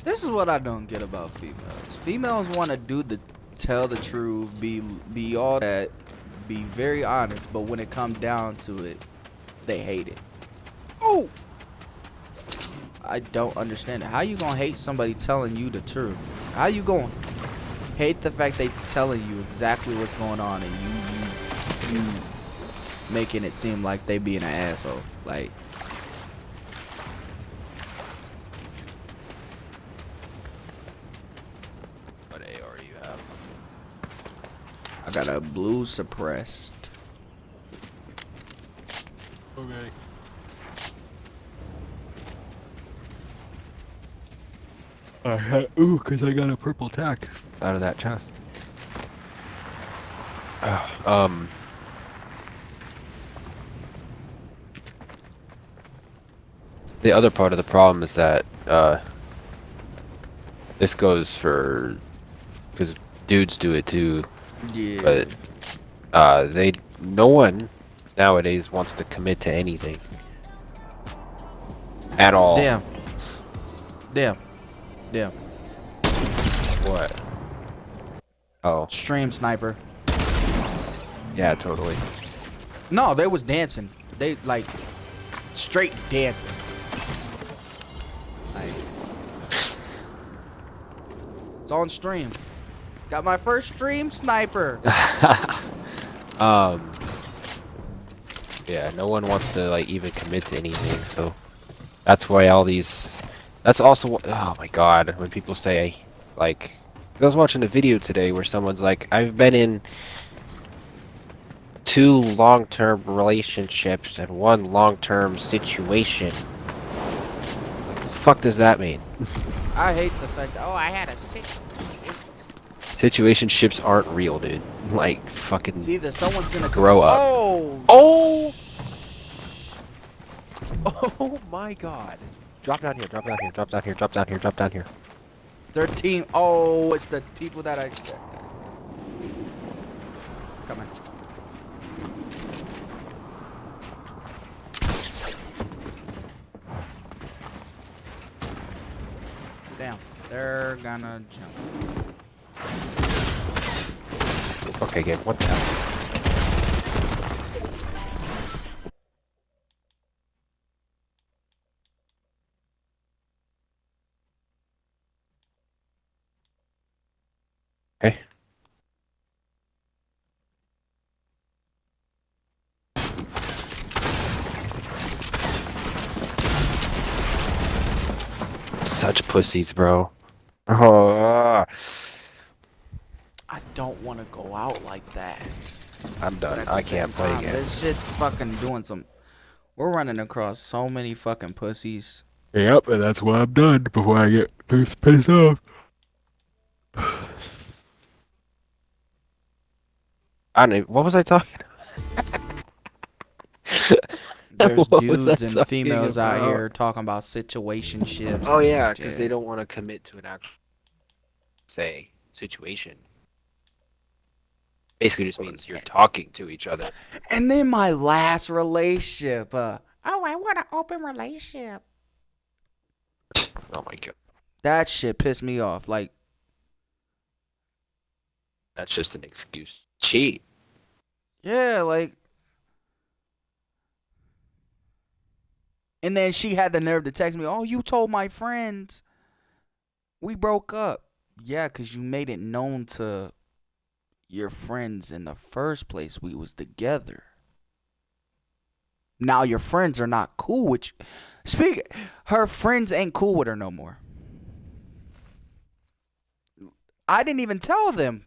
This is what I don't get about females. Females want to tell the truth, be all that, be very honest, but when it comes down to it, they hate it. Oh, I don't understand it. How you gonna hate somebody telling you the truth? How you gonna hate the fact they telling you exactly what's going on and you making it seem like they being an asshole? Like, What AR you have? I got a blue suppressed. Okay. Cause I got a purple tack out of that chest. Um. The other part of the problem is that this goes for because dudes do it too, Yeah. but no one nowadays wants to commit to anything at all. Damn. Damn. Damn. What? Oh, Stream sniper. yeah, totally. No, they was dancing. They like straight dancing. Like, it's on stream. Got my first stream sniper. um, yeah, no one wants to like even commit to anything, so that's why all these. That's also oh my god, when people say like, I was watching a video today where someone's like, I've been in 2 long-term relationships and 1 long-term situation. What the fuck does that mean? I hate the fact that, oh, I had a six. Situationships aren't real, dude. Like, fucking See that someone's gonna grow up. Oh. Oh! Oh my god. Drop down here, drop down here, drop down here, drop down here, drop down here. Their team. Oh, it's the people that I. Come on. Damn. They're gonna jump. Okay, game, what the hell? Okay. Such pussies, bro. Oh, I don't want to go out like that. I'm But done. at the I same can't play time, again. this shit's fucking doing some. We're running across so many fucking pussies. Yep, and that's why I'm done before I get pissed off. I don't know. What was I talking There's What was I dudes and talking females out about? here talking about situationships. Oh yeah, and because they don't want to commit to an actual, say, situation. Basically just means you're talking to each other. And then my last relationship. Oh, I want an open relationship. Oh my god. That shit pissed me off. Like, That's just an excuse to cheat. yeah, like. And then she had the nerve to text me, oh, you told my friends we broke up. Yeah, because you made it known to your friends in the first place we was together. Now your friends are not cool with you. Her friends ain't cool with her no more. I didn't even tell them.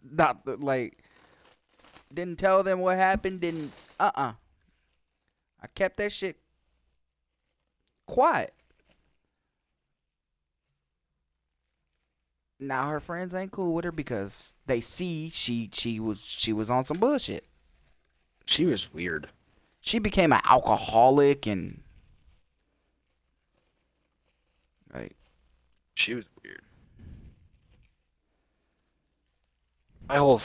Not like, didn't tell them what happened. Didn't. I kept that shit quiet. Now her friends ain't cool with her because they see she was on some bullshit. She was weird. She became an alcoholic and like She was weird. My whole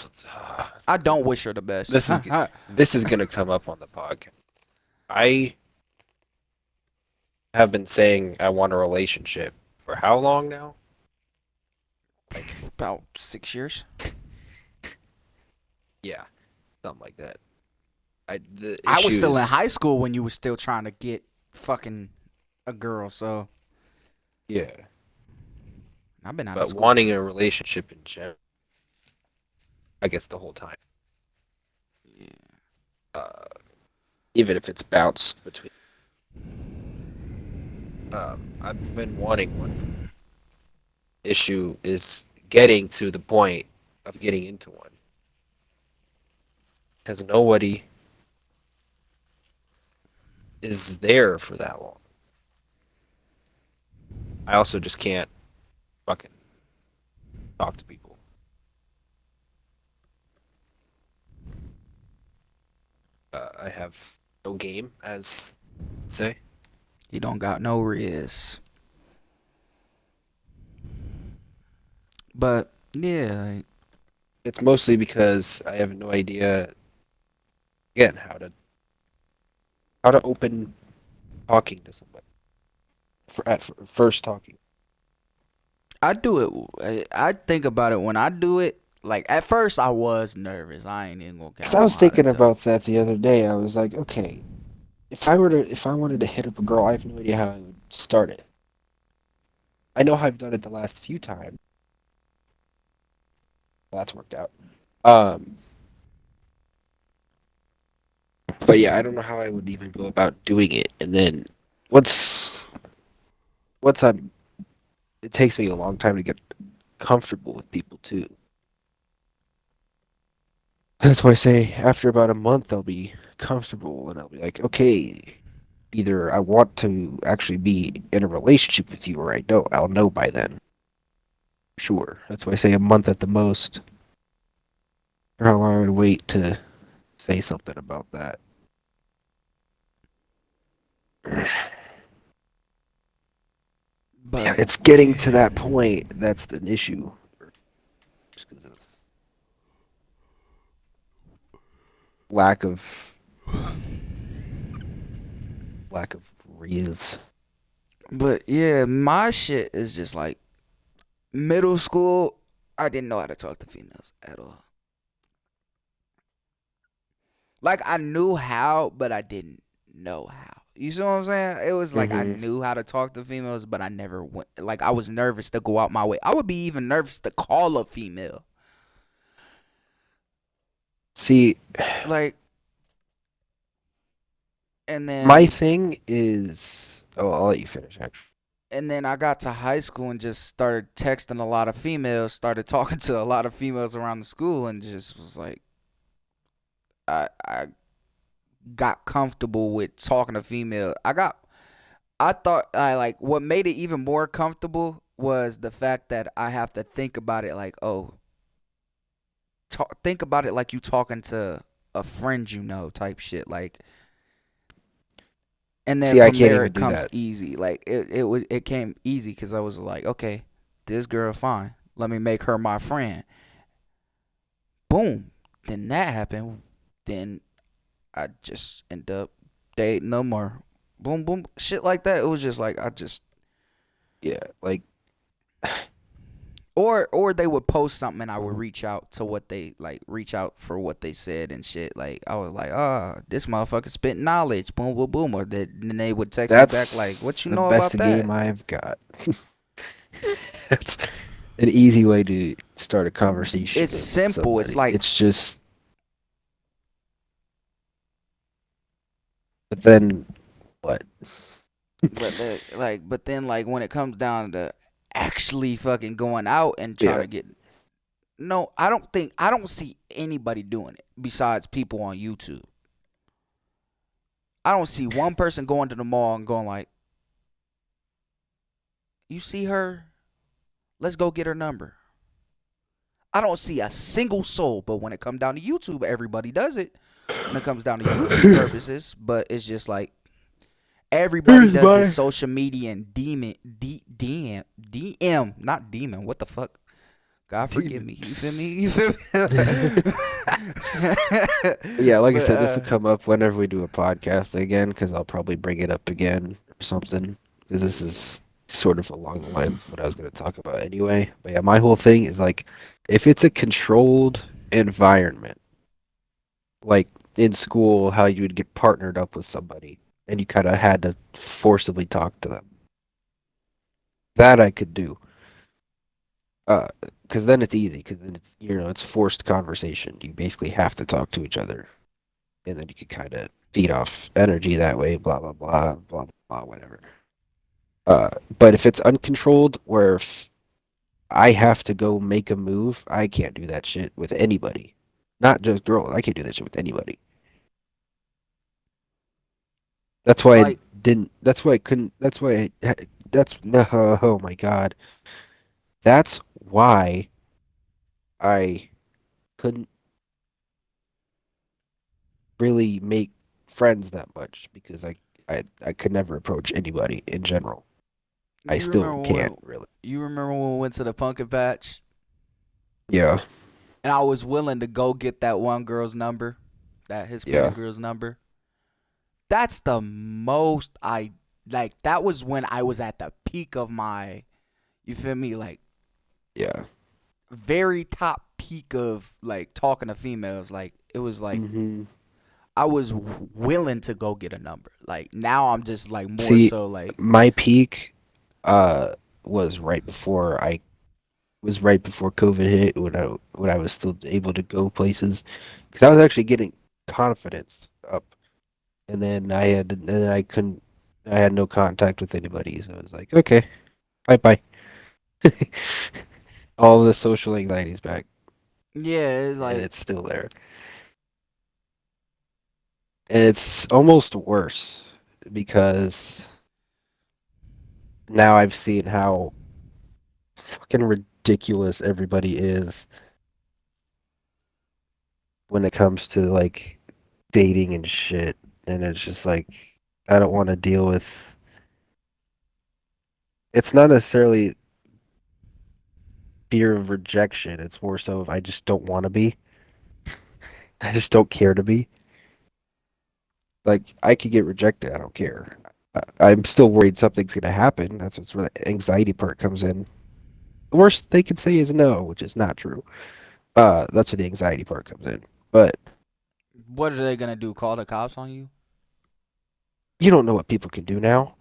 I don't wish her the best. this is gonna come up on the podcast. I have been saying I want a relationship for how long now? Like, About 6 years. yeah, something like that. The I was issue still in is, high school when you were still trying to get fucking a girl, so yeah, I've been out of but school for. wanting a relationship in general, I guess the whole time. Yeah. Uh, Even if it's bounced between. I've been wanting one. Issue is getting to the point of getting into one because nobody is there for that long. I also just can't fucking talk to people. I have no game, as say. You don't got no riz. But yeah, like, It's mostly because I have no idea, again, how to open talking to somebody first talking. I do it. I think about it when I do it. Like at first, I was nervous. I ain't even gonna Because count I on was how to thinking tell. about that the other day. I was like, okay, if I wanted to hit up a girl, I have no idea how I would start it. I know how I've done it the last few times. Well, that's worked out. Um, but yeah, I don't know how I would even go about doing it. And then once once I'm, it takes me a long time to get comfortable with people too. That's why I say after about a month I'll be comfortable and I'll be like, okay, either I want to actually be in a relationship with you or I don't. I'll know by then. Sure. That's why I say a month at the most. Or how long I would wait to say something about that. Yeah, But it's getting to that point that's the issue. Just 'cause of lack of lack of reas. but yeah, my shit is just like middle school. I didn't know how to talk to females at all. Like I knew how, but I didn't know how. You see what I'm saying? It was like I Hmm. knew how to talk to females, but I never went. Like I was nervous to go out my way. I would be even nervous to call a female. See, Like, and my then thing is. Oh, I'll let you finish. Actually, I got to high school and just started texting a lot of females, started talking to a lot of females around the school, and just was like, I got comfortable with talking to females. I thought I like what made it even more comfortable was the fact that I have to think about it like, oh, think about it like you talking to a friend you know type shit. Like, and then see, I from can't there even it do comes that. easy. Like it came easy because I was like, okay, this girl fine. Let me make her my friend. Boom. Then that happened. Then I just end up dating them or boom boom shit like that. It was just like I just Yeah, like or they would post something and I would reach out to what they like reach out for what they said and shit. Like I was like, this motherfucker spit knowledge, boom boom boom, or then they would text me back like, that's what you the know best about game that? I've got. That's an easy way to start a conversation It's with simple. It's somebody. like, It's just, but then what? but then like when it comes down to actually fucking going out and trying Yeah, to get no, I don't see anybody doing it besides people on YouTube. I don't see one person going to the mall and going like, you see her? Let's go get her number. I don't see a single soul, but when it comes down to YouTube, everybody does it. When it comes down to YouTube purposes, but it's just like everybody here's does this my. social media and DM, not demon. What the fuck? God forgive Demon. me. You feel me? You feel me? Yeah, like I but said, this will come up whenever we do a podcast again, because I'll probably bring it up again or something. Because this is sort of along the lines of what I was going to talk about anyway. But yeah, my whole thing is like, if it's a controlled environment, like in school, how you would get partnered up with somebody and you kind of had to forcibly talk to them. That I could do. Because then it's easy. Because then it's it's forced conversation. You basically have to talk to each other, and then you can kind of feed off energy that way. Blah blah blah blah blah whatever. But if it's uncontrolled, where if I have to go make a move, I can't do that shit with anybody. Not just girls. I can't do that shit with anybody. That's why I Like, didn't. That's why I couldn't. That's why. That's oh my god. That's why I couldn't really make friends that much because I could never approach anybody in general. I you still remember can't when really. you remember when we went to the pumpkin patch Yeah, and I was willing to go get that one girl's number, that yeah. Hispanic girl's number. That's the most I like. That was when I was at the peak of my, you feel me, like Yeah. very top peak of like talking to females. Like it was like hmm I was willing to go get a number. Like now I'm just like more See, so like my peak uh was right before COVID hit when I was still able to go places because I was actually getting confidence up, and then I couldn't. I had no contact with anybody, so I was like, okay, bye bye. All the social anxiety's back, yeah, it's and like it's still there. And it's almost worse because now I've seen how fucking ridiculous everybody is when it comes to like dating and shit. And it's just like I don't want to deal with it's not necessarily fear of rejection. It's more so of I just don't want to be. I just don't care to be. Like I could get rejected. I don't care. I'm still worried something's gonna happen. That's where the anxiety part comes in. The worst they could say is no, which is not true. That's where the anxiety part comes in. But what are they gonna do? Call the cops on you? you don't know what people can do now.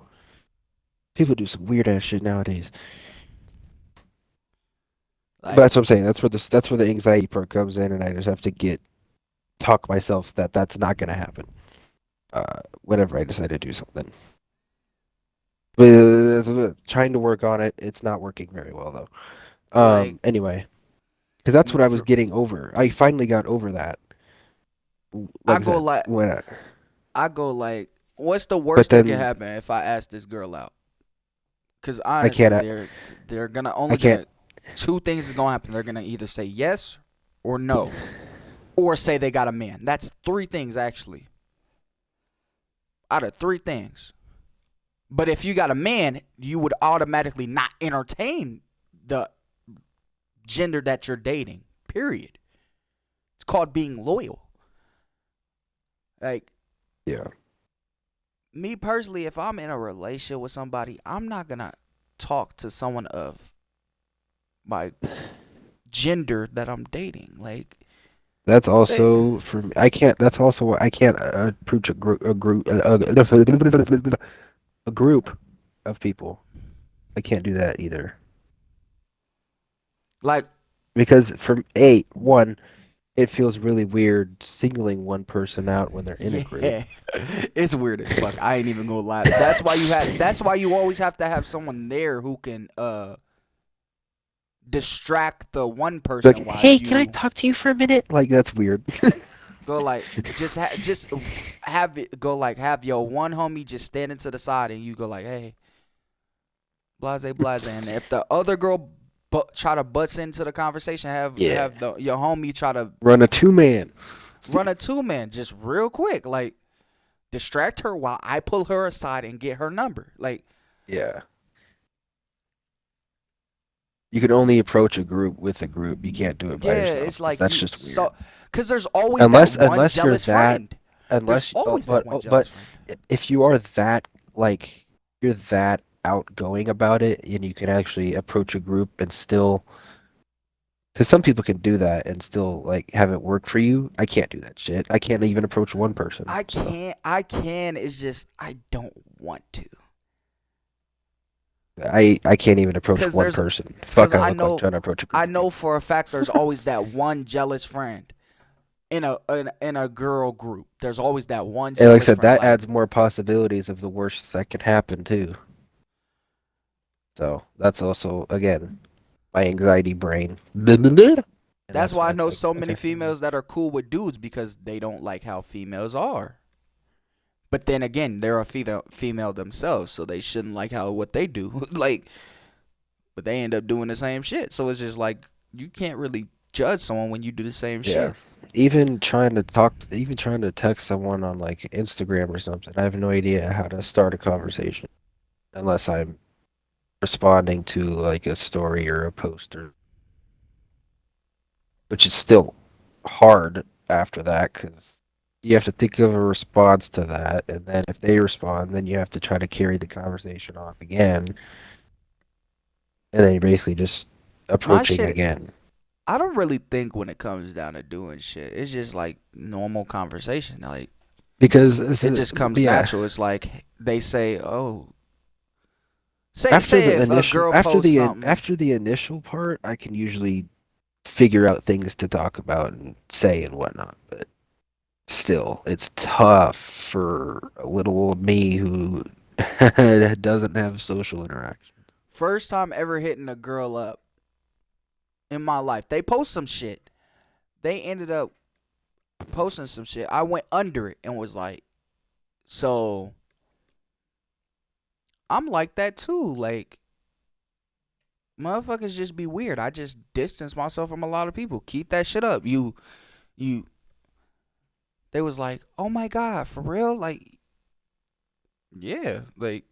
People do some weird ass shit nowadays. But Like that's what I'm saying. That's where the anxiety part comes in, and I just have to talk myself that that's not gonna happen. Whenever I decide to do something. But trying to work on it, it's not working very well though. like Anyway, because that's what I was for, getting over. I finally got over that. I Like I go said, like when I go like, what's the but worst that can then happen if I ask this girl out? Because I can't. honestly, they're gonna I only can't. gonna two things is gonna happen. They're gonna either say yes or no, or say they got a man. That's three things actually. Out of three things. But if you got a man, you would automatically not entertain the gender that you're dating. Period. It's called being loyal. Like Yeah. me personally, if I'm in a relationship with somebody, I'm not gonna talk to someone of my gender that I'm dating. Like, That's they, also for me. I can't. That's also why I can't approach a group of people. I can't do that either like, because from a one, it feels really weird singling one person out when they're in a group. yeah, it's weird as fuck. I ain't even gonna lie. That's why you had. That's why you always have to have someone there who can distract the one Like, person while hey, can I you talk to you for a minute? Like that's weird. go like just have it go like have your one homie just standing to the side and you go like, hey, blase blase, and if the other girl try to butts into the conversation, Yeah. have your homie try to Run a two man. run a two man just real quick, like distract her while I pull her aside and get her number. Like, Yeah. You can only approach a group with a group. You can't do it by yeah, yourself it's because like that's you just weird. so because there's always that one Unless you're jealous that friend. There's unless always that one but jealous friend. if you are that like you're that outgoing about it, and you can actually approach a group and still, because some people can do that and still like have it work for you. I can't do that shit. I can't even approach one person. I So can't. I can. It's just I don't want to. I can't even approach Cause one there's, person. cause Fuck, I look like trying to approach a group I of know people. for a fact there's always that one jealous friend in a girl group. There's always that one And like I jealous said, friend. that Like adds more possibilities of the worst that can happen too. So that's also again my anxiety brain. And that's that's why why I it's know like, so many okay, females that are cool with dudes because they don't like how females are. But then again, they're a female themselves, so they shouldn't like how what they do. Like, but they end up doing the same shit. So it's just like you can't really judge someone when you do the same yeah. shit. Even trying to text someone on like Instagram or something, I have no idea how to start a conversation unless I'm responding to like a story or a post, or which is still hard after that because you have to think of a response to that, and then if they respond, then you have to try to carry the conversation off again, and then you're basically just My approaching shit, again. I don't really think when it comes down to doing shit. It's just like normal conversation. Like Because it just comes yeah, natural. It's like they say, "Oh, say if a girl posts something." after the initial part, I can usually figure out things to talk about and say and whatnot. But still, it's tough for a little old me who doesn't have social interaction. First time ever hitting a girl up in my life. They post some shit. They ended up posting some shit. I went under it and was like, "So I'm like that too." Like motherfuckers just be weird. I just distance myself from a lot of people. Keep that shit up. You. They was like, "Oh my god, for real?" Like, yeah, like.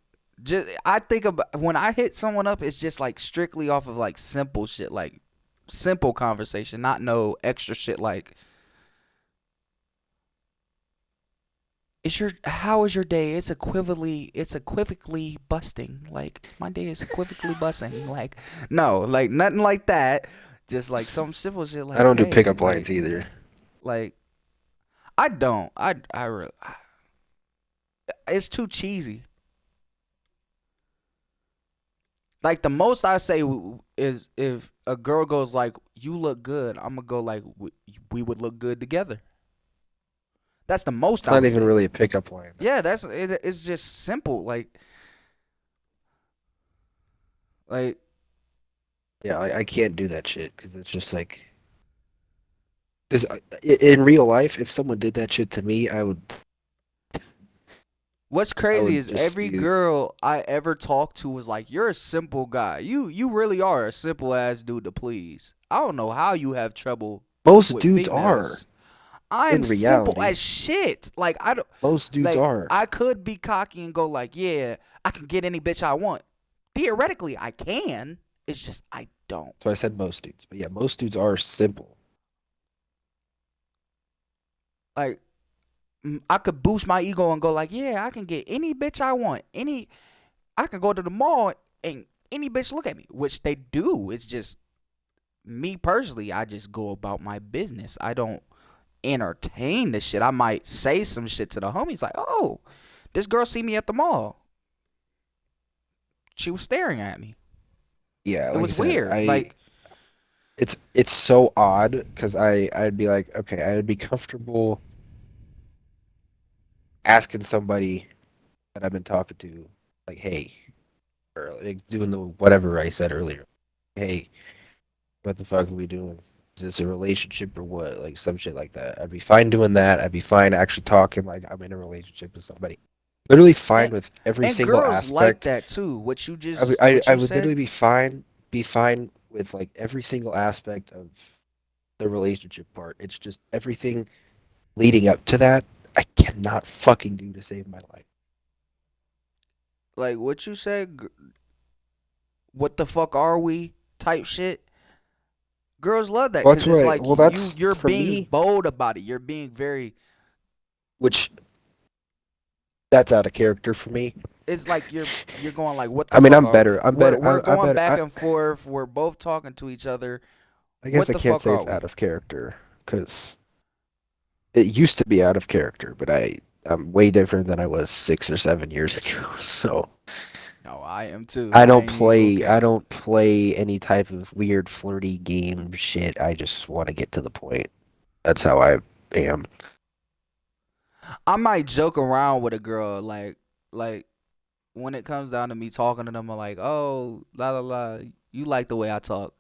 Just I think about when I hit someone up, it's just like strictly off of like simple shit, like simple conversation, not no extra shit like it's your how is your day? It's equivocally busting. Like my day is equivocally busting. Like no, like nothing like that. Just like some simple shit I like, don't do hey, pickup lines either. like I don't. I really it's too cheesy. Like the most I say is if a girl goes like, "You look good," I'm gonna go like, "We would look good together." That's the most It's I not would even say. really a pickup line. Yeah, it's just simple. Like Yeah, I can't do that shit because it's just like, because in real life, if someone did that shit to me, what's I crazy would is just every be. girl I ever talked to was like, "You're a simple guy. You really are a simple ass dude to please." I don't know how you have trouble Most with dudes are, females. I'm in simple reality. as shit. Like I don't Most dudes like are. I could be cocky and go like, "Yeah, I can get any bitch I want." Theoretically, I can. It's just I don't. So I said most dudes, but yeah, most dudes are simple. Like I could boost my ego and go like, "Yeah, I can get any bitch I want. I could go to the mall and any bitch look at me," which they do. It's just me personally, I just go about my business. I don't entertain the shit. I might say some shit to the homies like, "Oh, this girl see me at the mall. She was staring at me. Yeah, It like I was said, weird." Like, it's so odd because I'd be like, okay, I would be comfortable asking somebody that I've been talking to, like, hey, or like doing the whatever I said earlier. Hey, what the fuck are we doing? Is this a relationship or what? Like some shit like that. I'd be fine doing that. I'd be fine actually talking like I'm in a relationship with somebody. Literally fine and, with every and single girls like aspect. that too. What you I would, just I, what I you would said. literally be fine with like every single aspect of the relationship part. It's just everything leading up to that, I cannot fucking do to save my life. Like what you said. What the fuck are we? Type shit. Girls love that Well, that's because it's where like well, that's you're for being me, bold about it. You're being very which that's out of character for me. it's like you're going like, what the I mean, fuck I'm are we? better. I'm better. We're I'm going better. back and forth. We're both talking to each other. I guess What I the can't fuck say are it's we? out of character because it used to be out of character, but I'm way different than I was 6 or 7 years ago. So No, I am too. I I don't ain't even gonna play. I cap. don't play any type of weird flirty game shit. I just want to get to the point. That's how I am. I might joke around with a girl like when it comes down to me talking to them, I'm like, oh, la la la, you like the way I talk,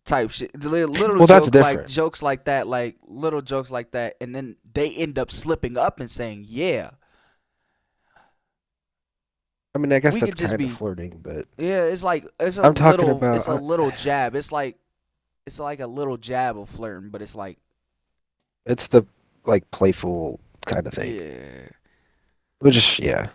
type shit. Little Well, that's jokes different. like that, like little jokes like that, and then they end up slipping up and saying, yeah, I mean, I guess we that's could just kind of be, flirting, but yeah. It's like I'm talking about. it's a little jab. It's like a little jab of flirting, but it's like, It's the like playful kind of thing. yeah. Which is yeah.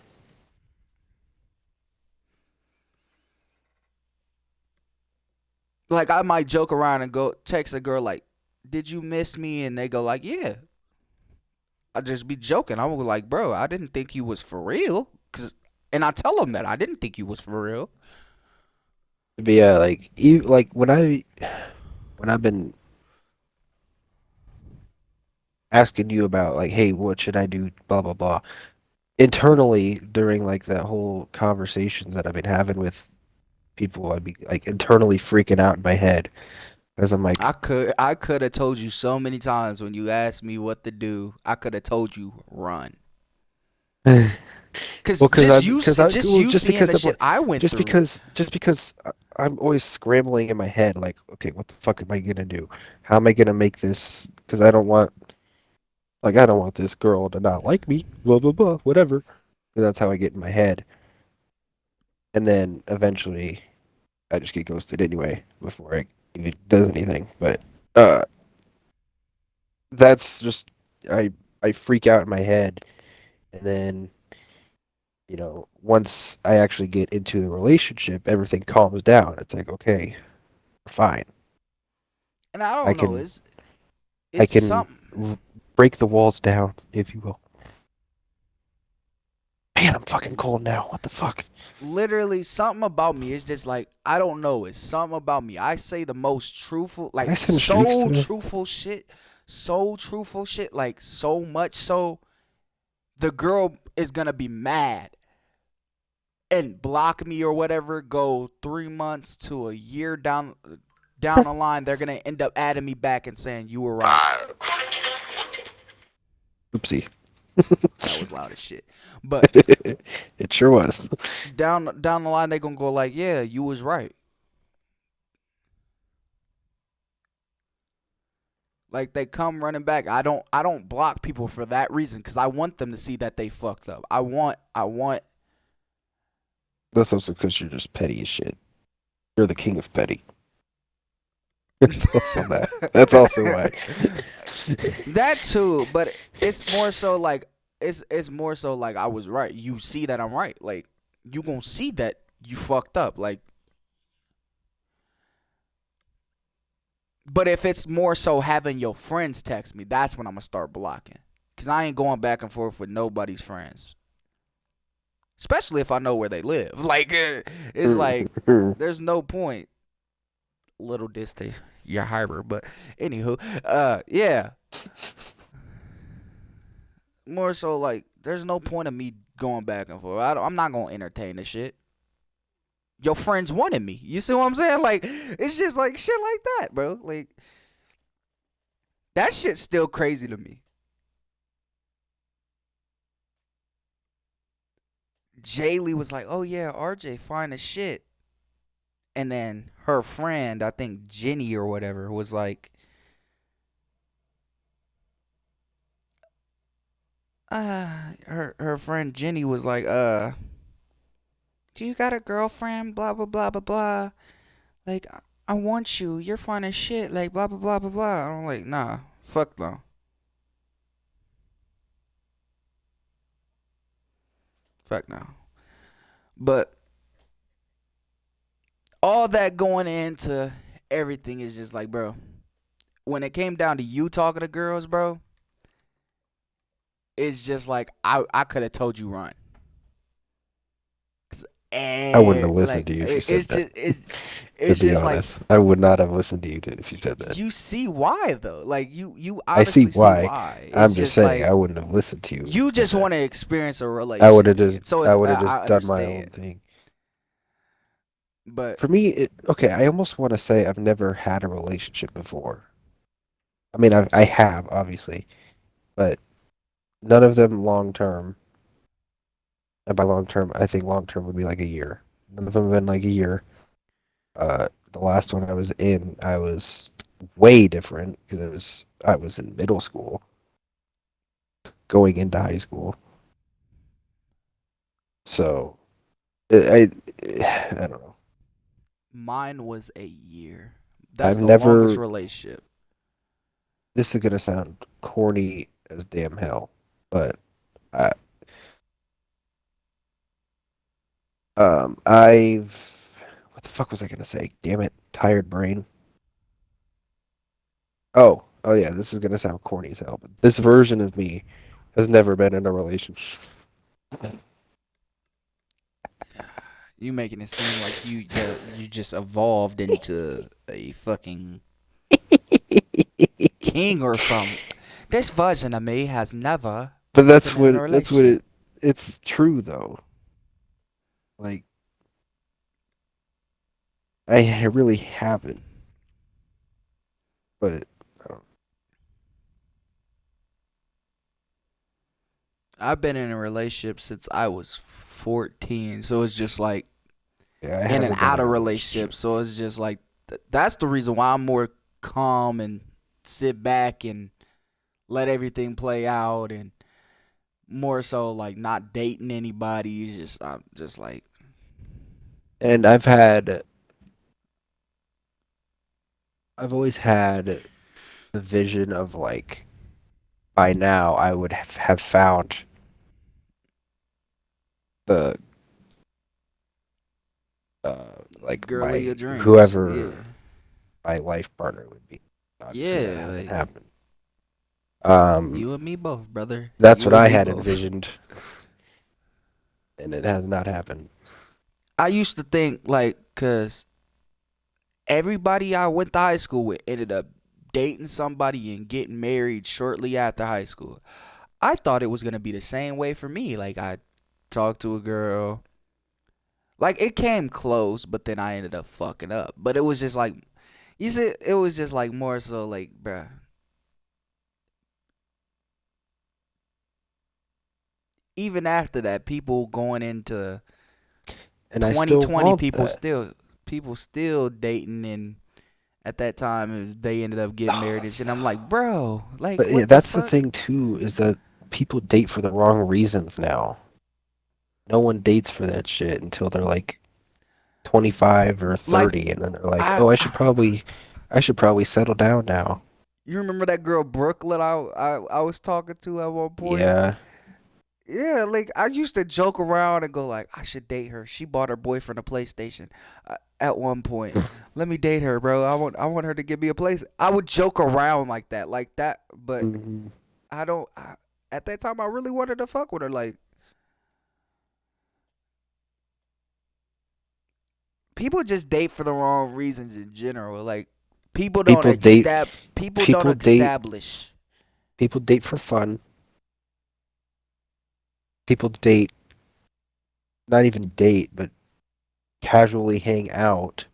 Like I might joke around and go text a girl like, "Did you miss me?" And they go like, "Yeah." I just be joking. I was like, "Bro, I didn't think you was for real." And I tell them that I didn't think you was for real. But yeah, like you like when I've been asking you about like, hey, what should I do? Blah blah blah. Internally, during like that whole conversations that I've been having with people, I'd be like internally freaking out in my head because I'm like, I could have told you so many times when you asked me what to do. I could have told you run. well, Cause just well, you seeing the shit I went through. just because I'm always scrambling in my head, like, okay, what the fuck am I gonna do? How am I gonna make this? Because I don't want this girl to not like me. Blah blah blah, whatever. And that's how I get in my head, and then eventually I just get ghosted anyway before I even does anything. But uh, that's just I I freak out in my head, and then once I actually get into the relationship, everything calms down. It's like, okay, fine. And I I don't know. can I It's can something. break the walls down, if you will. Man, I'm fucking cold now. What the fuck? Literally something about me is just like, I don't know, it's something about me. I say the most truthful, Can I like send streaks today? so truthful shit, like so much so the girl is gonna be mad and block me or whatever. Go 3 months to a year down the line, they're gonna end up adding me back and saying you were right. Oopsie. That was loud as shit. But It sure was. down the line, they gonna go like, yeah, you was right. Like they come running back. I don't block people for that reason because I want them to see that they fucked up. I want That's also because you're just petty as shit. You're the king of petty. It's also that. That's also why. that too, but it's more so like it's more so like I was right. You see that I'm right. Like you gonna see that you fucked up. Like, but if it's more so having your friends text me, that's when I'm gonna start blocking. Cause I ain't going back and forth with nobody's friends, especially if I know where they live. Like it's like there's no point. Little diss to your hyper, but anywho, yeah. More so like there's no point of me going back and forth. I'm not gonna entertain this shit. Your friends wanted me. You see what I'm saying? Like it's just like shit like that, bro. Like that shit's still crazy to me. Jaylee was like, "Oh yeah, RJ fine as shit," and then her friend, I think Jenny or whatever, was like, her friend Jenny was like, do you got a girlfriend? Blah blah blah blah blah. Like, I want you. You're fine as shit. Like, blah blah blah blah blah. I'm like, nah, fuck no, fuck no. But all that going into everything is just like, bro. When it came down to you talking to girls, bro, it's just like I could have told you run. I wouldn't have And listened like to you if you said it's that. just To it's be just like honest, I would not have listened to you if you said that. you see why though. Like you I see honestly see why. why. It's I'm just just saying like I wouldn't have listened to you if you you said just that. want to experience a I would have relationship just again. So I it's would have I just done my own understand, thing. but For me, okay, I almost want to say I've never had a relationship before. I mean, I have obviously, but none of them long term. And by long term, I think long term would be like a year. None of them have been like a year. The last one I was in, I was way different because I was in middle school, going into high school. So I don't know. mine was a year. That's I've the longest never. relationship. This is gonna sound corny as damn hell, but I, I've. What the fuck was I gonna say? Damn it, tired brain. Oh yeah, this is gonna sound corny as hell, but this version of me has never been in a relationship. You making it seem like you just evolved into a fucking king or something. This version of me has never But been in a that's what relationship. it's true though. Like I really haven't, but um, I've been in a relationship since I was 14, so it's just like yeah, I in and haven't been out in of a relationship. relationships. So it's just like that's the reason why I'm more calm and sit back and let everything play out, and more so like not dating anybody. It's just I'm just like And I've always had the vision of like by now I would have found the like girl of your my dreams. Yeah, whoever my life partner would be. Obviously that yeah. hasn't Like happened. Um, you and me both, brother. that's You what and I me had both. envisioned, and it has not happened. I used to think like, cause everybody I went to high school with ended up dating somebody and getting married shortly after high school. I thought it was gonna be the same way for me. Like I talked to a girl, like it came close, but then I ended up fucking up. But it was just like, you see, it was just like more so like, bruh. Even after that, people going into And I still 2020, want that. people still dating, and at that time they ended up getting married and shit. I'm like, bro, like But yeah, what the that's the fuck? thing too, is that people date for the wrong reasons now. No one dates for that shit until they're like 25 or Like 30, and then they're like, I, "Oh, I should probably settle down now." you remember that girl Brooklyn I was talking to at one point? Yeah, Yeah, like I used to joke around and go like, I should date her. She bought her boyfriend a PlayStation at one point. Let me date her, bro. I want her to give me a place. I would joke around like that, but hmm I don't. At that time, I really wanted to fuck with her. Like people just date for the wrong reasons in general. Like people don't people date, people don't people date, establish. people date for fun. People date, not even date, but casually hang out,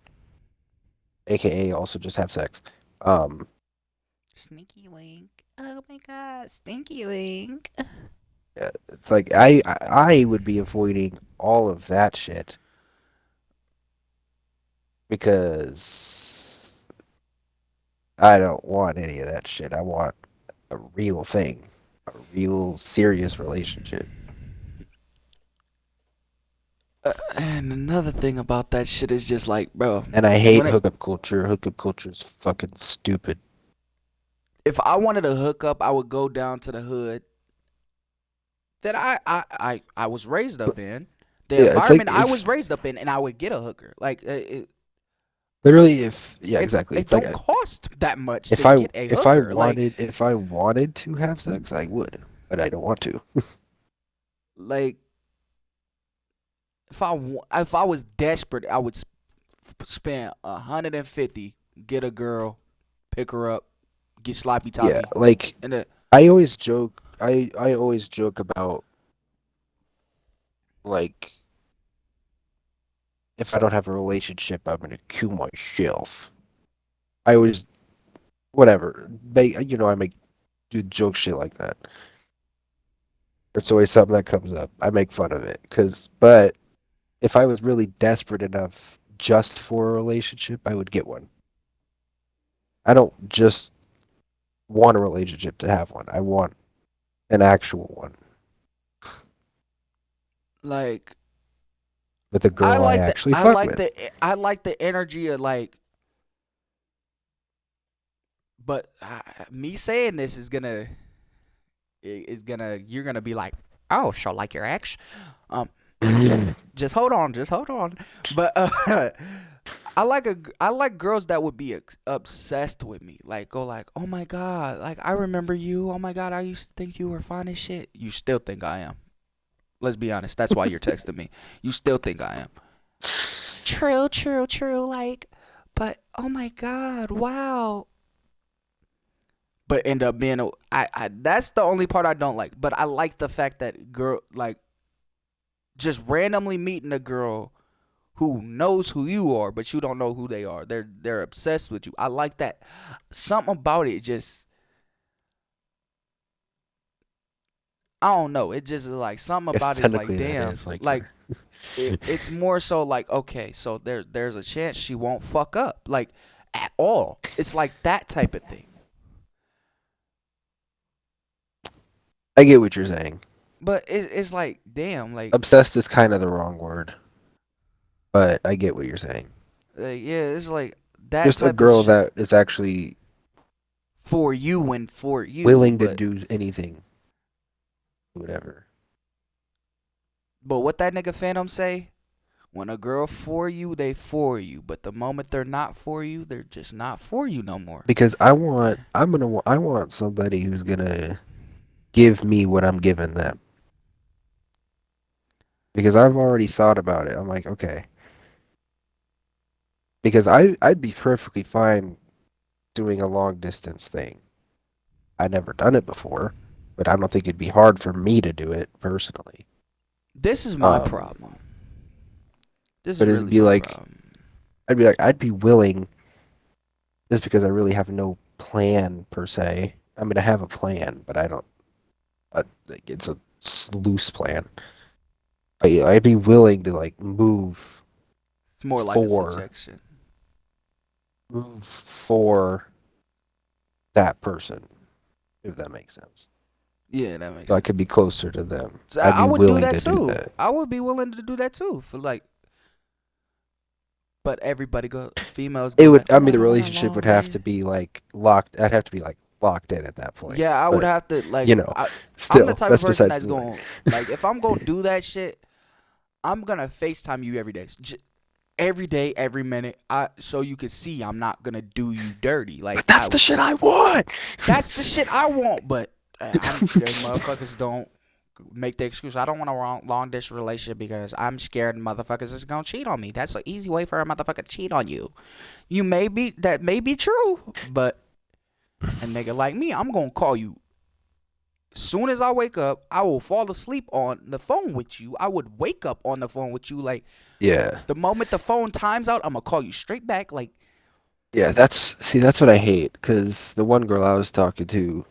aka also just have sex. Um, Sneaky link. Oh my god, stinky link. yeah, it's like I would be avoiding all of that shit because I don't want any of that shit. I want a real thing, a real serious relationship. And another thing about that shit is just like, bro, And I hate when it hookup culture. Hookup culture is fucking stupid. if I wanted to hook up, I would go down to the hood that I was raised up in, the Yeah, it's like environment I was if raised up in, and I would get a hooker. Like literally if yeah, exactly. it It's like don't cost that much to if I get a hooker. Like if I wanted to have sex, I would, but I don't want to. like if I was desperate, I would spend 150, get a girl, pick her up, get sloppy Yeah, toppy, like and then I always joke about like if I don't have a relationship, I'm gonna kill myself. I always whatever. I make do joke shit like that. It's always something that comes up. I make fun of it but if I was really desperate enough just for a relationship, I would get one. I don't just want a relationship to have one. I want an actual one like with a girl I actually fuck with. I like the energy of like, but me saying this is gonna you're gonna be like, oh, so like your ex, um, just hold on, but I like girls that would be obsessed with me, like go like, oh my god, like I remember you, oh my god, I used to think you were fine as shit. You still think I am? Let's be honest. That's why you're texting me. You still think I am? True, true, true. Like, but oh my god, wow. But end up being I that's the only part I don't like. But I like the fact that girl like just randomly meeting a girl who knows who you are, but you don't know who they are. They're obsessed with you. I like that. Something about it just I don't know. It just is like something Yes, about it is like technically that damn. is like Like it's more so like okay, so there's a chance she won't fuck up like at all. It's like that type of thing. I get what you're saying. But it's like damn, Obsessed is kind of the wrong word, but I get what you're saying. yeah, it's like that Just a type of girl shit that is actually for you and for you. willing to do anything, whatever. But what that nigga Phantom say? When a girl for you, they for you. But the moment they're not for you, they're just not for you no more. Because I want somebody who's gonna give me what I'm giving them. Because I've already thought about it. I'm like, okay. Because I'd be perfectly fine doing a long distance thing. I'd never done it before, but I don't think it'd be hard for me to do it personally. This is my Um, problem. This is but it'd really be my like problem. I'd be willing just because I really have no plan per se. I mean, I have a plan, but I don't. Like, it's a loose plan. I'd be willing to like It's more like a for suggestion. move for that person, if that makes sense. Yeah, that makes So I could sense. be closer to them. So I'd I be would do willing that to do too. that. I would be willing to do that too. For like, but everybody go females It go would. like, I oh, mean, I the don't want a relationship would long have day. to be like locked. I'd have to be like locked in at that point. Yeah, I would But have to like. you know, I'm the still, type of that's person besides that's the point. going like if I'm gonna do that shit, I'm gonna FaceTime you every day. Every day, every minute, so you can see I'm not gonna do you dirty. Like But that's the shit I want. that's the shit I want. But I'm motherfuckers don't make the excuse. I don't want a long distance relationship because I'm scared motherfuckers is gonna cheat on me. That's an easy way for a motherfucker to cheat on you. That may be true, but a nigga like me, I'm gonna call you soon as I wake up. I will fall asleep on the phone with you. I would wake up on the phone with you. Like Yeah, the moment the phone times out, I'm gonna call you straight back. Like yeah. That's what I hate. Because the one girl I was talking to,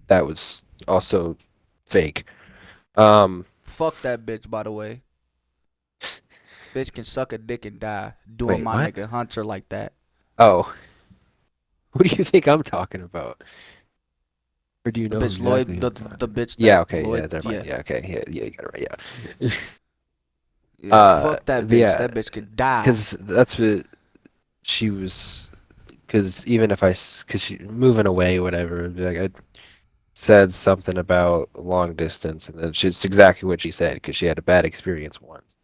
that was also fake. Um, fuck that bitch. By the way, bitch can suck a dick and die doing wait, my what? nigga Hunter like that. Oh, what do you think I'm talking about? Or do you The know bitch exactly Lloyd, who I'm talking the about? bitch Yeah, that okay, yeah, Lloyd, never mind. yeah, Yeah, okay, yeah, you got it right. Yeah. yeah. Fuck that But bitch. yeah, That bitch could die. because that's what she was. Because even if because she moving away, whatever, it'd be like I said something about long distance, and then she's exactly what she said because she had a bad experience once.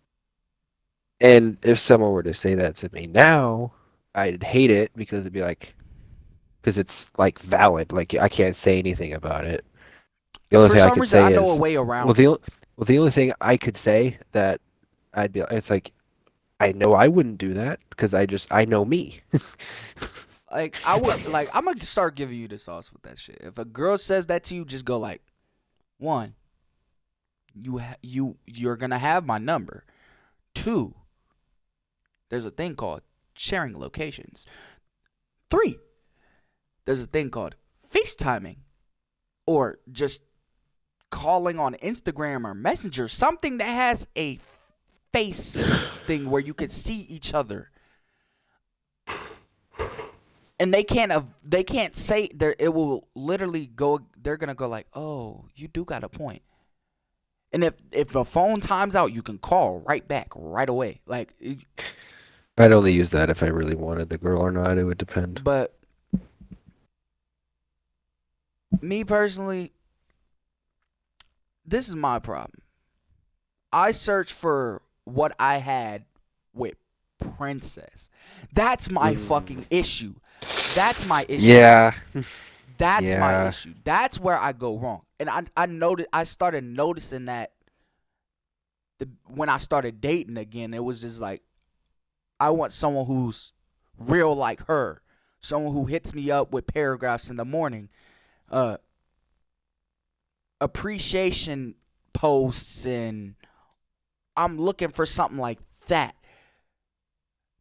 And if someone were to say that to me now, I'd hate it because it'd be like, because it's like valid. Like I can't say anything about it. The only For thing I some could reason, I say know a is, way well, around it. the only thing I could say that I'd be. It's like I know I wouldn't do that because I know me. Like I would like I'm gonna start giving you the sauce with that shit. If a girl says that to you, just go like, one, you're gonna have my number. Two, there's a thing called sharing locations. Three, there's a thing called FaceTiming or just calling on Instagram or Messenger, something that has a face thing where you can see each other. And they can't say there, it will literally go, they're going to go like, "Oh, you do got a point." And if a phone times out, you can call right back right away. Like I'd only use that if I really wanted the girl or not. It would depend. but me personally, this is my problem. I search for what I had with Princess. That's my fucking issue. That's my issue. Yeah. That's my Yeah. issue. That's where I go wrong. And I started noticing that when I started dating again, it was just like I want someone who's real like her. Someone who hits me up with paragraphs in the morning. Appreciation posts, and I'm looking for something like that.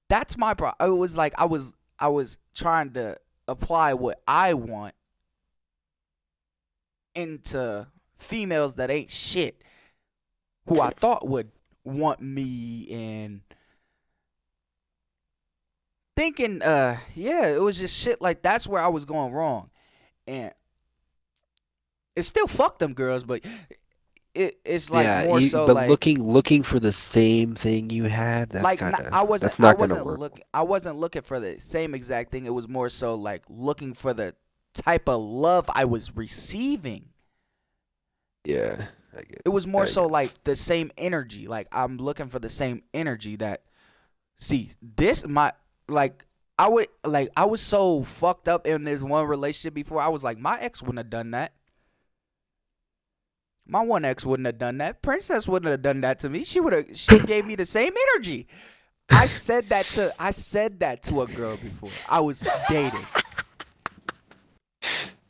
That's my problem. It was like I was trying to apply what I want into females that ain't shit, who I thought would want me, and thinking yeah, it was just shit like that's where I was going wrong. And it still fucked them girls, but it's like Yeah, more so but like looking for the same thing you had, that's like kind of that's I not gonna wasn't work. looking for the same exact thing. It was more so like looking for the type of love I was receiving. Yeah, I get, It was more I so guess. like the same energy. Like I'm looking for the same energy that see this my like I was so fucked up in this one relationship before. I was like, my ex wouldn't have done that. My one ex wouldn't have done that. Princess wouldn't have done that to me. She gave me the same energy. I said that to a girl before. I was dating.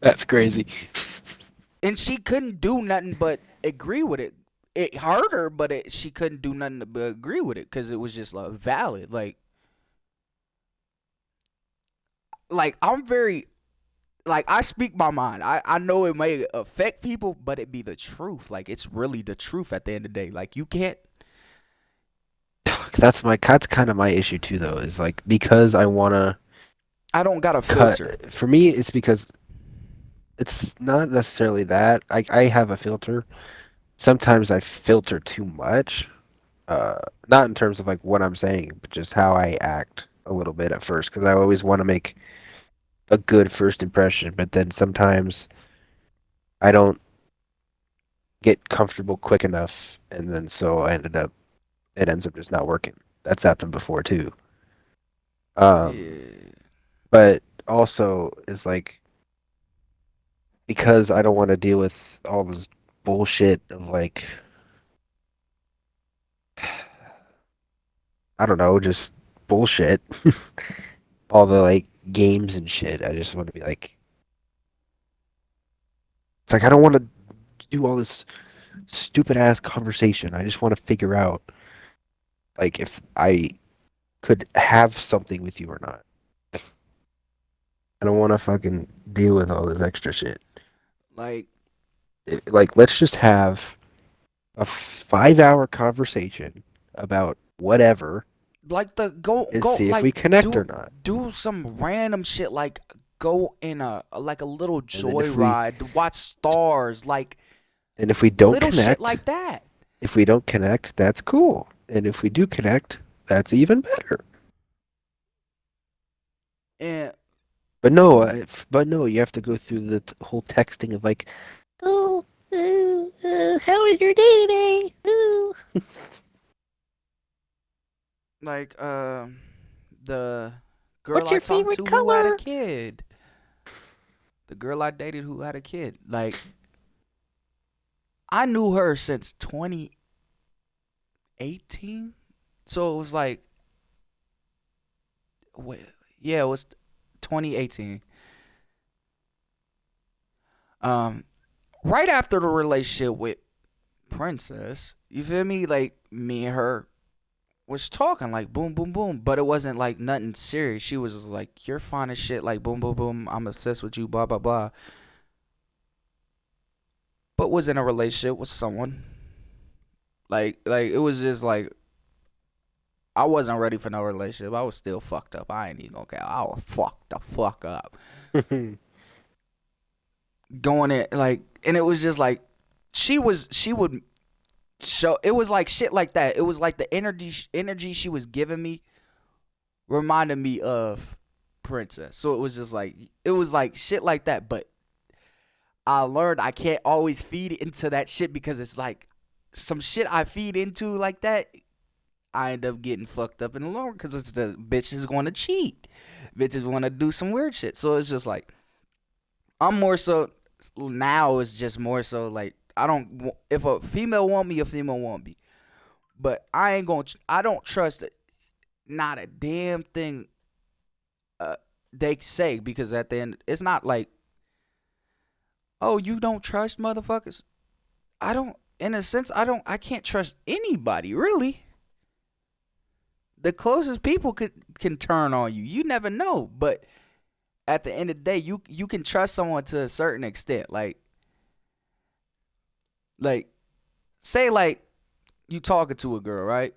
That's crazy. And she couldn't do nothing but agree with it. It hurt her, but she couldn't do nothing but agree with it because it was just like valid. Like I'm very like I speak my mind. I know it may affect people, but it be the truth. Like it's really the truth at the end of the day. Like you can't. That's kind of my issue too, though. Is like because I wanna I don't got a cut. filter. For me, it's because it's not necessarily that I have a filter. Sometimes I filter too much. Not in terms of like what I'm saying, but just how I act a little bit at first, because I always want to make a good first impression, but then sometimes I don't get comfortable quick enough, and then so it ends up just not working. That's happened before too. Um, Yeah. but also is like because I don't want to deal with all this bullshit of like I don't know, just bullshit. All the like games and shit. I just want to be like it's like I don't want to do all this stupid ass conversation. I just want to figure out like if I could have something with you or not. I don't want to fucking deal with all this extra shit. Like Like, let's just have a 5 hour conversation about whatever the and go see if like we connect or not. do some random shit like go in a like a little And then if we joyride, watch stars, like and if we don't little shit connect, like that. if we don't connect, that's cool. And if we do connect, that's even better. And But no, you have to go through the whole texting of like, oh, how was your day today? Ooh. like the girl What's I your talked favorite to who had a color? kid. The girl I dated who had a kid. Like I knew her since 2018. 18. So it was like, wait, yeah, it was 2018. Um, right after the relationship with Princess, you feel me? Like me and her was talking like boom, boom, boom, but it wasn't like nothing serious. She was just like, "You're fine as shit," like boom, boom, boom. I'm obsessed with you, blah, blah, blah. But was in a relationship with someone. Like it was just like I wasn't ready for no relationship. I was still fucked up. I ain't even gonna care. I was fucked the fuck up. Going in like, and it was just like she would show. It was like shit like that. It was like the energy she was giving me reminded me of Princess. So it was just like it was like shit like that. But I learned I can't always feed into that shit because it's like some shit I feed into like that. I end up getting fucked up in the long because it's the bitches want to cheat, bitches want to do some weird shit. So it's just like I'm more so now. It's just more so like I don't. If a female want me, a female want me. But I ain't gonna. I don't trust it. Not a damn thing. They say because at the end, it's not like, oh, you don't trust motherfuckers. I don't. In a sense, I don't. I can't trust anybody really. The closest people can turn on you. You never know. But at the end of the day, you can trust someone to a certain extent. Like say like you talking to a girl, right?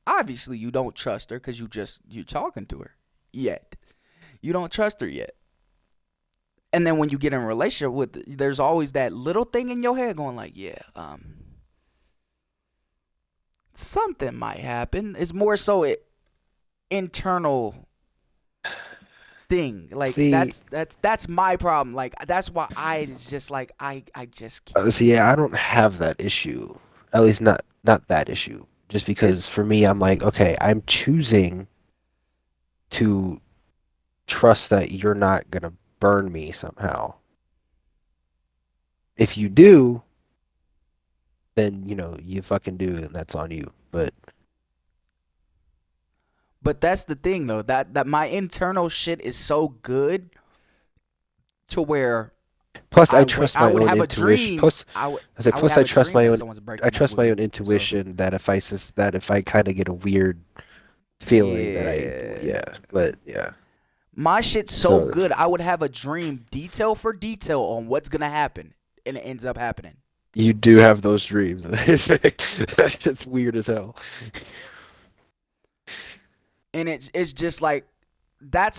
Obviously you don't trust her because you talking to her yet. You don't trust her yet. And then when you get in a relationship with, there's always that little thing in your head going like, yeah, something might happen. It's more so it internal thing. Like See, that's my problem. Like that's why it's just like I just see, yeah, I don't have that issue. At least not that issue. Just it's because for me, I'm like, okay, I'm choosing to trust that you're not gonna burn me somehow. If you do, then you fucking do, and that's on you. But but that's the thing though, that my internal shit is so good to where plus, I trust I my would own have a intuition. dream. Plus, I say, I would plus, have a dream that someone's I breaking up trust with my own me. So intuition that if I kind of get a weird feeling that yeah, yeah, but yeah. my shit's so So good. I would have a dream detail for detail on what's gonna happen, and it ends up happening. you do have those dreams. That's just weird as hell. And it's just like that's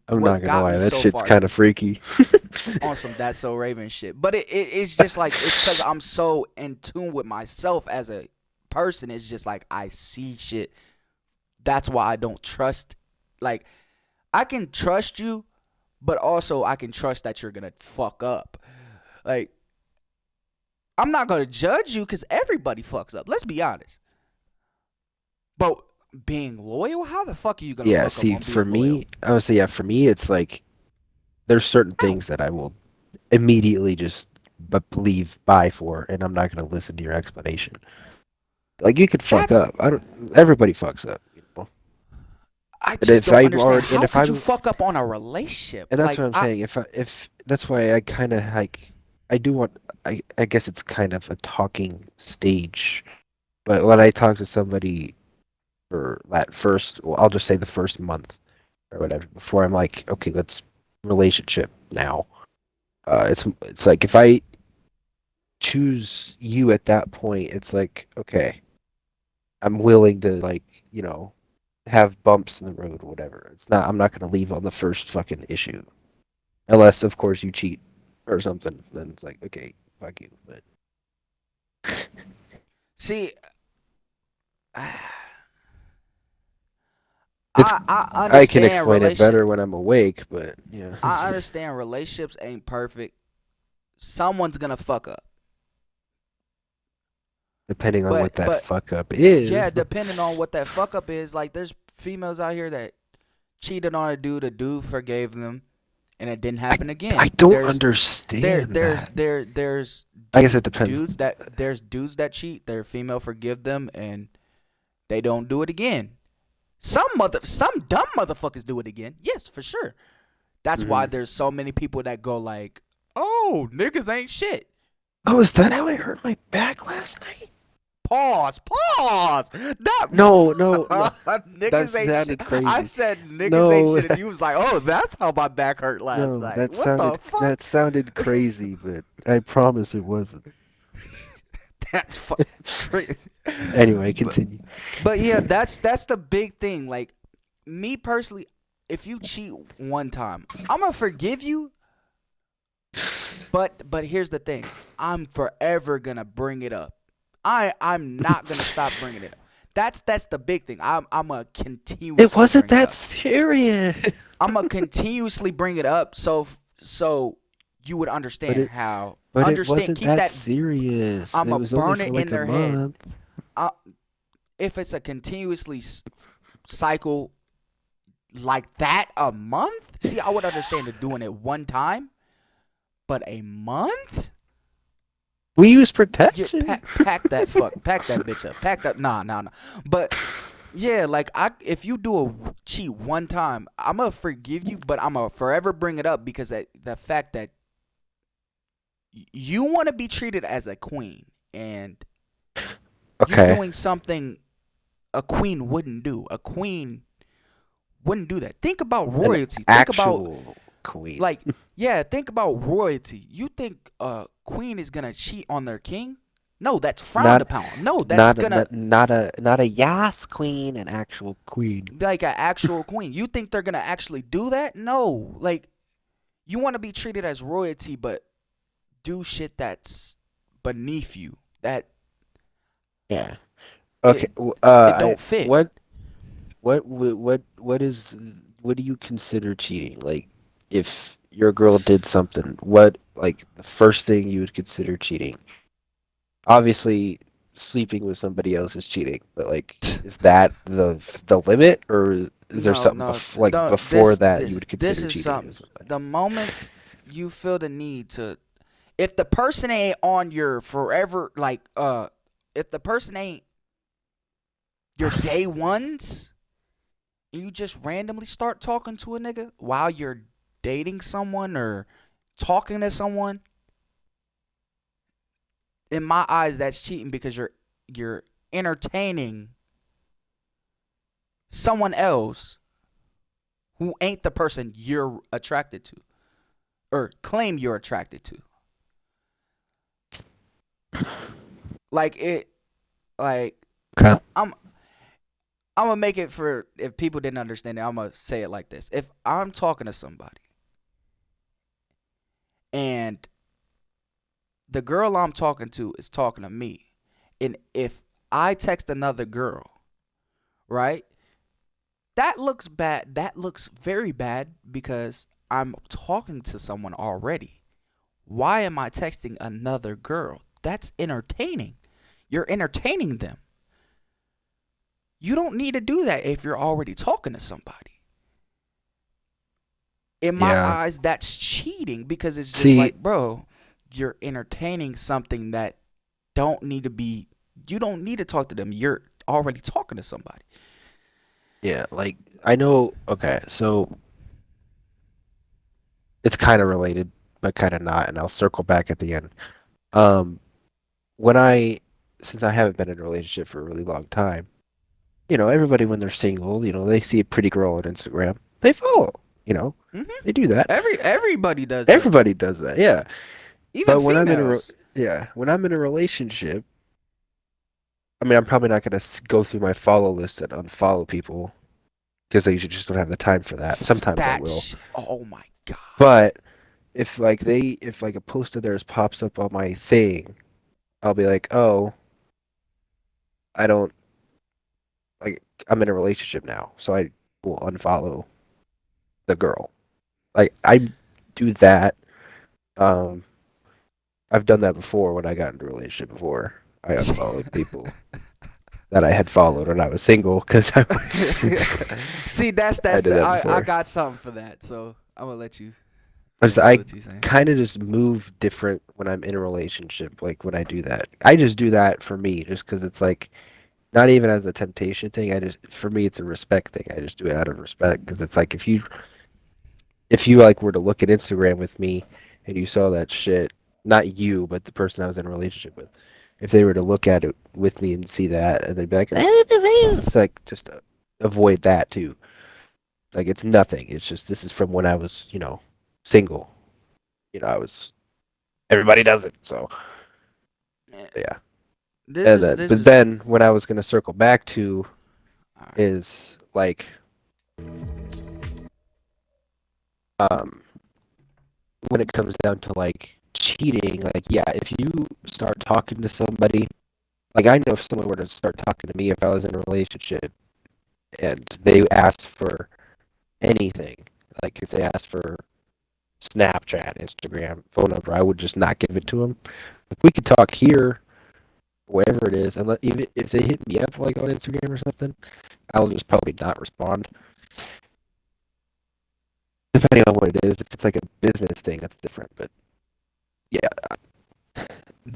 I'm what not gonna got lie, me that so shit's far. kind of freaky. On some That's So Raven shit. But it's just like it's because I'm so in tune with myself as a person. It's just like I see shit. That's why I don't trust. Like I can trust you, but also I can trust that you're gonna fuck up. Like I'm not gonna judge you because everybody fucks up. Let's be honest. But being loyal, how the fuck are you gonna Yeah, fuck up see, on for being loyal? me, I would say, yeah, for me, it's like there's certain Ow. things that I will immediately just believe buy for, and I'm not gonna listen to your explanation. Like you could fuck That's up. I don't. Everybody fucks up, you know. I And just if don't I'm understand. already, and How if could you I'm, fuck up on a relationship? and that's Like what I'm I saying. If that's why I kind of like, I do want. I guess it's kind of a talking stage, but when I talk to somebody for that first, well, I'll just say the first month or whatever, before I'm like, okay, let's relationship now. It's like if I choose you at that point, it's like, okay, I'm willing to like, have bumps in the road or whatever. I'm not gonna leave on the first fucking issue. Unless of course you cheat or something. Then it's like, okay, fuck you. But see. I it's I I can understand explain it relation. better when I'm awake, but yeah. I understand relationships ain't perfect. Someone's gonna fuck up, Depending on what that but fuck up yeah, is. depending on what that fuck up is, like there's females out here that cheated on a dude forgave them, and it didn't happen again. I don't There's understand that. there's I guess it depends. dudes that cheat, their female forgive them and they don't do it again. Some dumb motherfuckers do it again. Yes, for sure. That's why there's so many people that go like, "Oh, niggas ain't shit." Oh, is that how I hurt my back last night? Pause. That No. niggas That ain't sounded shit. crazy. I said niggas No. ain't shit, and you was like, "Oh, that's how my back hurt last No, night." that What the fuck? sounded crazy, but I promise it wasn't. That's fucking crazy. Anyway, continue. But yeah, that's the big thing. Like me personally, if you cheat one time, I'm gonna forgive you. But here's the thing, I'm forever gonna bring it up. I'm not gonna stop bringing it up. That's the big thing. I'm a continuously. It wasn't bring it that up. serious. I'm gonna continuously bring it up so you would understand it- how. But understand. it wasn't Keep that serious. I'ma It was burn only it for like in their a head. month. If it's a continuously cycle like that, a month. See, I would understand it doing it one time, but a month. We use Yeah, protection. pack that bitch up. Pack that. Nah. But yeah, like if you do a cheat one time, I'm gonna forgive you, but I'm gonna forever bring it up because the fact that you want to be treated as a queen, and Okay. you're doing something a queen wouldn't do. A queen wouldn't do that. Think about royalty. Think about Actual queen. like think about royalty. You think a queen is gonna cheat on their king? No, that's frowned Not- upon. No, that's gonna not a yas queen, an actual queen. like an actual queen. You think they're gonna actually do that? No. Like you want to be treated as royalty, but do shit that's beneath you. That Yeah. Okay. it don't fit. What do you consider cheating? Like, if your girl did something, what, like, the first thing you would consider cheating? Obviously, sleeping with somebody else is cheating, but like, is that the limit, or is there No, something no, before this- that this- you would this consider is cheating? something. Or something? The moment you feel the need to, if the person ain't on your forever, like, if the person ain't your day ones, and you just randomly start talking to a nigga while you're dating someone or talking to someone, in my eyes, that's cheating because you're entertaining someone else who ain't the person you're attracted to or claim you're attracted to. Like Okay. I'm gonna make it for if people didn't understand it, I'm gonna say it like this. If I'm talking to somebody and the girl I'm talking to is talking to me, and if I text another girl, right? That looks bad. That looks very bad because I'm talking to someone already. Why am I texting another girl? That's entertaining. You're entertaining them. You don't need to do that if you're already talking to somebody. In my Yeah. eyes, that's cheating because it's just See- like, bro, you're entertaining something that don't need to be. You don't need to talk to them. You're already talking to somebody. Yeah, like, I know. Okay, so it's kind of related, but kind of not, and I'll circle back at the end. Since I haven't been in a relationship for a really long time, everybody when they're single, they see a pretty girl on Instagram, they follow, Mhm. they do that. Everybody does that. Everybody does that, yeah. Even But when females. when I'm in a relationship, I mean, I'm probably not gonna go through my follow list and unfollow people because I usually just don't have the time for that. Sometimes I will. Oh my god. But if a post of theirs pops up on my thing, I'll be like, oh, I don't like I'm in a relationship now, so I will unfollow the girl. Like, I do that. I've done that before when I got into a relationship before. I unfollowed people that I had followed when I was single because I See, I did that I before. got something for that, so I'm gonna let you. Because That's I what you saying. kind of just move different when I'm in a relationship. Like when I do that, I just do that for me, just because it's like not even as a temptation thing. I just for me it's a respect thing. I just do it out of respect because it's like if you like were to look at Instagram with me and you saw that shit, not you, but the person I was in a relationship with, if they were to look at it with me and see that, and they'd be like, it's like just avoid that too. Like it's nothing. It's just this is from when I was, single. I was everybody does it, so Eh, yeah. This And is then, this but is then when I was gonna circle back to all right. is like um when it comes down to like cheating, like yeah, if you start talking to somebody, like I know if someone were to start talking to me if I was in a relationship and they asked for anything, like if they asked for Snapchat, Instagram, phone number, I would just not give it to them. Like we could talk here, wherever it is, and even if they hit me up like on Instagram or something, I'll just probably not respond. Depending on what it is, if it's like a business thing, that's different. But yeah,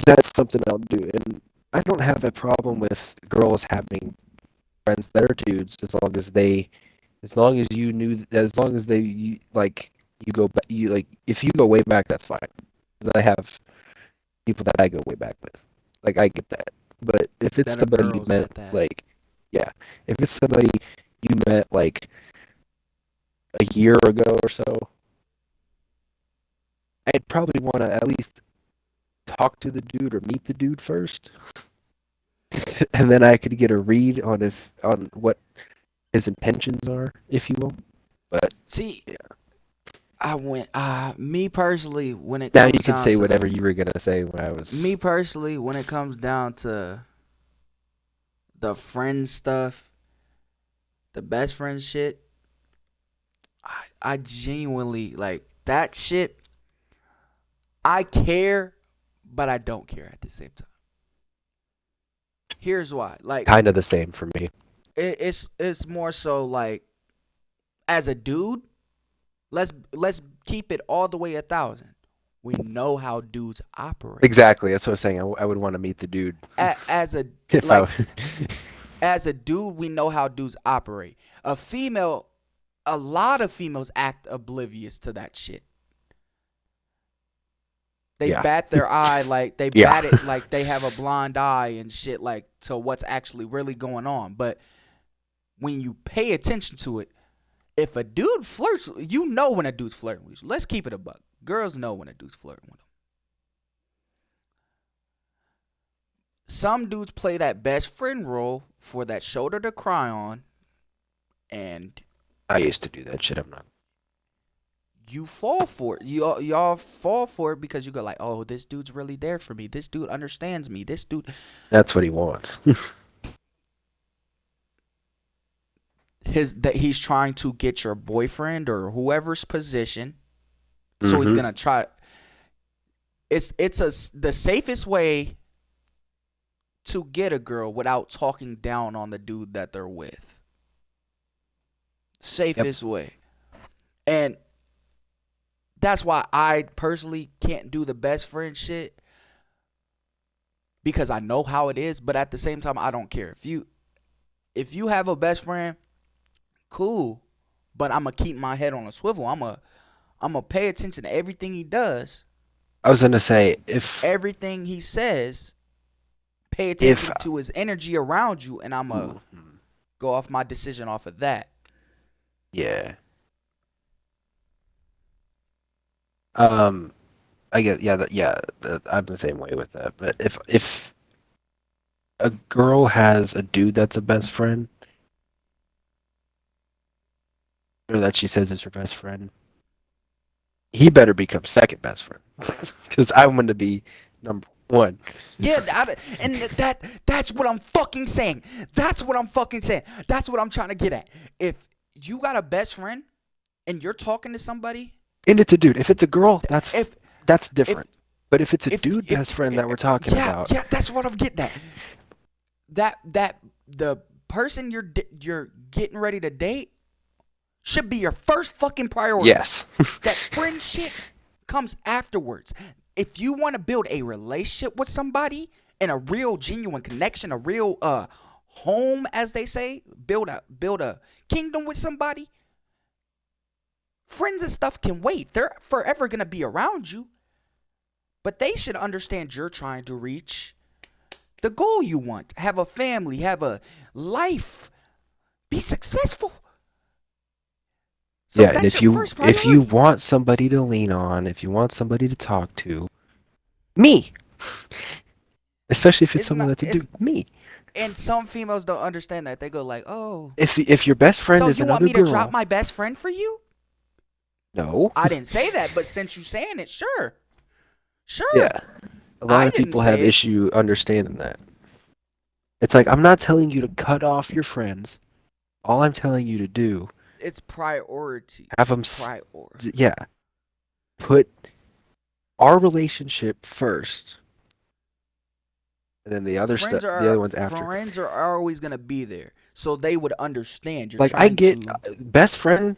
that's something I'll do. And I don't have a problem with girls having friends that are dudes as long as you knew, as long as like, you go back, if you go way back, that's fine. 'Cause I have people that I go way back with. Like, I get that. But if it's That are somebody you girls met, at that. like, yeah, if it's somebody you met, like, a year ago or so, I'd probably want to at least talk to the dude or meet the dude first. And then I could get a read on what his intentions are, if you will. But See, yeah. I went. Me personally, when it Now you comes can down say to whatever you were gonna say when I me was. personally, when it comes down to the friend stuff, the best friend shit, I genuinely like that shit. I care, but I don't care at the same time. Here's why. Like Kind of the same for me. it's more so like as a dude, let's keep it all the way 1,000. We know how dudes operate. Exactly. That's what I was saying. I would want to meet the dude As a if I like was. as a dude, we know how dudes operate. A female, a lot of females act oblivious to that shit. They Yeah. bat their eye like they Yeah. bat it like they have a blind eye and shit like to what's actually really going on. But when you pay attention to it, if a dude flirts, you know when a dude's flirting with you. Let's keep it a buck. Girls know when a dude's flirting with them. Some dudes play that best friend role for that shoulder to cry on, and I used to do that shit. I'm not. you fall for it. Y'all fall for it because you go like, oh, this dude's really there for me. This dude understands me. This dude, That's what he wants. that he's trying to get your boyfriend or whoever's position. So he's Mm-hmm. gonna try. The safest way to get a girl without talking down on the dude that they're with. Safest way. And that's why I personally can't do the best friend shit because I know how it is, but at the same time I don't care. If you have a best friend, cool, but I'm gonna keep my head on a swivel. I'm gonna pay attention to everything he does, I was gonna say everything he says. Pay if attention to his energy around you, and I'm gonna go off my decision off of that. yeah. I guess I'm the same way with that. But if a girl has a dude that's a best friend, or that she says is her best friend, he better become second best friend, because I want to be number one. Yeah, and that's what I'm fucking saying. That's what I'm fucking saying. That's what I'm trying to get at. If you got a best friend and you're talking to somebody, And it's a dude. If it's a girl, if that's different. But if it's a if dude best friend that we're talking about, yeah, that's what I'm getting at. That the person you're getting ready to date should be your first fucking priority. yes. That friend shit, comes afterwards. If you want to build a relationship with somebody and a real genuine connection, a real home, as they say, build a kingdom with somebody, friends and stuff can wait. They're forever gonna be around you. But they should understand you're trying to reach the goal you want. Have a family, have a life, be successful. So Yeah, and that's if your you first if you priority. want somebody to lean on, if you want somebody to talk to, me. Especially if it's It's someone not that's a it's dude, me. and some females don't understand that. They go like, "Oh, If your best friend so is you want another me to drop girl, my best friend for you?" no. I didn't say that, but since you saying it, sure. Yeah, Sure. a lot I of didn't people have say it. issue understanding that. It's like I'm not telling you to cut off your friends. All I'm telling you to do, It's priority. have them, Priority. yeah, put our relationship first, and then the other ones after. Friends are always gonna be there, so they would understand you're Like I trying get to. best friend,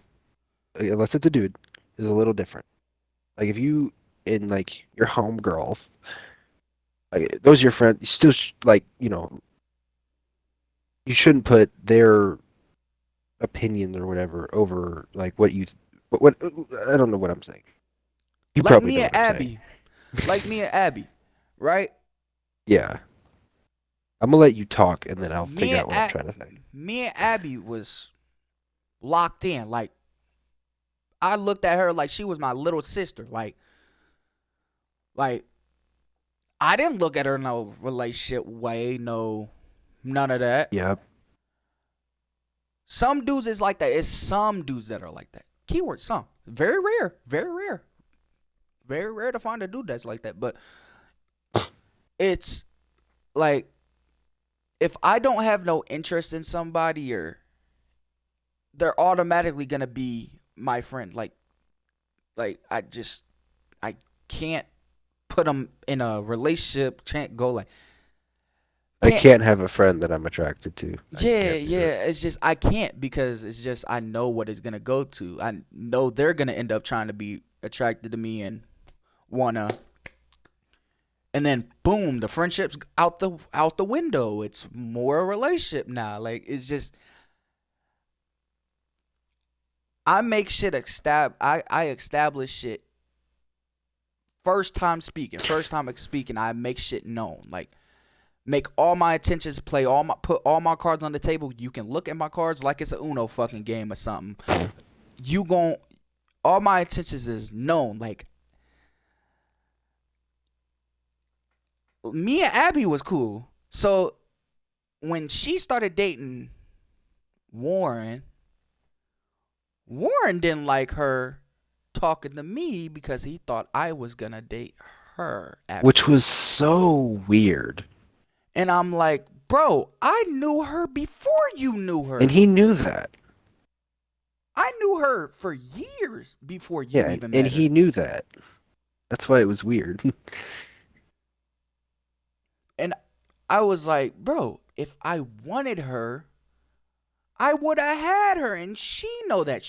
unless it's a dude, is a little different. Like if you in like your home girl, like those are your friends, you still like you shouldn't put their opinion or whatever over like what I don't know what I'm saying. You Like probably me know and what I'm saying. Abby, like me and Abby, right? Yeah. I'm gonna let you talk and then I'll Me figure and out what I'm trying to say. me and Abby was locked in. Like I looked at her like she was my little sister. Like I didn't look at her no relationship way, no none of that. Yep. Some dudes is like that. It's some dudes that are like that. Keyword some. Very rare. Very rare. Very rare to find a dude that's like that. But it's like if I don't have no interest in somebody, or they're automatically gonna be my friend. Like I can't put them in a relationship. Can't go like I can't. can't have a friend that I'm attracted to. I Yeah, can't do it. yeah. It's just I can't, because it's just I know what it's gonna go to. I know they're gonna end up trying to be attracted to me and wanna, and then boom, the friendship's out the window. It's more a relationship now. Like it's just I make shit I establish shit first time speaking. First time speaking, I make shit known. Like make all my attentions, put all my cards on the table. You can look at my cards like it's a Uno fucking game or something. You gon' all my intentions is known. Like me and Abby was cool. So when she started dating Warren, Warren didn't like her talking to me because he thought I was gonna date her Which was afterwards. so weird. And I'm like, bro, I knew her before you knew And her. he knew that. I knew her for years before you Yeah, even and met her. he knew that. That's why it was weird. And I was like, bro, if I wanted her, I would have had her, and she know that.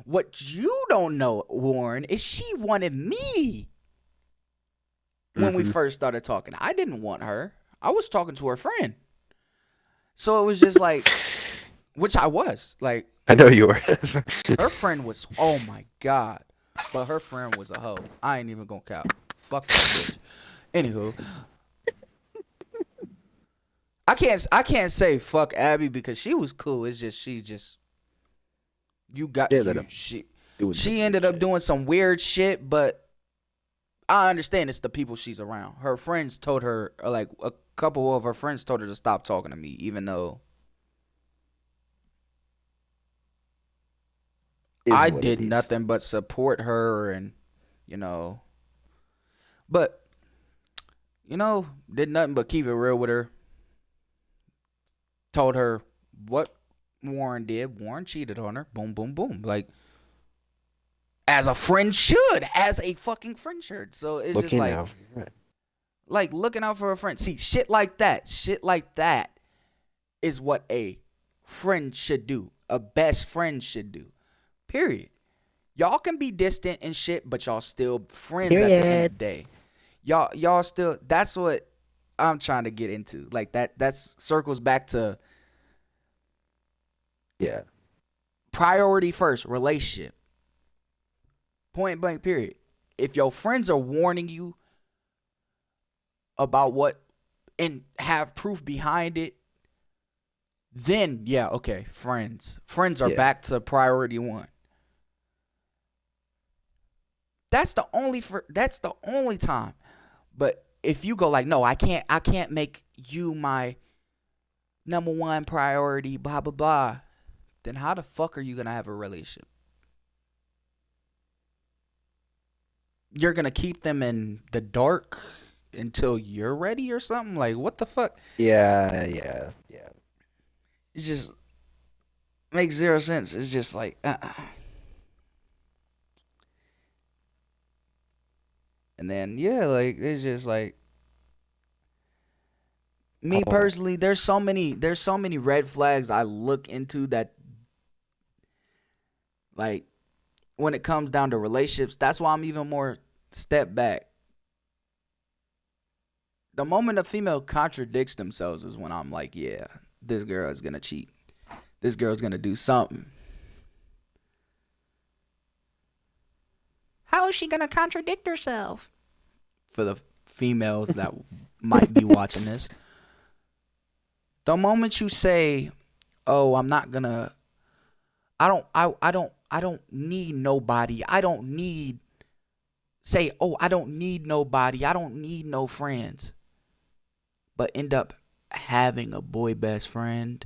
What you don't know, Warren, is she wanted me when we Hmm. first started talking. I didn't want her. I was talking to her friend. So it was just like, which I was. Like, I know you were. her friend was, oh my God. But her friend was a hoe. I ain't even gonna count. Fuck that bitch. Anywho, I can't say fuck Abby because she was cool. It's just you got She ended you up she doing some she weird ended up shit. doing some weird shit, but I understand it's the people she's around. Her friends told her, like a couple of her friends told her to stop talking to me, even though Is I what it did is. nothing but support her, and you know, but did nothing but keep it real with her. Told her what Warren did. Warren cheated on her. Boom, boom, boom. Like as a friend should, as a fucking friend should. So it's just Looking out. Right. like looking out for a friend. See, shit like that is what a friend should do. A best friend should do. Period. Y'all can be distant and shit, but y'all still friends at the end of Period. the day. Y'all still. That's what I'm trying to get into. Like that. That's circles back to Yeah. priority first, relationship. Point blank. Period. If your friends are warning you about what and have proof behind it, then yeah, okay, friends. Friends are Yeah. back to priority one. That's the only time. But if you go like, no, I can't make you my number one priority, blah blah blah, then how the fuck are you gonna have a relationship? You're gonna keep them in the dark until you're ready or something? Like what the fuck? Yeah. Yeah. Yeah. It just makes zero sense. It's just like and then yeah, like it's just like me Oh. personally, there's so many red flags I look into that like when it comes down to relationships, that's why I'm even more step back. The moment a female contradicts themselves is when I'm like, yeah, this girl is gonna cheat. This girl's gonna do something. How is she gonna contradict herself? For the females that might be watching this, the moment you say, "Oh, I'm not gonna," I don't need nobody. I don't need say, "Oh, I don't need nobody. I don't need no friends," but end up having a boy best friend,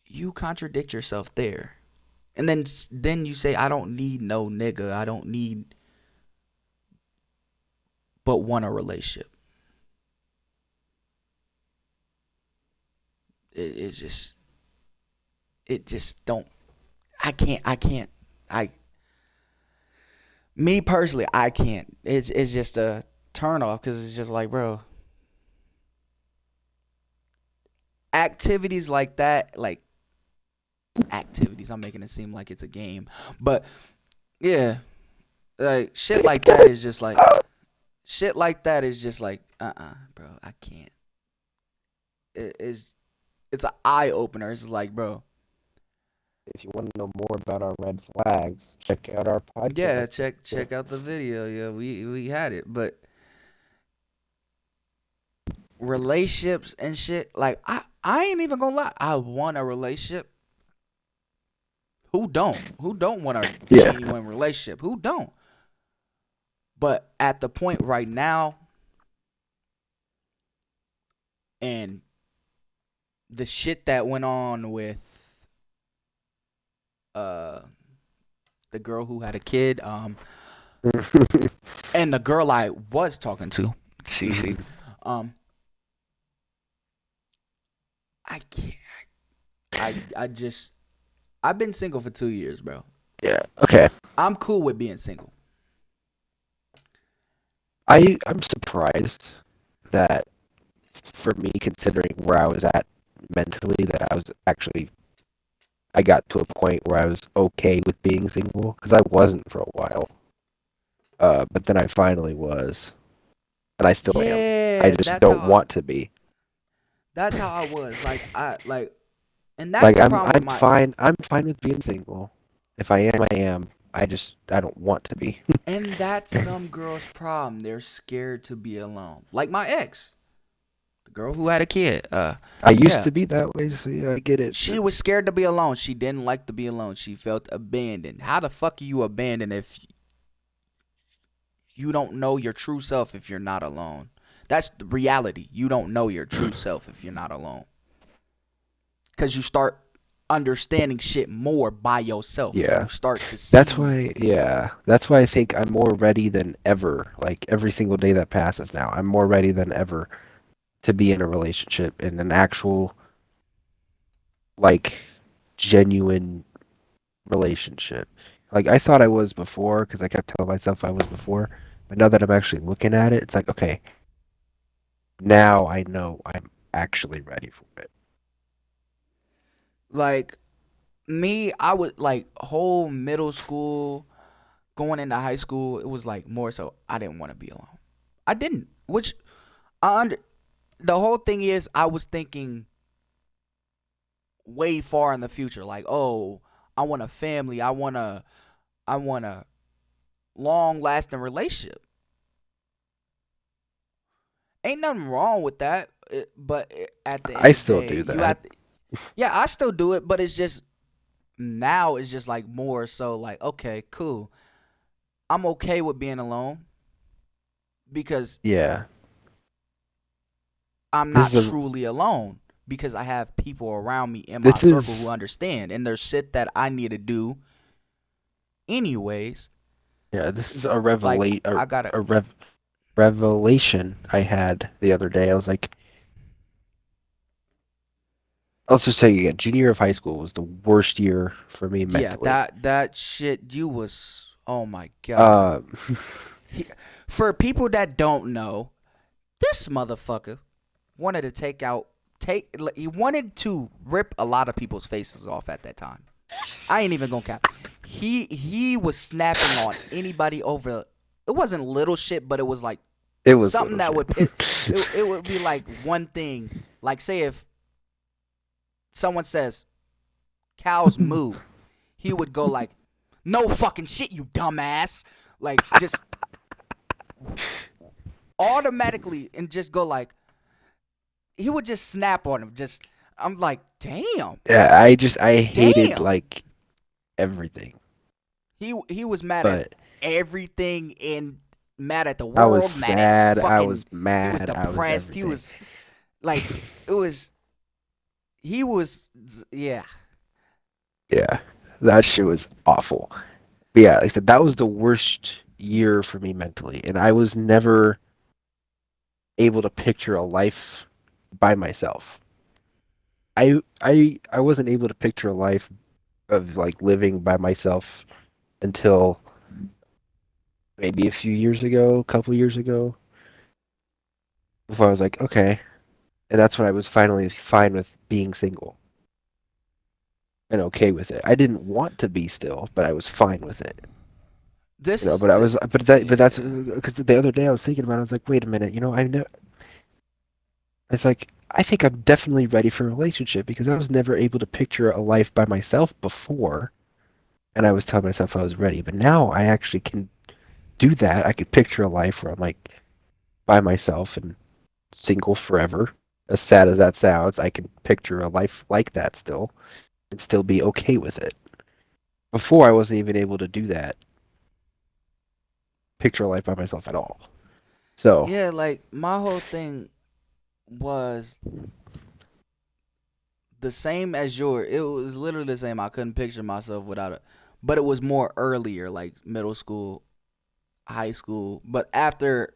you contradict yourself there. And then you say, "I don't need no nigga. I don't need but want a relationship." It just it just don't. I can't. I Me personally, I can't. It's just a turn off because it's just like, bro, activities like that, like activities. I'm making it seem like it's a game, but yeah, like shit like that is just like bro, I can't. It's an eye opener. It's like, bro, If you want to know more about our red flags, check out our yeah, podcast. check out the video. Yeah, we had it, but relationships and shit, like I ain't even gonna lie. I want a relationship. Who don't? Who don't want a Yeah. genuine relationship? Who don't? But at the point right now, and the shit that went on with uh the girl who had a kid, and the girl I was talking to, Cece, Mhm. um, I can't. I just I've been single for 2 years, bro. Yeah. Okay. I'm cool with being single. I'm surprised that for me, considering where I was at mentally, that I got to a point where I was okay with being single because I wasn't for a while. But then I finally was, and I still am. I Yeah, just don't want to be. that's how I was. And that's Like the problem with I'm my. fine. I'm fine with being single. If I am, I am. I don't want to be. And that's some girls' problem. They're scared to be alone. Like my ex, the girl who had a kid. I used Yeah, to be that way, so yeah, I get it. she was scared to be alone. She didn't like to be alone. She felt abandoned. How the fuck are you abandoned if you don't know your true self if you're not alone? That's the reality. You don't know your true self if you're not alone. Because you start understanding shit more by yourself. Yeah. You start to see. That's why I think I'm more ready than ever. Like every single day that passes now, I'm more ready than ever to be in a relationship, in an actual, like, genuine relationship. Like I thought I was before because I kept telling myself I was before, but now that I'm actually looking at it, it's like, okay, now I know I'm actually ready for it. Like, Me, I would like whole middle school, going into high school. It was like more so I didn't want to be alone. I didn't. Which I under. The whole thing is I was thinking way far in the future. Like, oh, I want a family. I want a long lasting relationship. Ain't nothing wrong with that. But at the end I of the still day, do you that. have to. Yeah, I still do it, but it's just now it's just like more so like okay, cool. I'm okay with being alone because Yeah. I'm This not is a truly alone because I have people around me in my this circle who is understand and there's shit that I need to do anyways. yeah, this is a Like revelate I gotta. a revelation I had the other day. I was like, let's just say again, junior year of high school was the worst year for me Yeah, mentally. that shit you was. Oh my god. Um, He, for people that don't know, this motherfucker wanted to he wanted to rip a lot of people's faces off at that time. I ain't even gonna cap. He was snapping on anybody over. It wasn't little shit, but it was like it was something little that shit. would it would be like one thing. Like say if someone says cows moo, he would go like, "No fucking shit, you dumbass!" Like just automatically and just go like he would just snap on him. Just I'm like, damn, Yeah, I hated damn. like everything, He was mad at but everything and mad at the I was world, mad at sad, I was fucking. He was mad, I was depressed. He everything. was like, it was. He was, yeah. Yeah, that shit was awful. But yeah, like I said, that was the worst year for me mentally, and I was never able to picture a life by myself. I wasn't able to picture a life of like living by myself until maybe a few years ago, a couple years ago, before I was like, okay. And that's when I was finally fine with being single and okay with it. I didn't want to be still, but I was fine with it. This, But I was, but that's yeah. because the other day I was thinking about it. I was like, wait a minute, I know. It's like I think I'm definitely ready for a relationship because I was never able to picture a life by myself before, and I was telling myself I was ready. But now I actually can do that. I could picture a life where I'm like by myself and single forever. As sad as that sounds, I can picture a life like that still and still be okay with it. Before I wasn't even able to do that, picture a life by myself at all. So, Yeah, like my whole thing was the same as yours. It was literally the same. I couldn't picture myself without it. But it was more earlier, like middle school, high school. But after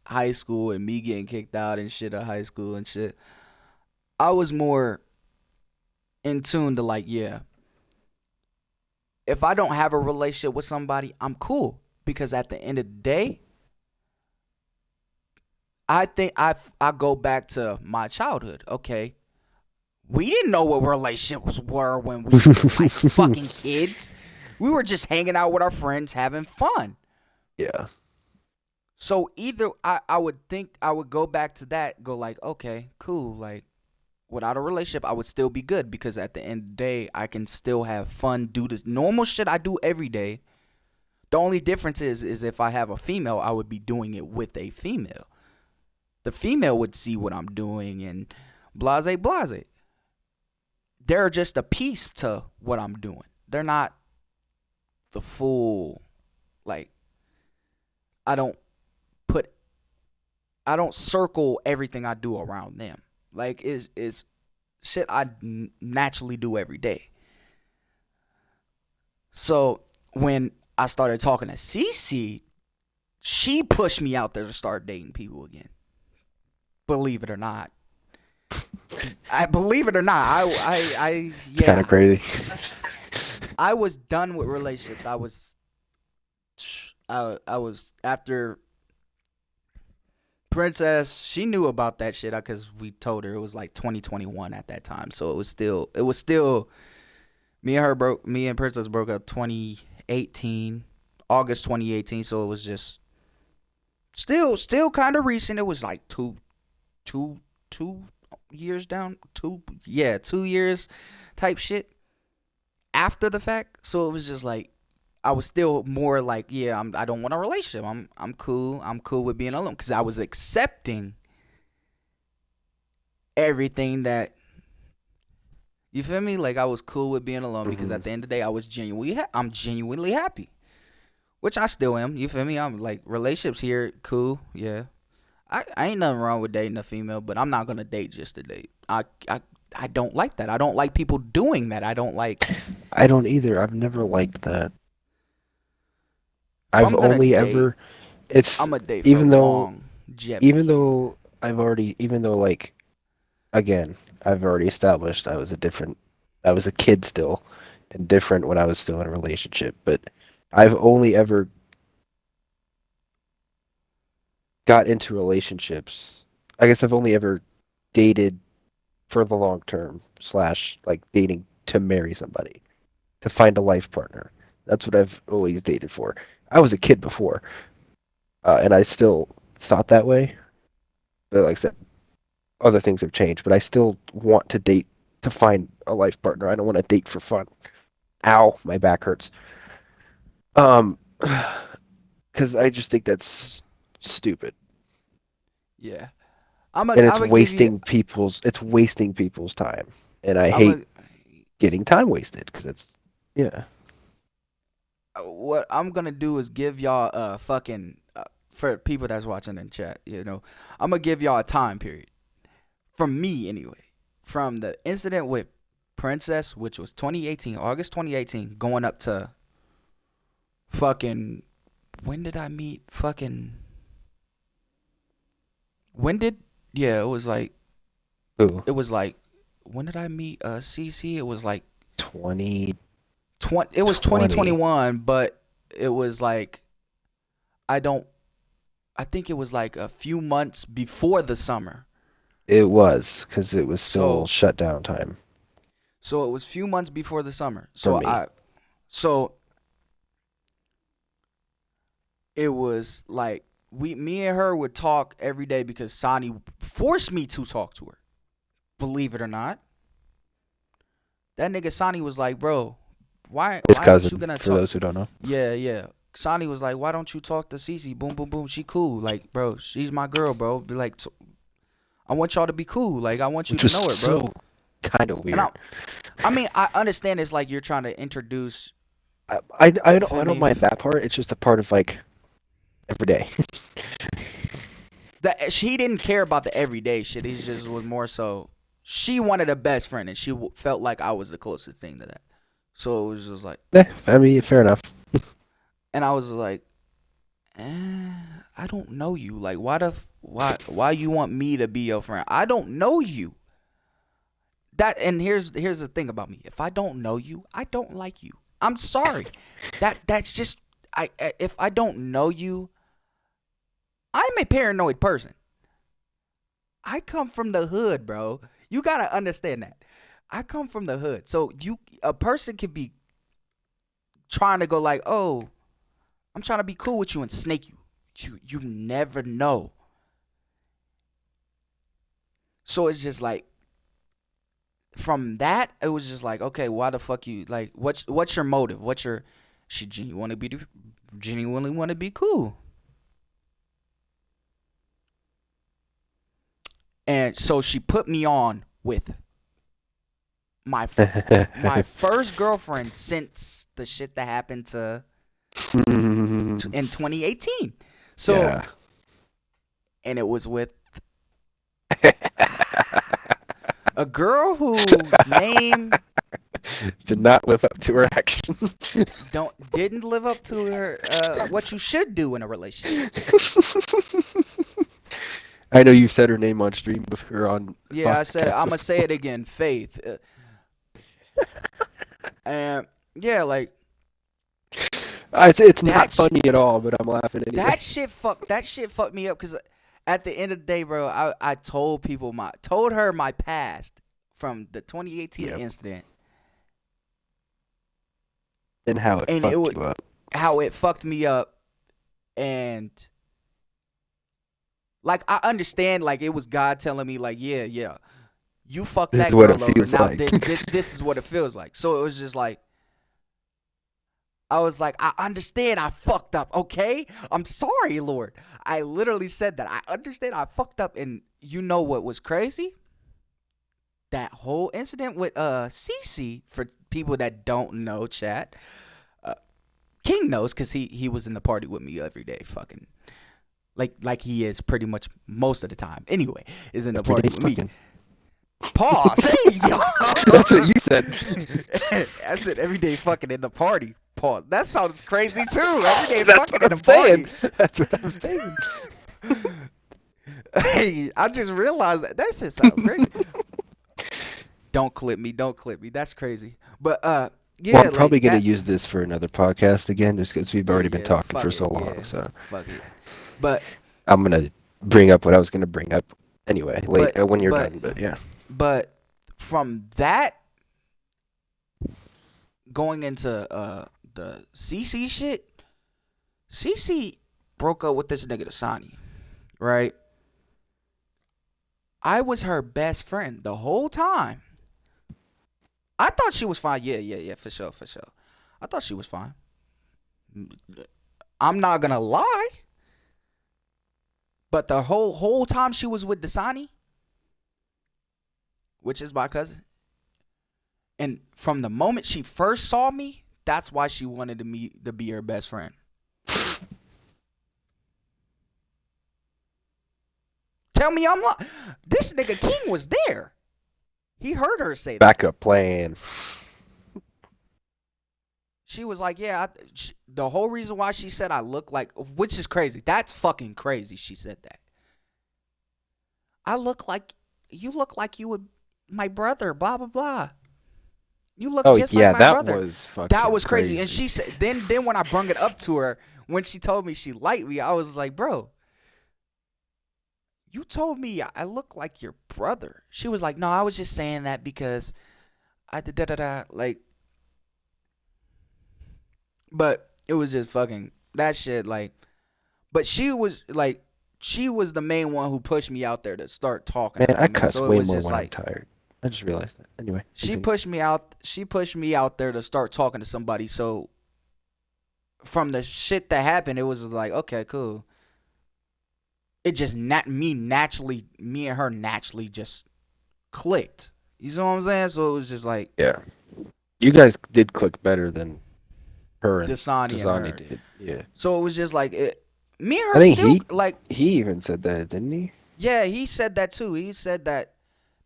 high school and me getting kicked out and shit of high school and shit, I was more in tune to like, yeah, if I don't have a relationship with somebody, I'm cool because at the end of the day, I think I go back to my childhood. Okay, we didn't know what relationships were when we was like fucking kids. We were just hanging out with our friends, having fun. yeah. So either I would think I would go back to that, go like, okay, cool, like without a relationship, I would still be good because at the end of the day, I can still have fun, do this normal shit I do every day. The only difference is if I have a female, I would be doing it with a female. The female would see what I'm doing and blase blase. They're just a piece to what I'm doing. They're not the full like I don't put I don't circle everything I do around them. Like is shit I naturally do every day. So when I started talking to Cece, she pushed me out there to start dating people again. Believe it or not. I believe it or not. It's kind of Yeah. crazy. I was done with relationships. I was after Princess. She knew about that shit because we told her it was like 2021 at that time. So it was still Me and Princess broke up 2018, August 2018. So it was just still kind of recent. It was like two, 2 years down, 2 years type shit after the fact. So it was just like I was still more like, yeah, I don't want a relationship. I'm cool. I'm cool with being alone because I was accepting everything that you feel me. Like I was cool with being alone because at the end of the day, I'm genuinely happy, which I still am. You feel me? I'm like relationships here, cool, yeah. I ain't nothing wrong with dating a female, but I'm not gonna date just to date. I don't like that. I don't like people doing that. I don't like. I don't either. I've never liked that. If I've I'm gonna only date, ever. It's I'm gonna date for even though even longevity. though even though like again I've already established I was a kid still and different when I was still in a relationship, but I've only ever got into relationships. I guess I've only ever dated for the long term slash like dating to marry somebody, to find a life partner. That's what I've always dated for. I was a kid before, and I still thought that way. But like I said, other things have changed. But I still want to date to find a life partner. I don't want to date for fun. Ow, my back hurts. Um, because I just think that's stupid, Yeah, and I'm gonna give you. it's wasting people's time, and I I'm hate gonna getting time wasted because it's yeah. what I'm gonna do is give y'all a fucking for people that's watching in chat. I'm gonna give y'all a time period from me anyway. From the incident with Princess, which was 2018, August 2018, going up to fucking when did I meet fucking when did yeah Ooh, it was like when did I meet CC? It was like 2020. it was 2021, but it was like I don't I think it was like a few months before the summer. It was because it was still So shutdown time so it was few months before the summer. for me. So it was like me and her would talk every day because Sonny forced me to talk to her. Believe it or not, that nigga Sonny was like, bro, His why ain't you cousin, gonna for talk? those who don't know. Yeah. Sonny was like, why don't you talk to Cece? Boom, boom, boom. She cool. Like, bro, she's my girl, bro. Be like, I want y'all to be cool. Like, I want you Which to was know her, bro. so kind of And weird. I mean, I understand it's like you're trying to introduce. I You don't feel I don't me? mind that part. It's just a part of like every day. That she didn't care about the everyday shit. He just was more so. She wanted a best friend, and she felt like I was the closest thing to that. So it was just like, I mean, fair enough. and I was like, I don't know you. Like, why you want me to be your friend? I don't know you. That and here's the thing about me. If I don't know you, I don't like you. I'm sorry. That's just if I don't know you, I'm a paranoid person. I come from the hood, bro. You gotta understand that. I come from the hood. So a person could be trying to go like, oh, I'm trying to be cool with you and snake you. You never know. So it's just like from that, it was just like, okay, why the fuck you like? What's your motive? She genuinely want to be cool, and so she put me on with my my first girlfriend since the shit that happened in 2018. So Yeah. and it was with a girl whose name Did not live up to her actions. didn't live up to her what you should do in a relationship. I know you said her name on stream before on Yeah, I said podcast I'm gonna say before. it again, Faith. And yeah, like It's not that funny at all, but I'm laughing anyway. that shit fucked me up because at the end of the day, bro, I told her my past from the 2018 Yep. incident, And how it and it fucked would you up. how it fucked me up, and like I understand, like it was God telling me, like, yeah, you fucked This is that what it girl over. feels Now like. this is what it feels like. So it was just like I was like, I understand I fucked up, okay? I'm sorry, Lord. I literally said that. I understand I fucked up, and you know what was crazy? That whole incident with Cece, for people that don't know, chat. King knows because he was in the party with me every day, fucking like he is pretty much most of the time. Anyway, is in the Every party day with me. fucking. Pause. Hey, yo. That's what you said. I said every day fucking in the party. Pause. That sounds crazy too. Every day That's fucking what in I'm the saying. party. That's what I'm saying. Hey, I just realized that shit sounds crazy. Don't clip me. Don't clip me. That's crazy. But Well, yeah, I'm probably like gonna that. use this for another podcast again, just because we've already been Yeah. talking for Fuck it. so long. Yeah. So Fuck it. But I'm gonna bring up what I was gonna bring up anyway, but when you're but done. But yeah, but from that going into the CC shit, CC broke up with this nigga Dasani, right? I was her best friend the whole time. I thought she was fine. Yeah, for sure, for sure. I thought she was fine. I'm not gonna lie, but the whole time she was with Dasani, which is my cousin, and from the moment she first saw me, that's why she wanted to be her best friend. Tell me I'm lying. This nigga King was there. He heard her say that. backup plan. She was like, yeah, the whole reason why she said I look like, which is crazy. That's fucking crazy. She said that. You look like you would, my brother, blah, blah, blah. You look Oh just yeah, like my that brother. was fucking. That was crazy. And she said, then when I brung it up to her, when she told me she liked me, I was like, bro, you told me I look like your brother. She was like, no, I was just saying that because I did da. Like, but it was just fucking that shit. Like, but she was the main one who pushed me out there to start talking Man, to I females. cuss So it way was more just when I'm like tired. I just realized that. Anyway, she continue. pushed me out. She pushed me out there to start talking to somebody. So from the shit that happened, it was just like, okay, cool. It just me and her naturally just clicked. You know what I'm saying? So it was just like Yeah, you guys did click better than her and Dasani and her. did. Yeah, So it was just like me and I her think still like. he even said that, didn't he? Yeah, he said that too. He said that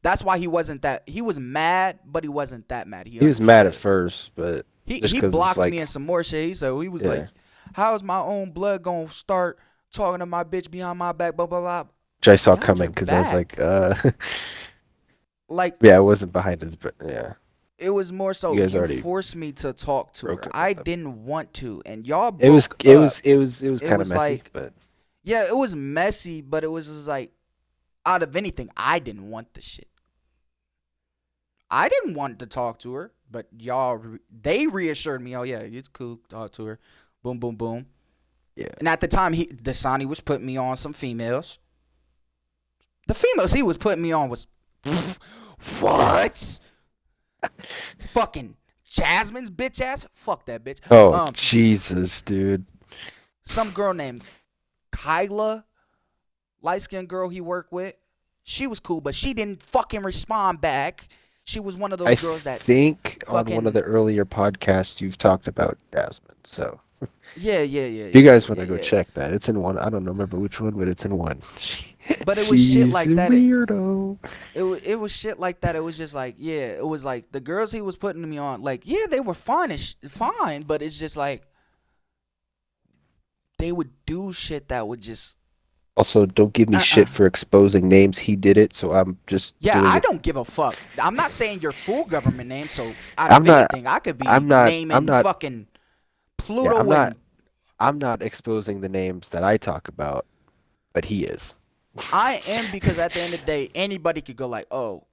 that's why he wasn't that. He was mad, but he wasn't that mad. He was mad at understood. first, but just He because it's blocked like, me and some more shit. He was yeah, like, "How is my own blood gonna start talking to my bitch behind my back?" Blah blah blah. which I saw Behind coming your because I was like, back. Like yeah, I wasn't behind his, but yeah, it was more so you guys you already forced me to talk to broke her. up I with them. didn't want to, and y'all broke It was up. it was It kind of was messy, like, but yeah, it was messy, but it was just like, out of anything, I didn't want the shit. I didn't want to talk to her, but they reassured me, oh yeah, it's cool, talk to her. Boom, boom, boom. yeah, And at the time, Dasani was putting me on some females. The females he was putting me on was, what? Fucking Jasmine's bitch ass? Fuck that bitch. oh Jesus, dude. Some girl named Kyla, light skinned girl he worked with. She was cool, but she didn't fucking respond back. She was one of those girls that think on fucking one of the earlier podcasts you've talked about Jasmine. So yeah. if you guys want to go check that, it's in one. I don't remember which one, but it's in one. But it was shit like that. Weirdo. It was shit like that. It was just like, yeah, it was like the girls he was putting me on, like, yeah, they were fine, but it's just like they would do shit that would just. Also, don't give me shit for exposing names. He did it, so I'm just doing I it. don't give a fuck. I'm not saying your full government name, so out of anything, I could be naming fucking Pluto and. I'm not exposing the names that I talk about, but he is. I am, because at the end of the day, anybody could go like, oh,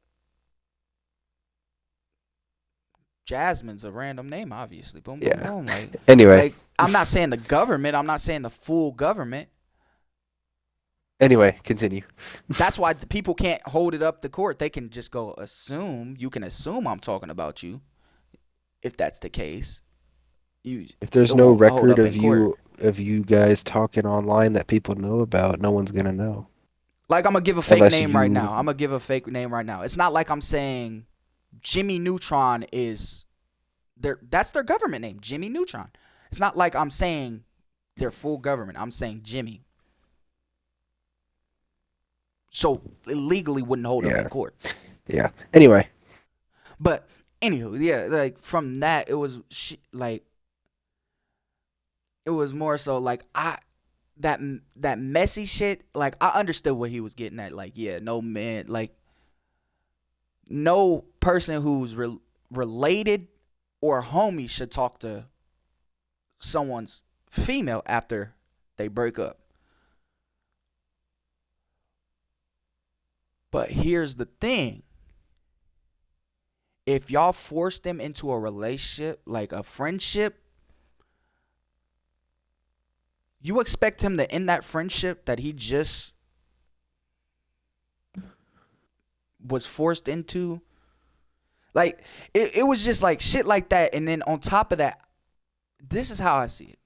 Jasmine's a random name, obviously. Boom, boom, Yeah. boom. Anyway. Like I'm not saying the government. I'm not saying the full government. Anyway, continue. That's why the people can't hold it up to court. They can just go assume. You can assume I'm talking about you. If that's the case, If there's it no won't hold record up in court. of you guys talking online that people know about, no one's gonna know. Like I'm gonna give a fake Unless name right you now. I'm gonna give a fake name right now. It's not like I'm saying Jimmy Neutron is that's their government name, Jimmy Neutron. It's not like I'm saying their full government. I'm saying Jimmy. So it legally wouldn't hold up in court. Yeah. Anyway. But anywho, yeah, like from that, it was like it was more so like that messy shit. Like I understood what he was getting at. Like yeah, no man, like no person who's related or homie should talk to someone's female after they break up. But here's the thing. If y'all force them into a relationship, like a friendship, you expect him to end that friendship that he just was forced into? Like, it was just like shit like that. And then on top of that, this is how I see it.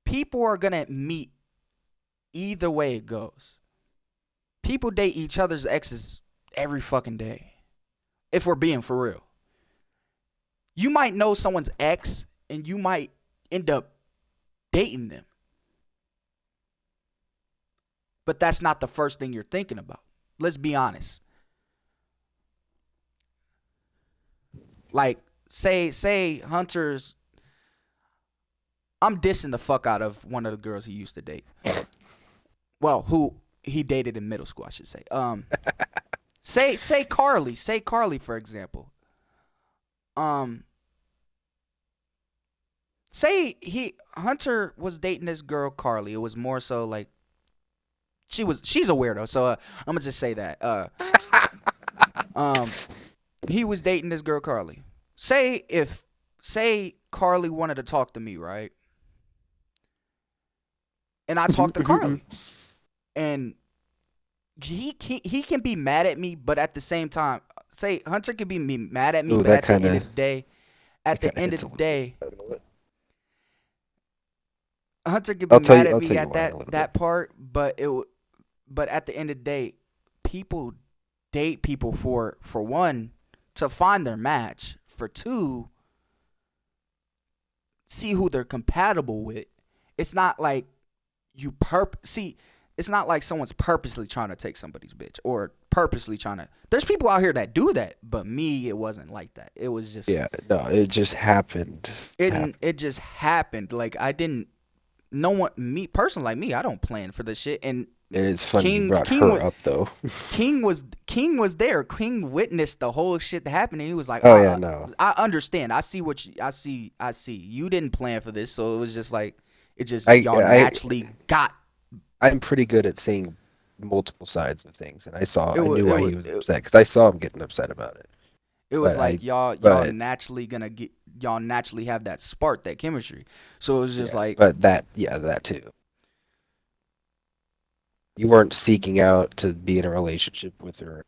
People are going to meet either way it goes. People date each other's exes every fucking day. If we're being for real. You might know someone's ex and you might end up dating them. But that's not the first thing you're thinking about. Let's be honest. Like, say Hunter's... I'm dissing the fuck out of one of the girls he used to date. Well, who he dated in middle school, I should say. Say Carly. Say Carly, for example. Say Hunter was dating this girl Carly. It was more so like she's a weirdo. So I'm gonna just say that. He was dating this girl Carly. Say Carly wanted to talk to me, right? And I talked to Carly. And he can be mad at me, but at the same time, say Hunter can be mad at me, but at the end of the day, Hunter can be mad at me at that part, but at the end of the day, people date people for one, to find their match, for two, see who they're compatible with. It's not like it's not like someone's purposely trying to take somebody's bitch or purposely trying to. There's people out here that do that, but me, it wasn't like that. It was just it just happened. It just happened. Like no one, me personally, like me, I don't plan for this shit. And it is funny you brought her up though. King was there. King witnessed the whole shit that happened, and he was like, "Oh yeah, no, I understand. I see what I see. You didn't plan for this, so it was just like y'all naturally got." I'm pretty good at seeing multiple sides of things, and I knew why he was upset because I saw him getting upset about it. It was y'all naturally have that spark, that chemistry. So it was just that too. You weren't seeking out to be in a relationship with her.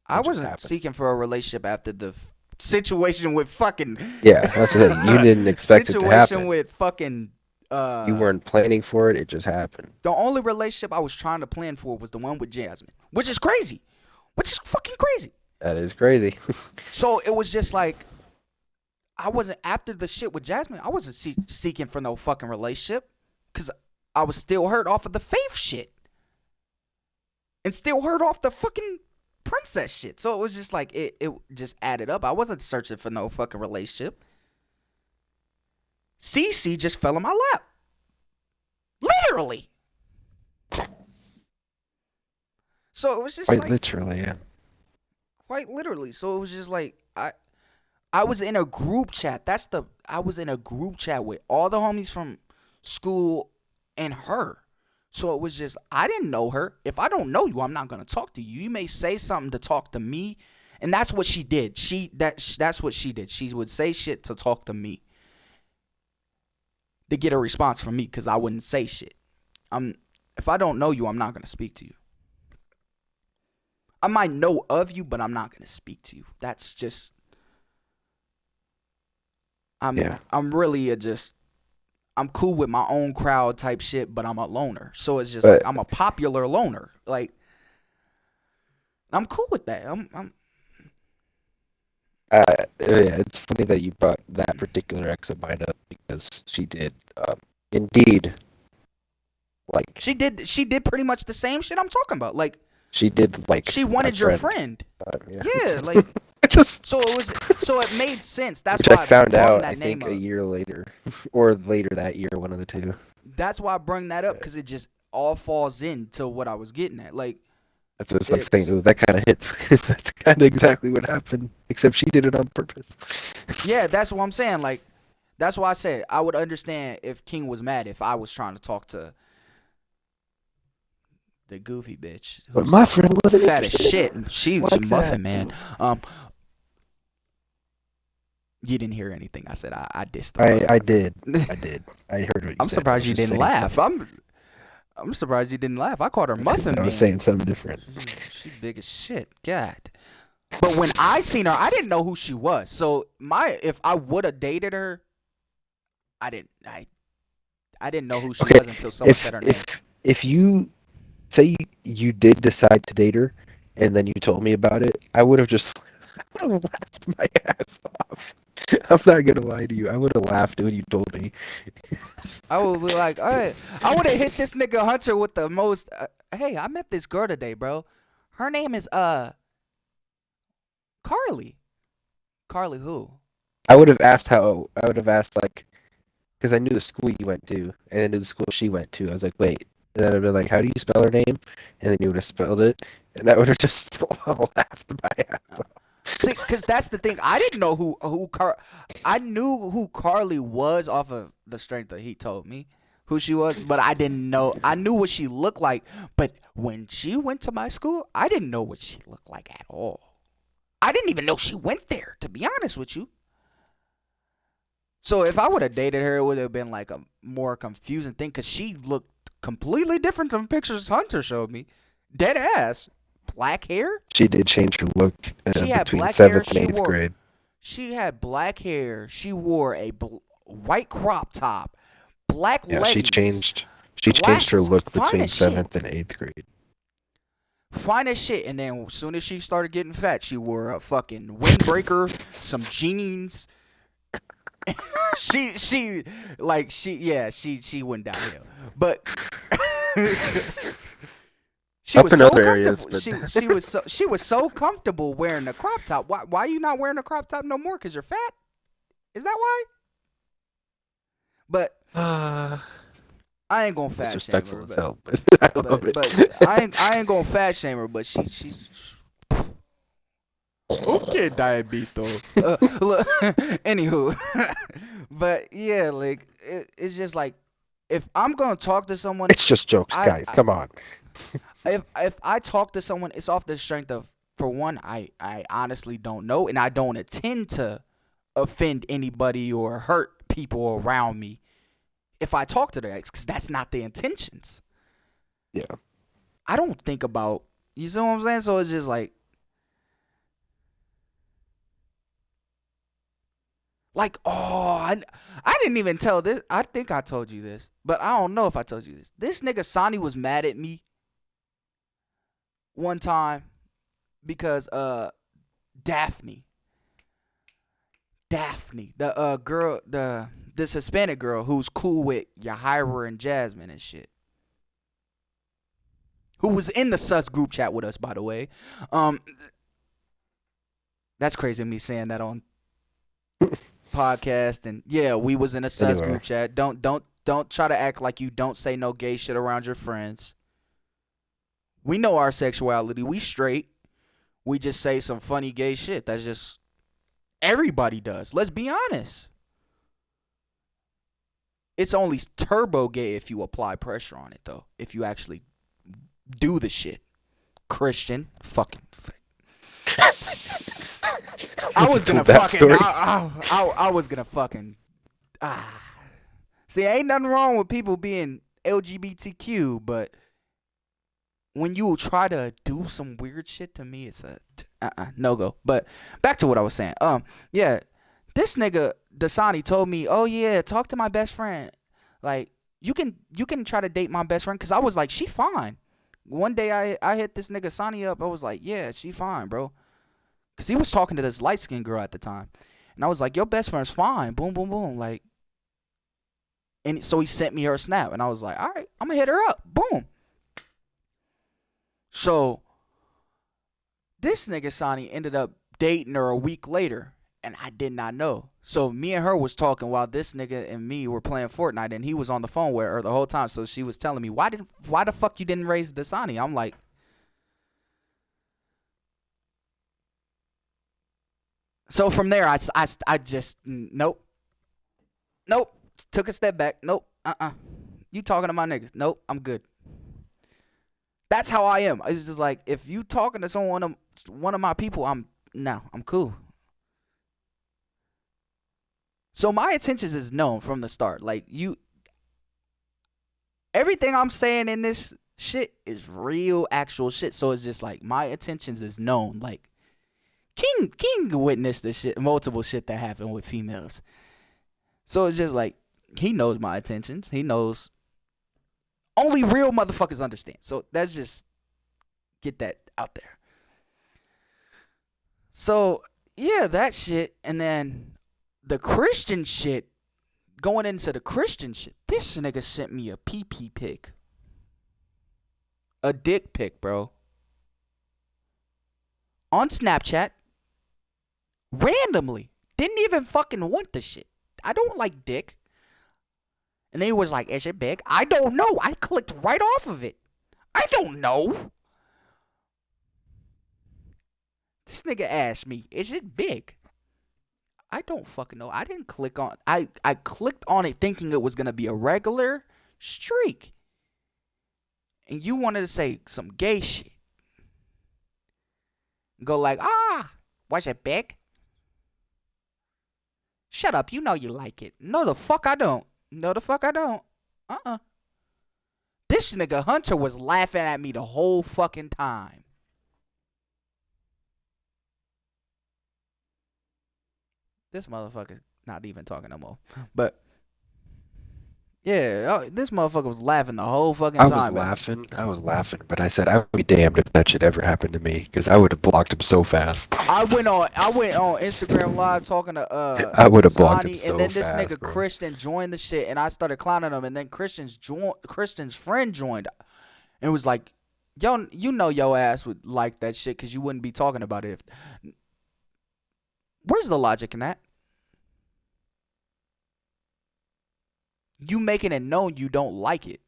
I wasn't seeking for a relationship after the situation with fucking. Yeah, that's what I said. You didn't expect it to happen. Situation with fucking. You weren't planning for it. It just happened. The only relationship I was trying to plan for was the one with Jasmine, which is crazy. Which is fucking crazy. That is crazy. So it was just like, I wasn't, after the shit with Jasmine, I wasn't seeking for no fucking relationship, because I was still hurt off of the Faith shit. And still hurt off the fucking princess shit. So it was just like, it just added up. I wasn't searching for no fucking relationship. Cece just fell in my lap. Literally. So it was just quite literally, yeah. Quite literally. So it was just like, I was in a group chat. I was in a group chat with all the homies from school and her. So it was just, I didn't know her. If I don't know you, I'm not going to talk to you. You may say something to talk to me, And that's what she did. That's what she did. She would say shit to talk to me, to get a response from me, because I wouldn't say shit. If I don't know you, I'm not gonna speak to you. I might know of you, but I'm not gonna speak to you. That's just. I'm really I'm cool with my own crowd type shit, but I'm a loner. So it's just like I'm a popular loner. Like, I'm cool with that. It's funny that you brought that particular ex of mine up because she did, indeed, like she did pretty much the same shit I'm talking about. Like, she did, like, she wanted your friend. Yeah, like. So it made sense. That's Which why I found out, that I think, name a year later, or later that year, one of the two. That's why I bring that up, because it just all falls into what I was getting at. Like, that's what I'm saying. Ooh, that kind of hits, because that's kind of exactly what happened, except she did it on purpose. Yeah, that's what I'm saying. Like, that's why I said I would understand if King was mad if I was trying to talk to the goofy bitch. But my friend wasn't fat as shit. She was a muffin, man. You didn't hear anything I said. I dissed her. I did. I heard what you said. I'm surprised you didn't laugh. I'm surprised you didn't laugh. I called her muffin, man. I was saying something different. She big as shit. God. But when I seen her, I didn't know who she was. So if I would have dated her, I didn't know who she was until someone said her name. If you say you did decide to date her, and then you told me about it, I would have just laughed my ass off. I'm not gonna lie to you. I would have laughed when you told me. I would be like, I would have hit this nigga Hunter with the most. Hey, I met this girl today, bro. Her name is Carly. Carly who? I would have asked like, because I knew the school you went to, and I knew the school she went to. I was like, wait. And then I'd be like, how do you spell her name? And then you would have spelled it, and I would have just laughed my ass off. See, because that's the thing. I didn't know I knew who Carly was off of the strength that he told me who she was, but I didn't know. I knew what she looked like, but when she went to my school, I didn't know what she looked like at all. I didn't even know she went there, to be honest with you. So if I would have dated her, it would have been like a more confusing thing, because she looked completely different from pictures Hunter showed me. Dead ass. Black hair? She did change her look between 7th and 8th grade. She had black hair. She wore a white crop top, black leggings. She changed her look between 7th and 8th grade. Fine as shit. And then as soon as she started getting fat, she wore a fucking windbreaker, some jeans. she went downhill. But she was so comfortable. She was so comfortable wearing the crop top. Why are you not wearing a crop top no more? Because you're fat? Is that why? But I ain't gonna fat shame her. But I ain't gonna fat shame her. But she's okay, diabetes. Look, anywho, but yeah, like it's just like, if I'm gonna talk to someone, it's just jokes, guys. Come on. If I talk to someone, it's off the strength of, for one, I honestly don't know, and I don't intend to offend anybody or hurt people around me if I talk to their ex, because that's not the intentions. Yeah. I don't think about, you see what I'm saying? So it's just like I didn't even tell this. I think I told you this, but I don't know if I told you this. This nigga Sonny was mad at me one time because Daphne, the girl, this Hispanic girl who's cool with Yahira and Jasmine and shit, who was in the sus group chat with us, by the way. That's crazy me saying that on podcast, and yeah, we was in a sus group chat. Don't try to act like you don't say no gay shit around your friends. We know our sexuality. We straight. We just say some funny gay shit. That's just, everybody does. Let's be honest. It's only turbo gay if you apply pressure on it, though. If you actually do the shit. Christian. Fucking. I was gonna that fucking. story. I was gonna fucking. See, ain't nothing wrong with people being LGBTQ, but when you try to do some weird shit to me, it's a no go. But back to what I was saying. Yeah, this nigga Dasani told me, oh yeah, talk to my best friend. Like you can try to date my best friend, cause I was like, she fine. One day I hit this nigga Sonny up. I was like, yeah, she fine, bro. Cause he was talking to this light skinned girl at the time, and I was like, your best friend's fine. Boom, boom, boom. Like, and so he sent me her snap, and I was like, all right, I'm gonna hit her up. Boom. So this nigga Sonny ended up dating her a week later, and I did not know. So me and her was talking while this nigga and me were playing Fortnite, and he was on the phone with her the whole time. So she was telling me, why the fuck you didn't raise Dasani? I'm like, so from there I just nope, took a step back. Nope, you talking to my niggas? Nope, I'm good. That's how I am. It's just like, if you talking to one of my people, I'm cool. So my intentions is known from the start. Like, everything I'm saying in this shit is real, actual shit. So it's just like, my intentions is known. Like, King witnessed the shit, multiple shit that happened with females. So it's just like, he knows my intentions. He knows. Only real motherfuckers understand. So that's just, get that out there. So yeah, that shit, and then the Christian shit. Going into the Christian shit, this nigga sent me a PP pic, a dick pic, bro, on Snapchat, randomly. Didn't even fucking want the shit. I don't like dick. And he was like, is it big? I don't know. I clicked right off of it. I don't know. This nigga asked me, is it big? I don't fucking know. I didn't click on. I clicked on it thinking it was gonna be a regular streak. And you wanted to say some gay shit. Go like, was it big? Shut up. You know you like it. No, the fuck I don't. No, the fuck I don't. This nigga Hunter was laughing at me the whole fucking time. This motherfucker's not even talking no more. But yeah, this motherfucker was laughing the whole fucking time. I was laughing, but I said I would be damned if that shit ever happened to me, because I would have blocked him so fast. I went on Instagram Live talking to I would have blocked him so fast. And then this nigga bro. Christian joined the shit, and I started clowning him, and then Christian's friend joined, and was like, "Yo, you know your ass would like that shit, because you wouldn't be talking about it." Where's the logic in that? You making it known you don't like it.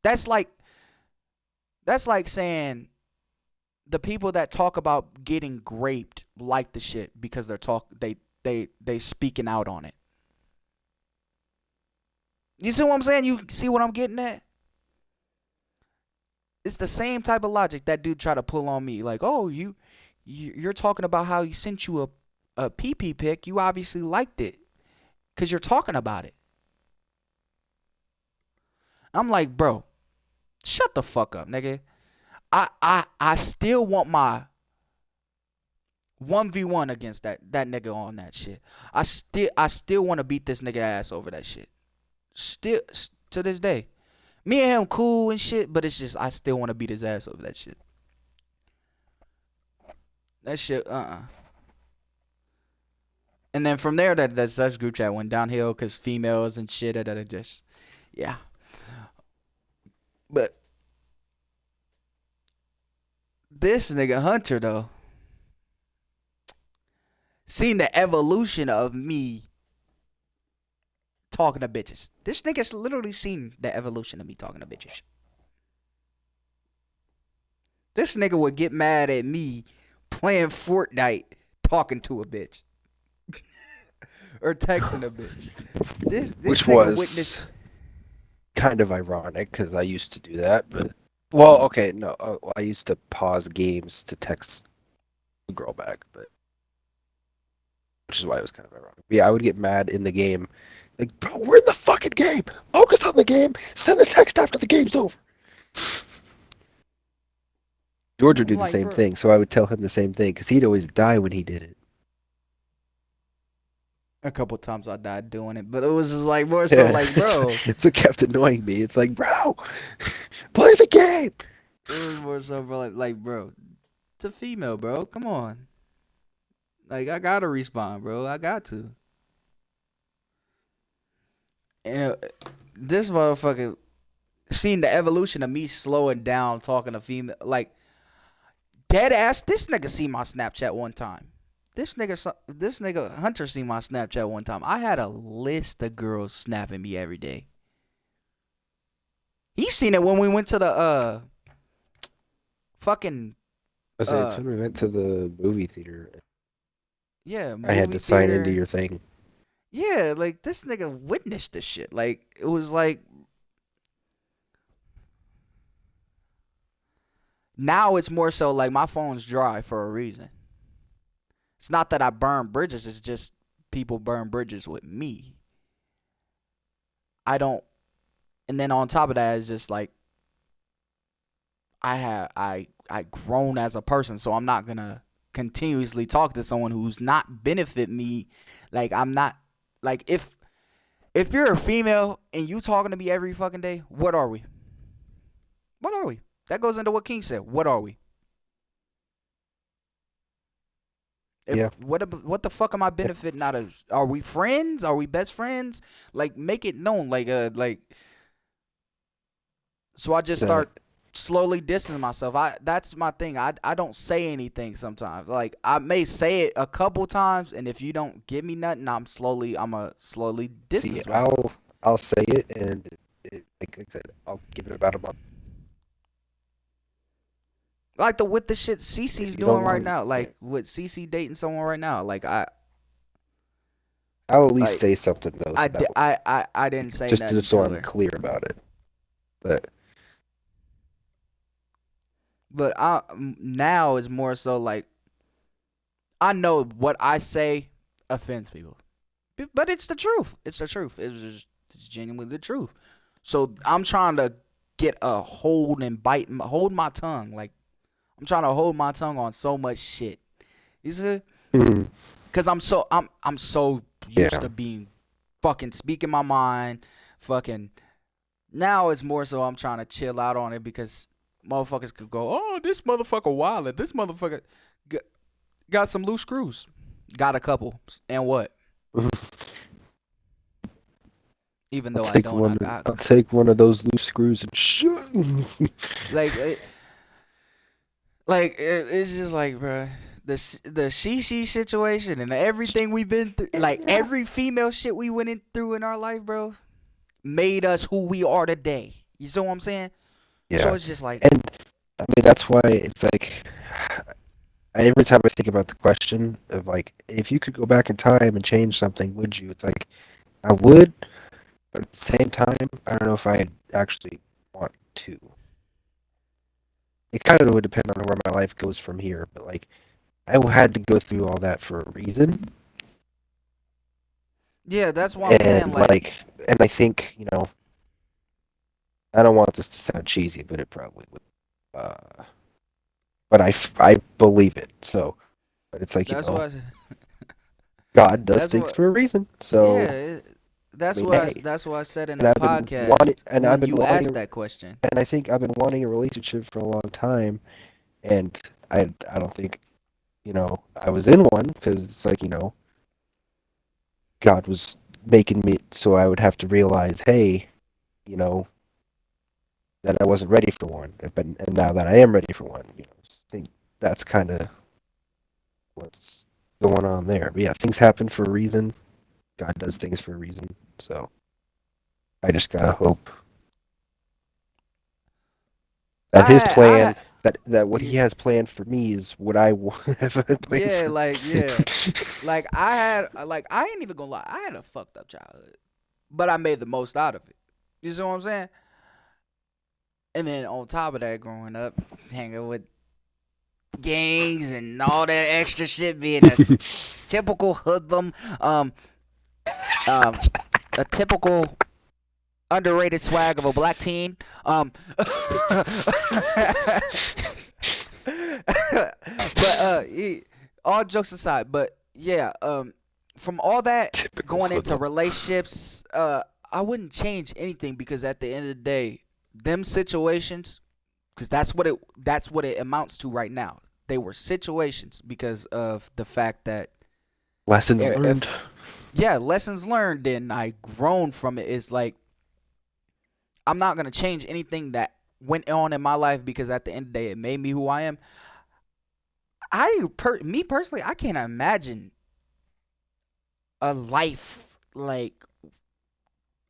That's like saying the people that talk about getting raped like the shit because they speaking out on it. You see what I'm saying? You see what I'm getting at? It's the same type of logic that dude tried to pull on me. Like, oh, you're talking about how he sent you a PP pic. You obviously liked it, because you're talking about it. I'm like, bro, shut the fuck up, nigga. I still want my 1v1 against that nigga on that shit. I still want to beat this nigga ass over that shit. Still, to this day. Me and him cool and shit, but it's just, I still want to beat his ass over that shit. That shit, And then from there, that group chat went downhill, because females and shit, that just, yeah. But this nigga Hunter, though, seen the evolution of me talking to bitches. This nigga's literally seen the evolution of me talking to bitches. This nigga would get mad at me playing Fortnite talking to a bitch. Or texting a bitch. This Which was kind of ironic, because I used to do that, but Well, okay, no, I used to pause games to text a girl back, but which is why it was kind of ironic. But yeah, I would get mad in the game, like, bro, we're in the fucking game. Focus on the game. Send a text after the game's over. George would do the Like, same bro, thing, so I would tell him the same thing because he'd always die when he did it. a couple times I died doing it, but it was just like more so Yeah, like, bro, it's what kept annoying me. It's like, bro, play the game. it was more so bro, like bro, it's a female, bro. Come on, like I gotta respond, bro. I got to. And this motherfucker seen the evolution of me slowing down talking to female, like dead ass. This nigga see my Snapchat one time. This nigga Hunter seen my Snapchat one time. I had a list of girls snapping me every day. He seen it when we went to the fucking It's uh when we went to the movie theater. yeah, I had movie to sign into theater. your thing. Yeah, like this nigga witnessed this shit. Like it was like now it's more so like my phone's dry for a reason. It's not that I burn bridges, it's just people burn bridges with me. I don't and then on top of that it's just like I grown as a person, so I'm not gonna continuously talk to someone who's not benefit me. Like I'm not like if you're a female and you talking to me every fucking day, what are we? What are we? That goes into what King said. What are we? If Yeah. what the fuck am I benefiting out of? Are we friends? Are we best friends? Like make it known. Like so I just The, start slowly distancing myself. That's my thing. I don't say anything sometimes. Like I may say it a couple times, and if you don't give me nothing, I'ma slowly see, distance myself. I'll say it, and like I said, I'll give it about a month. Like with the shit Cece's If you don't doing right want, now. yeah, Like with Cece dating someone right now. I'll at least Like say something though, so that way, I didn't say nothing just so to I'm her. clear about it. But But now it's more so like I know what I say offends people, but it's the truth. It's the truth. It's genuinely the truth. So I'm trying to get a hold and hold my tongue. Like I'm trying to hold my tongue on so much shit. You see? Cause I'm so used yeah, to being fucking speaking my mind, fucking. Now it's more so I'm trying to chill out on it because motherfuckers could go, oh, this motherfucker wildin'. This motherfucker got some loose screws. Got a couple. And what? Even though I don't, I got I'll take one of those loose screws and like, it's just like, bro, the Shishi situation and everything we've been through, like every female shit we went through in our life, bro, made us who we are today. You see what I'm saying? So yeah, it's just like, and I mean that's why it's like every time I think about the question of like if you could go back in time and change something, would you? It's like I would, but at the same time, I don't know if I actually want to. It kind of would depend on where my life goes from here, but like I had to go through all that for a reason, yeah, that's what I'm saying. and Like, and I think I don't want this to sound cheesy, but it probably would. But I believe it. So, but it's like that's what, God does that's things what, for a reason. yeah, So I mean, hey, that's what I said in and the I've been wanting, podcast and I've when been you wanting, asked that question. and I think I've been wanting a relationship for a long time, and I don't think I was in one because it's like God was making me so I would have to realize, hey, you know, that I wasn't ready for one, but and now that I am ready for one, I think that's kind of what's going on there. But yeah, things happen for a reason. God does things for a reason. So I just gotta hope that His plan, I that what yeah, He has planned for me is what I have planned yeah, for. like yeah, like I ain't even gonna lie, I had a fucked up childhood, but I made the most out of it. You see what I'm saying? And then on top of that, growing up, hanging with gangs and all that extra shit, being a typical hoodlum, um, a typical underrated swag of a black teen. But all jokes aside, but yeah, from all that Typical going into hoodlum. relationships, I wouldn't change anything because at the end of the day, them situations, because that's what it amounts to right now. They were situations because of the fact that Lessons learned. yeah, lessons learned and I grown from it is like I'm not gonna change anything that went on in my life because at the end of the day it made me who I am. Me personally, I can't imagine a life like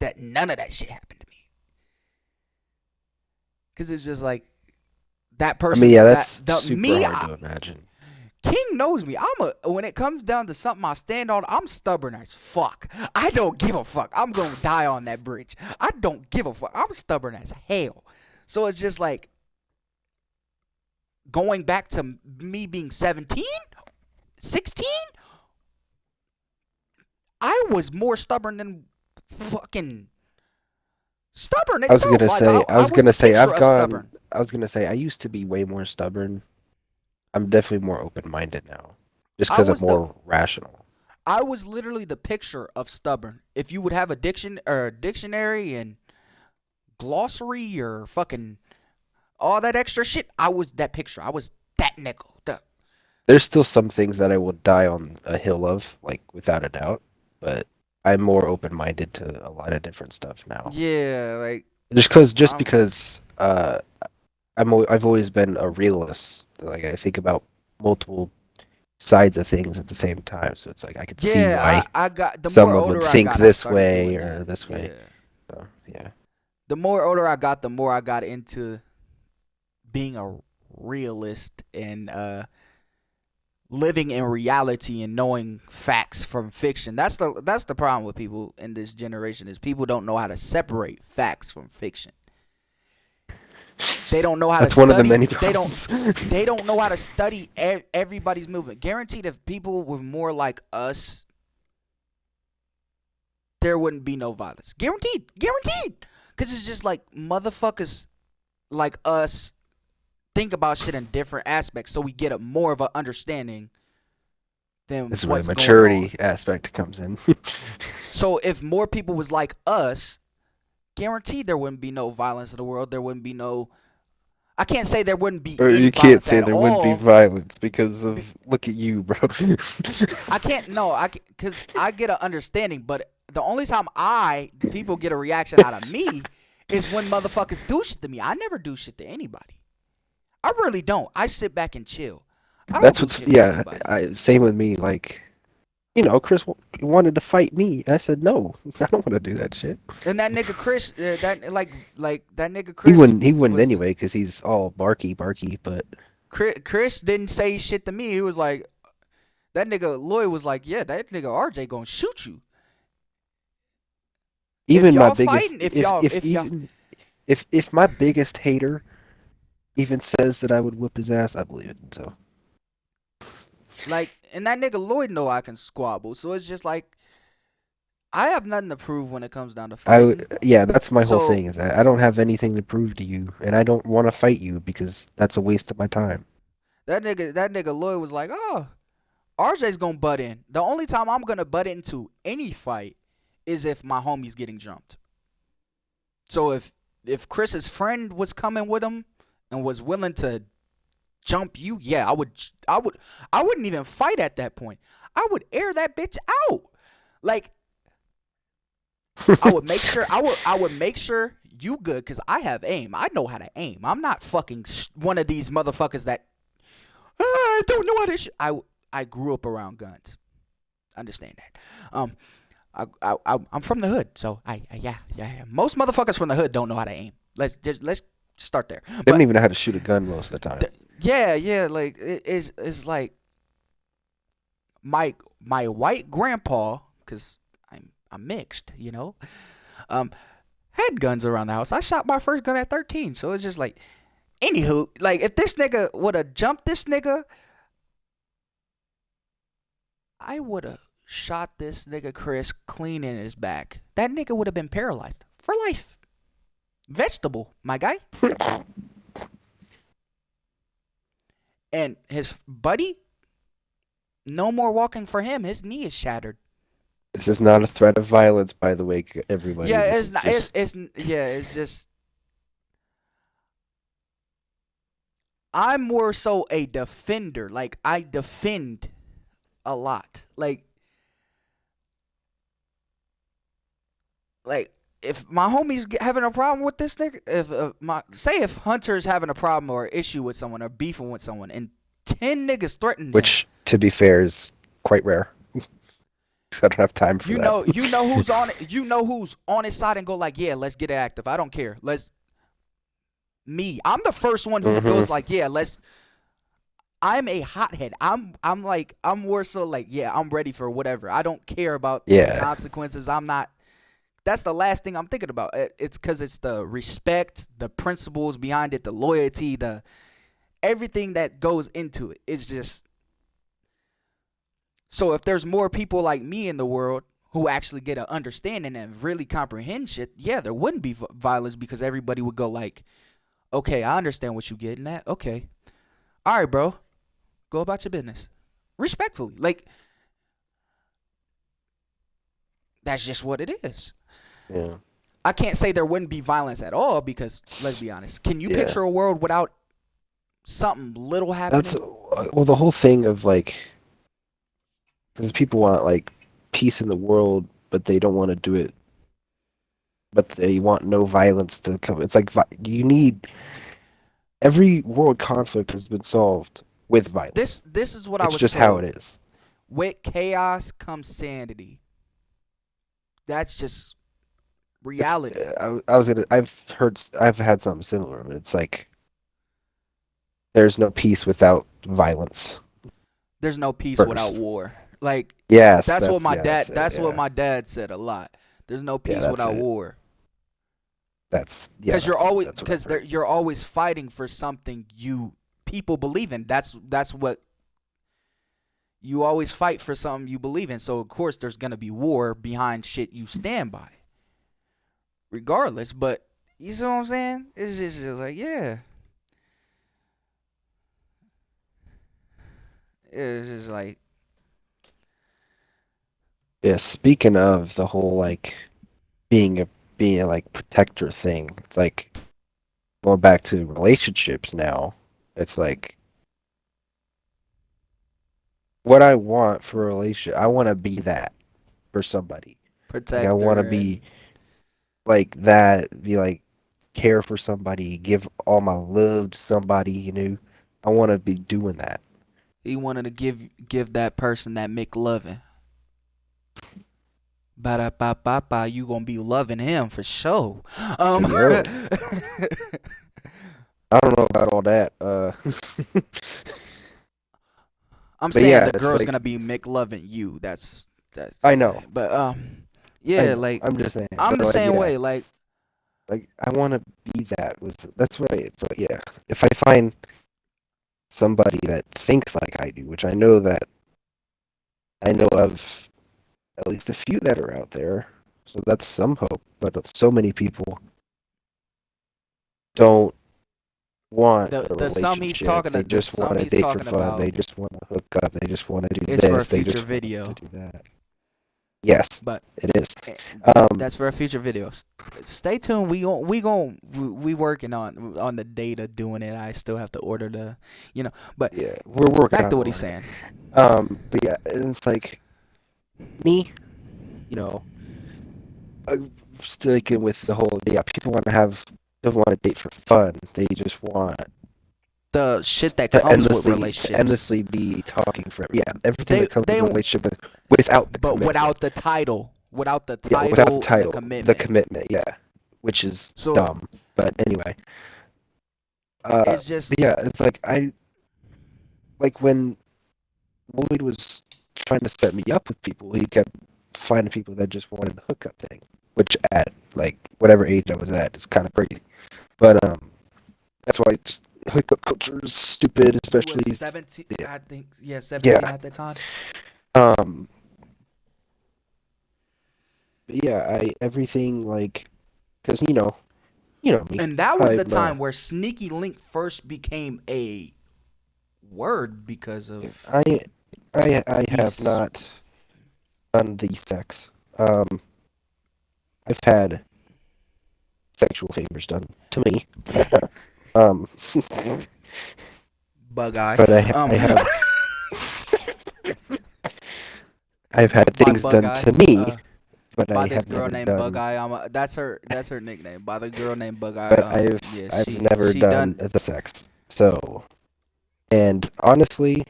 that. None of that shit happened to me because it's just like that I mean, person. yeah, That that's the super me. hard to imagine. King knows me. When it comes down to something I stand on, I'm stubborn as fuck. I don't give a fuck. I'm gonna die on that bridge. I don't give a fuck. I'm stubborn as hell. So it's just like going back to me being 17, 16. I was more stubborn than fucking stubborn I was itself. gonna Like say, I I was was the gonna say, picture of stubborn. I was gonna say, I used to be way more stubborn. I'm definitely more open-minded now, just I because I'm was the more rational. I was literally the picture of stubborn. If you would have a dictionary and glossary or fucking all that extra shit, I was that picture. I was that nickel. There's still some things that I will die on a hill of, like without a doubt, but I'm more open-minded to a lot of different stuff now. Yeah, like Just um, because I've always been a realist. Like I think about multiple sides of things at the same time, so it's like I could see yeah. why I got the more someone would older I think got, I this started way doing or that. this way. Yeah, So, yeah. the more older I got, the more I got into being a realist and living in reality and knowing facts from fiction. That's the problem with people in this generation is people don't know how to separate facts from fiction. They don't know how to That's one of the study. many They don't. problems. They don't know how to study everybody's movement. Guaranteed, if people were more like us, there wouldn't be no violence. Guaranteed. Guaranteed. Because it's just like motherfuckers like us think about shit in different aspects, so we get a more of an understanding than This is where the what's going on. maturity aspect comes in. So if more people was like us, guaranteed there wouldn't be no violence in the world. There wouldn't be no. I can't say there wouldn't be Or any you can't violence say at there wouldn't be all. violence because of look at you, bro. I can't no, because I get an understanding, but the only time people get a reaction out of me is when motherfuckers do shit to me. I never do shit to anybody. I really don't. I sit back and chill. I don't That's do what's shit to yeah. anybody. Same with me. Like Chris wanted to fight me. I said no. I don't want to do that shit. And that nigga Chris, like that nigga He Chris wouldn't. He wouldn't was anyway because he's all barky, barky. But Chris didn't say shit to me. He was like that nigga Lloyd was like, yeah, that nigga RJ gonna shoot you if even my y'all biggest, fighting. If y'all if my biggest hater even says that I would whip his ass, I believe it. So like, and that nigga Lloyd know I can squabble. So it's just like I have nothing to prove when it comes down to fighting. yeah, that's my whole So thing. Is that I don't have anything to prove to you, and I don't want to fight you because that's a waste of my time. that nigga Lloyd was like, oh, RJ's gonna butt in. The only time I'm gonna butt into any fight is if my homie's getting jumped. So if Chris's friend was coming with him and was willing to jump you, yeah, I wouldn't even fight at that point. I would air that bitch out. Like I would make sure you good cuz I have aim. I know how to aim. I'm not fucking one of these motherfuckers that I don't know how to I grew up around guns. Understand that. I'm from the hood, so yeah. Most motherfuckers from the hood don't know how to aim. Let's start there. They don't But even know how to shoot a gun most of the time. yeah, like it's like my white grandpa, cause I'm mixed, um, had guns around the house. I shot my first gun at 13. So it's just like, anywho, like if this nigga would have jumped this nigga, I would have shot this nigga Chris clean in his back. That nigga would have been paralyzed for life. Vegetable, my guy. And his buddy, no more walking for him. His knee is shattered. This is not a threat of violence, by the way, everybody. Yeah, This it's is not. just- It's just. I'm more so a defender. Like I defend a lot. Like if my homie's having a problem with this nigga, if Hunter's having a problem or issue with someone or beefing with someone, and 10 niggas threaten him, which, to be fair, is quite rare. I don't have time for that. you know who's on it. You know who's on his side and go like, yeah, let's get it active. I don't care. I'm the first one who goes like, yeah, let's. I'm a hothead. I'm more so like, yeah, I'm ready for whatever. I don't care about the consequences. I'm not. That's the last thing I'm thinking about. It's because it's the respect, the principles behind it, the loyalty, the everything that goes into it. It's just. So if there's more people like me in the world who actually get an understanding and really comprehend shit, yeah, there wouldn't be violence because everybody would go like, okay, I understand what you're getting at. Okay. All right, bro. Go about your business. Respectfully. Like, that's just what it is. Yeah. I can't say there wouldn't be violence at all because, let's be honest, can you picture a world without something little happening? The whole thing of like, because people want like peace in the world, but they don't want to do it. But they want no violence to come. It's like you need every world conflict has been solved with violence. This is what I was. It's just told. how it is. With chaos comes sanity. That's just reality. I've had something similar. It's like there's no peace without violence. There's no peace First. without war. Like, yes, that's what my dad. That's what my dad said a lot. There's no peace without war. Because you're always fighting for something people believe in. That's what you always fight for, something you believe in. So of course there's gonna be war behind shit you stand by, regardless. But you see what I'm saying? It's just like, yeah. It's just like. Yeah, speaking of the whole like being a like protector thing, it's like going back to relationships now. It's like what I want for a relationship, I want to be that for somebody. Protector. Like, I want to be like that, be like care for somebody, give all my love to somebody, you know. I want to be doing that. He wanted to give that person that McLovin. Ba-da-ba-ba-ba, you gonna be loving him for sure. I don't know about all that. I'm saying the girl's like, gonna be McLovin you. That's I know. But yeah, like I'm just saying. I'm the same way. Like I want to be that. That's why it's like, yeah. If I find somebody that thinks like I do, which I know of at least a few that are out there, so that's some hope. But so many people don't want a relationship. Some he's talking they just want to date for fun. They just want to hook up. They just want to do this. For a they future just video. want to do that. Yes, but it is. That's for a future video. Stay tuned. We working on the data doing it. I still have to order the, but yeah, we're working. Back to what he's saying. But yeah, and it's like me, sticking with the whole people don't want to date for fun. They just want the shit that comes with relationships. Endlessly be talking forever. Yeah, everything that comes with a relationship without the commitment. Without the title. Without the the commitment, yeah. Which is dumb. But anyway. It's just... But yeah, it's like when Lloyd was trying to set me up with people, he kept finding people that just wanted the hookup thing. Which at like whatever age I was at. It's kind of crazy, but that's why hookup culture is stupid, You was especially 17, yeah, I think. Yeah, 17 yeah. at the time. Um, but yeah, I everything like because you know me. And that was the I'm time where Sneaky Link first became a word because of I I have these. not done the sex. I've had sexual favors done to me. Um, Bug eye. but I Um, have I've had by things Bug done Eye. to me, but I By this have girl never named Bug done. Eye. That's her nickname. By the girl named Bug Eye. But Yeah, I've never she done done. the sex. So, and honestly,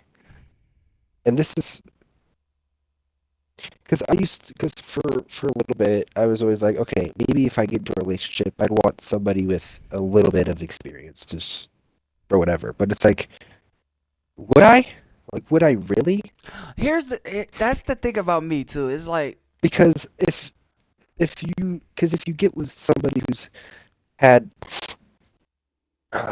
and this is because because for a little bit I was always like, okay, maybe if I get into a relationship, I'd want somebody with a little bit of experience, just or whatever. But it's like, would I? Like, would I really? That's the thing about me too. It's like Because if you get with somebody who's had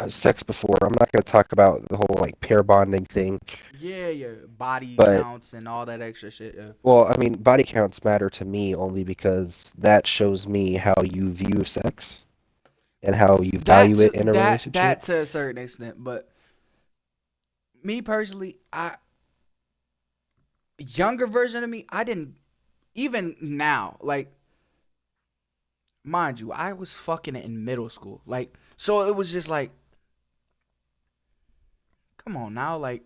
sex before, I'm not going to talk about the whole like pair bonding thing, yeah, body but counts and all that extra shit. Yeah. well, I mean, body counts matter to me only because that shows me how you view sex and how you That value to it in a that relationship. to a certain extent, but me personally, I younger version of me, I didn't even now. Like, mind you, I was fucking it in middle school. Like, so it was just like, come on now, like,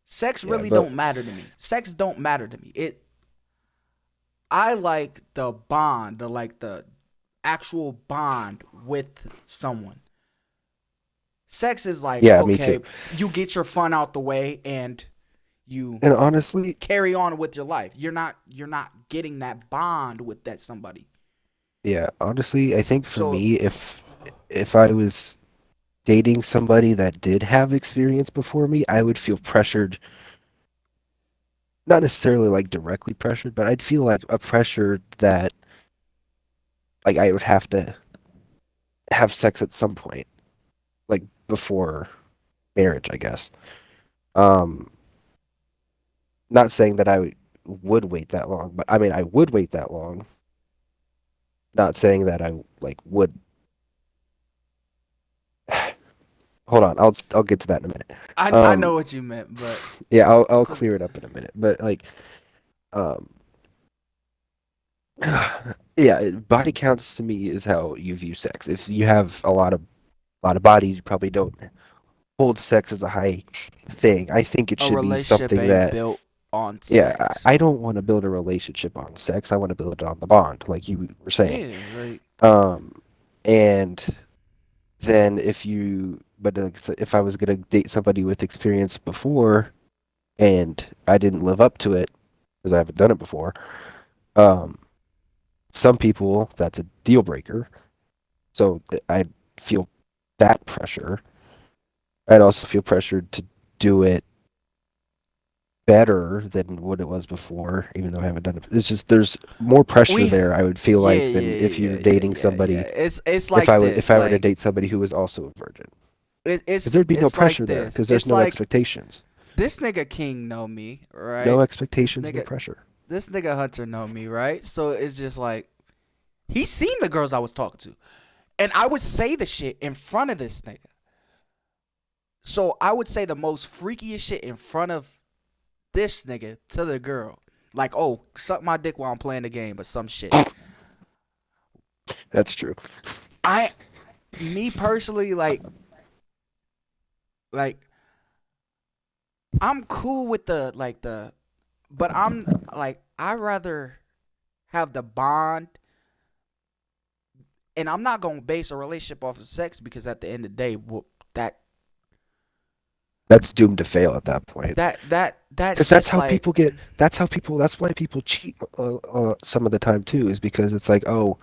sex Yeah, really but don't matter to me. Sex don't matter to me. I like the bond, the actual bond with someone. Sex is like, yeah, me too. okay, you get your fun out the way and you And honestly, carry on with your life. You're not getting that bond with that somebody. yeah, honestly, I think for So me, if I was dating somebody that did have experience before me, I would feel pressured, not necessarily like directly pressured, but I'd feel like a pressure that like I would have to have sex at some point, like before marriage, I guess. Um, not saying that would wait that long, but I mean I would wait that long. Not saying that I like would. Hold on, I'll get to that in a minute. I know Um, what you meant, but yeah, I'll for, clear it up in a minute. But like, um, yeah, body counts to me is how you view sex. If you have a lot of bodies, you probably don't hold sex as a high thing. I think it a should be relationship something ain't that, built on yeah, sex. I don't want to build a relationship on sex. I want to build it on the bond, like you were saying. Yeah, like Um, and then but so if I was gonna date somebody with experience before and I didn't live up to it because I haven't done it before, um, some people that's a deal breaker. So I feel that pressure. I'd also feel pressured to do it better than what it was before, even though I haven't done it. It's just there's more pressure we there, I would feel yeah, like, yeah, than if yeah, you're yeah, dating yeah, yeah. somebody. It's If like if this. I were to Like date somebody who was also a virgin, because it's there'd be no it's like pressure there, this. because there's It's no like expectations, this nigga King know me, no right? This expectations, no nigga pressure. this nigga Hunter know me, right? So it's just like he's seen the girls I was talking to. And I would say the shit in front of this nigga. So I would say the most freakiest shit in front of this nigga to the girl. Like, oh, suck my dick while I'm playing the game or some shit. That's true. I me personally like I'm cool with the but I'm like I rather have the bond and I'm not gonna base a relationship off of sex because at the end of the day, that That's doomed to fail at that point. that's Because that's just how like people get. That's how people. That's why people cheat some of the time too. Is because it's like, oh,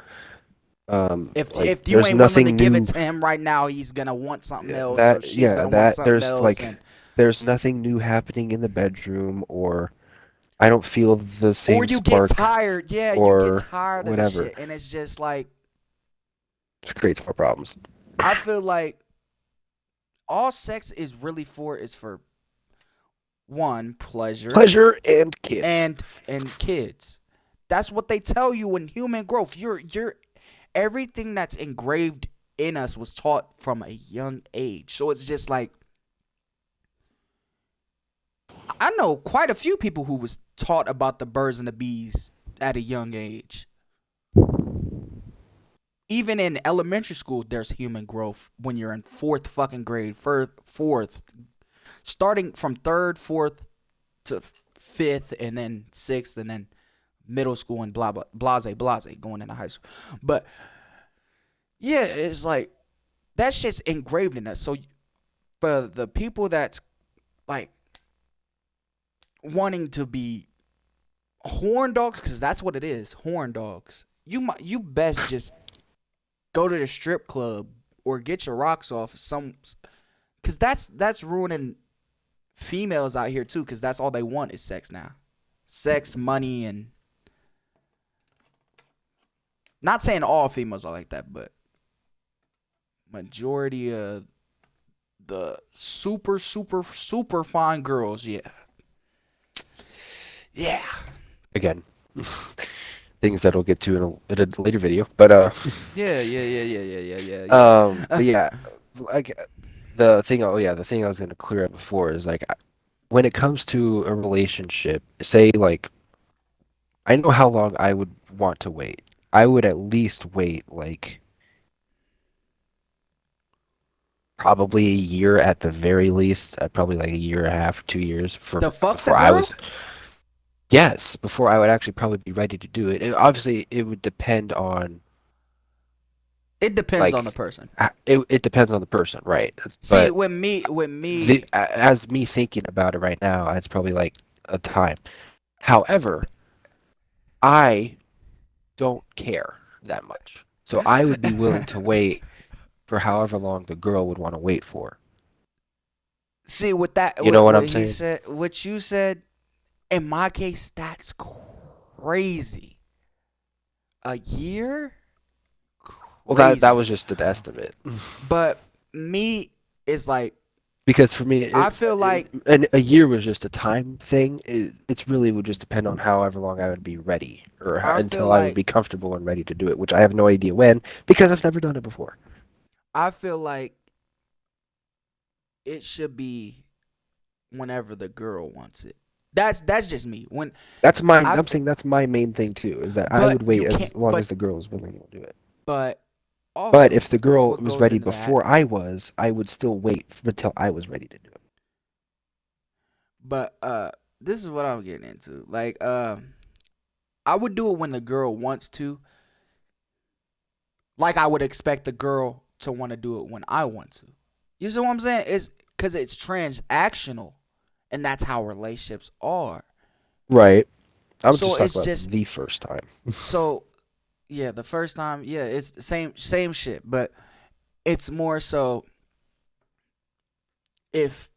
like if you there's ain't willing to nothing give it new. to him right now, he's gonna want something else, or That she's yeah, gonna want that something there's else, like and there's nothing new happening in the bedroom, or I don't feel the same Or you get spark tired. Yeah, you get or tired of the whatever. shit, and it's just like Just creates more problems. I feel like all sex is really for is for one pleasure Pleasure and kids. and kids. That's what they tell you in human growth. You're everything that's engraved in us was taught from a young age. So it's just like I know quite a few people who was taught about the birds and the bees at a young age. Even in elementary school, there's human growth when you're in fourth fucking grade, fourth, starting from third, fourth to fifth, and then sixth, and then middle school and blah blah blase going into high school. But yeah, it's like that shit's engraved in us. So for the people that's like wanting to be horn dogs, because that's what it is, horn dogs. You best just go to the strip club or get your rocks off because that's ruining females out here too. Because that's all they want is sex now, sex, money, and not saying all females are like that, but majority of the super fine girls, yeah. Again, things that I'll get to in a later video. But Yeah. but yeah, like the thing. Oh yeah, the thing I was gonna clear up before is like when it comes to a relationship, say like I know how long I would want to wait. I would at least wait like probably a year at the very least. Probably like a year and a half, 2 years The fuck the before I girl? was. Yes, before I would actually probably be ready to do it. Obviously, it would depend on It depends on the like person. it depends on the person, right? See, But with me, as me thinking about it right now, it's probably like a time. However, I don't care that much, so I would be willing to wait for however long the girl would want to wait for. see with that, You know what I'm what he saying? said, what you said. In my case, that's crazy. A year? Well, Crazy. that was just an estimate. But me is like Because for me, I feel like and a year was just a time thing. It's really would just depend on however long I would be ready, or I feel until I would like be comfortable and ready to do it, which I have no idea when, because I've never done it before. I feel like it should be whenever the girl wants it. That's just me. When I'm saying that's my main thing too, is that I but would you wait as can't long as the girl is willing to do it. but But also if the girl what was goes ready into that. before I was, I would still wait until I was ready to do it. But this is what I'm getting into. Like I would do it when the girl wants to. Like I would expect the girl to want to do it when I want to. You see what I'm saying? It's because it's transactional, and that's how relationships are. Right. I was So just talking it's about just the first time. so yeah. The first time, yeah, it's the same shit, but it's more so if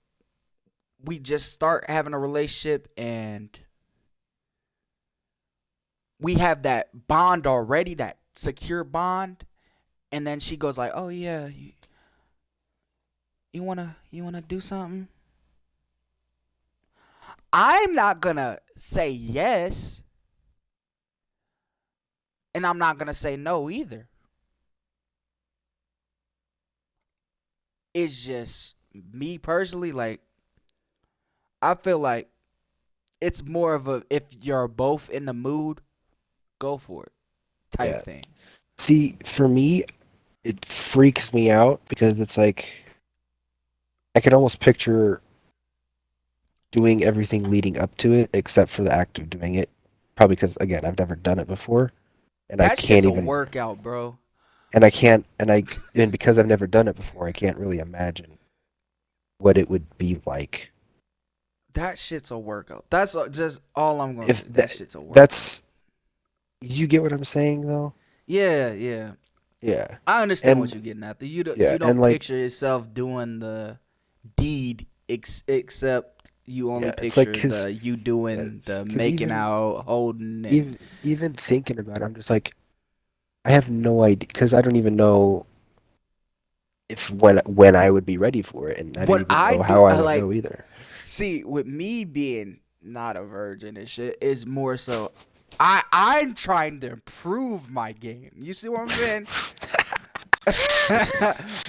we just start having a relationship and we have that bond already, that secure bond, and then she goes like, "Oh yeah, you wanna do something?" I'm not gonna say yes, and I'm not gonna say no either. It's just me personally. Like I feel like it's more of a if you're both in the mood, go for it type Yeah. thing. See, for me, it freaks me out because it's like I can almost picture doing everything leading up to it except for the act of doing it. Probably because again, I've never done it before and I That can't shit's a even workout, bro. and I can't and because I've never done it before, I can't really imagine what it would be like. That shit's a workout. That's just all I'm gonna If say. That shit's a workout. that's you get what I'm saying though? Yeah. Yeah. I understand what And you're getting at. You yeah, don't and like picture yourself doing the deed except You only Yeah, it's like picture the you doing the because making out, holding, and even thinking about it, I'm just like, I have no idea because I don't even know if when I would be ready for it, and I don't what even I know do. how I I would like know either. see with me being not a virgin and shit is more so. I'm trying to improve my game. You see what I'm saying?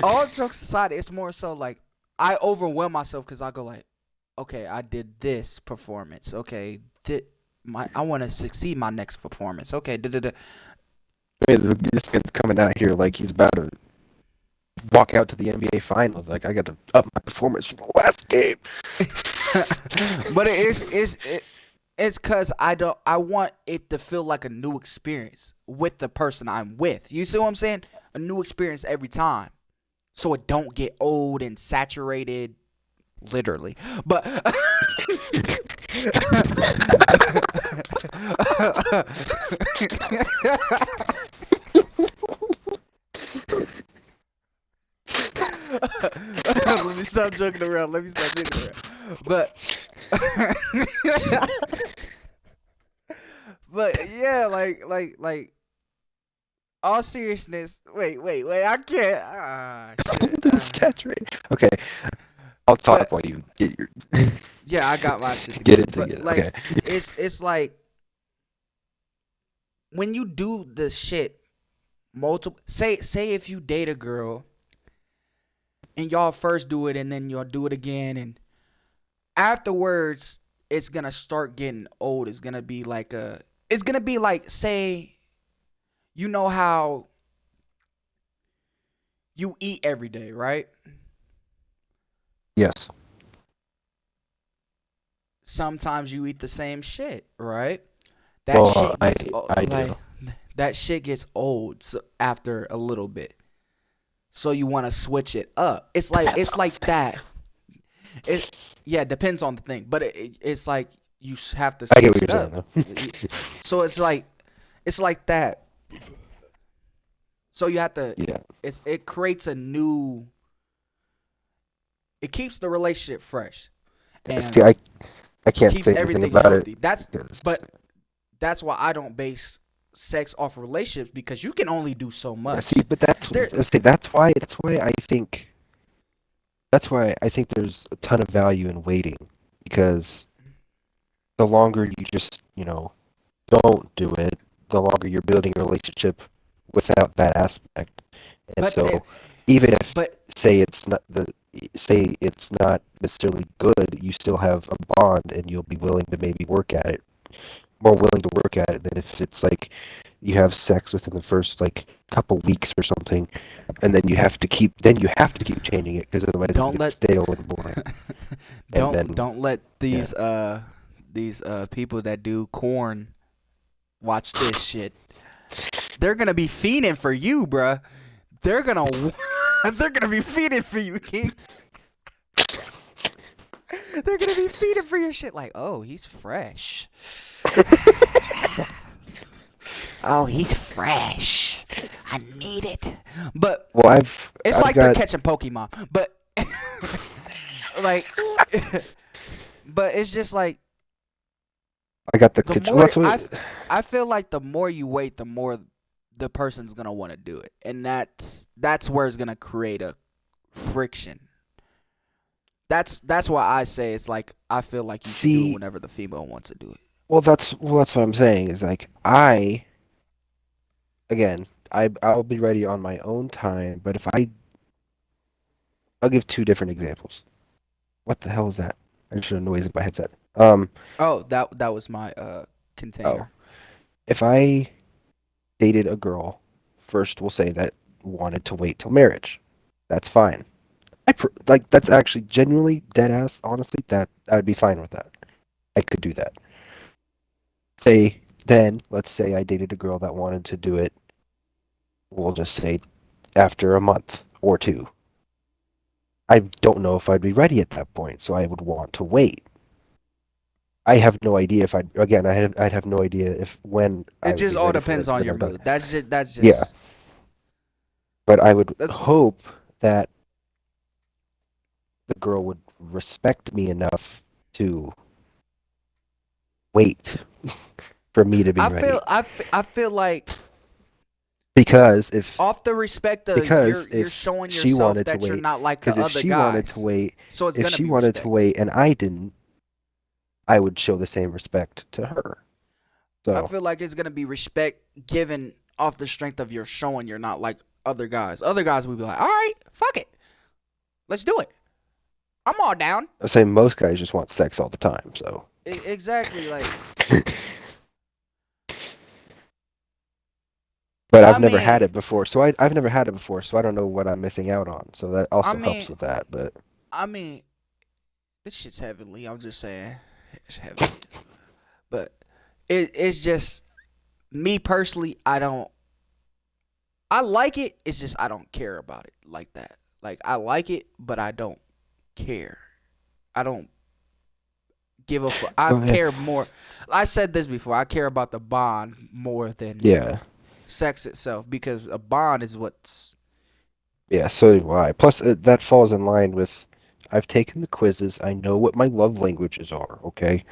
All jokes aside, it's more so like I overwhelm myself because I go like, okay, I did this performance. Okay, I want to succeed my next performance. Okay, da da da. I mean, this man's coming out here like he's about to walk out to the NBA Finals. Like I got to up my performance from the last game. But it's cause I want it to feel like a new experience with the person I'm with. You see what I'm saying? A new experience every time, so it don't get old and saturated, literally. But let me stop joking around. Let me stop joking around. But yeah, like all seriousness. Wait. I can't. Ah, shit. Saturated. Okay, I'll talk But while you get your yeah, I got my shit get together. it But together. like, Okay. it's like when you do the shit multiple. Say if you date a girl and y'all first do it and then y'all do it again and afterwards it's gonna start getting old. It's gonna be like say you know how you eat every day, right? Yes. Sometimes you eat the same shit, right? That Well, shit gets I do. like that shit gets old after a little bit. So you want to switch it up. Depends It's on the like thing. that. It yeah, depends on the thing, but it's like you have to I get switch what it you're saying up. though. So it's like that. So you have to Yeah. it creates a new it keeps the relationship fresh See, and I can't keeps say anything everything about it healthy. That's because but that's why I don't base sex off of relationships because you can only do so yeah. See, much. but There see that's why I think there's a ton of value in waiting because the longer you just don't do it, the longer you're building a relationship without that aspect. And but so, even if but say it's not necessarily good, you still have a bond, and you'll be willing to maybe work at it, more willing to work at it than if it's like you have sex within the first like couple weeks or something, and then you have to keep changing it because otherwise it'll don't get let stale and boring. And then don't let yeah, these people that do corn watch this shit. They're gonna be fiending for you, bruh. They're gonna they're gonna be feeding for you, King. They're gonna be feeding for your shit. Like, oh, he's fresh. Oh, he's fresh. I need it. But well, it's I've like they're got catching Pokemon. But like, but it's just like I got the the control. more That's what. I feel like the more you wait, the more the person's gonna want to do it, and that's where it's gonna create a friction. That's why I say it's like I feel like you should do it See, whenever the female wants to do it. that's what I'm saying is like again, I'll be ready on my own time, but if I'll give two different examples. What the hell is that? I just heard a noise in my headset. Oh, that was my Oh, container. if I dated a girl, first we'll say that wanted to wait till marriage. That's fine. Like that's actually genuinely dead ass. Honestly, that I'd be fine with that. I could do that. Let's say I dated a girl that wanted to do it. We'll just say after a month or two. I don't know if I'd be ready at that point, so I would want to wait. I have no idea if I'd have no idea if when It I would just be all ready for depends it on when your I'm done. mood. That's Yeah, just but I would that's hope that the girl would respect me enough to wait for me to be I ready. feel I feel like Because if off the respect of because you're if showing she yourself wanted to that you're wait, not like the because if other she wanted to guys. wait, So it's if gonna she be wanted to respect. wait and I didn't, I would show the same respect to her. I So feel like it's gonna be respect given off the strength of your showing you're not like other guys. Other guys would be like, all right, fuck it, let's do it. I'm all down. I'm saying most guys just want sex all the time. So. Exactly. Like, But I I've never had mean, it before, so I've never had it before, so I don't know what I'm missing out on. So that I also helps mean, with that. But I mean, this shit's heavenly. I'm just saying, it's heavenly. But it's just me personally. I don't. I like it. It's just I don't care about it like that. Like I like it, but I don't care. I don't give a fuck. I go ahead. care more. I said this before. I care about the bond more than Yeah, sex itself because a bond is what's. yeah. So do I. Plus, that falls in line with I've taken the quizzes. I know what my love languages are. Okay.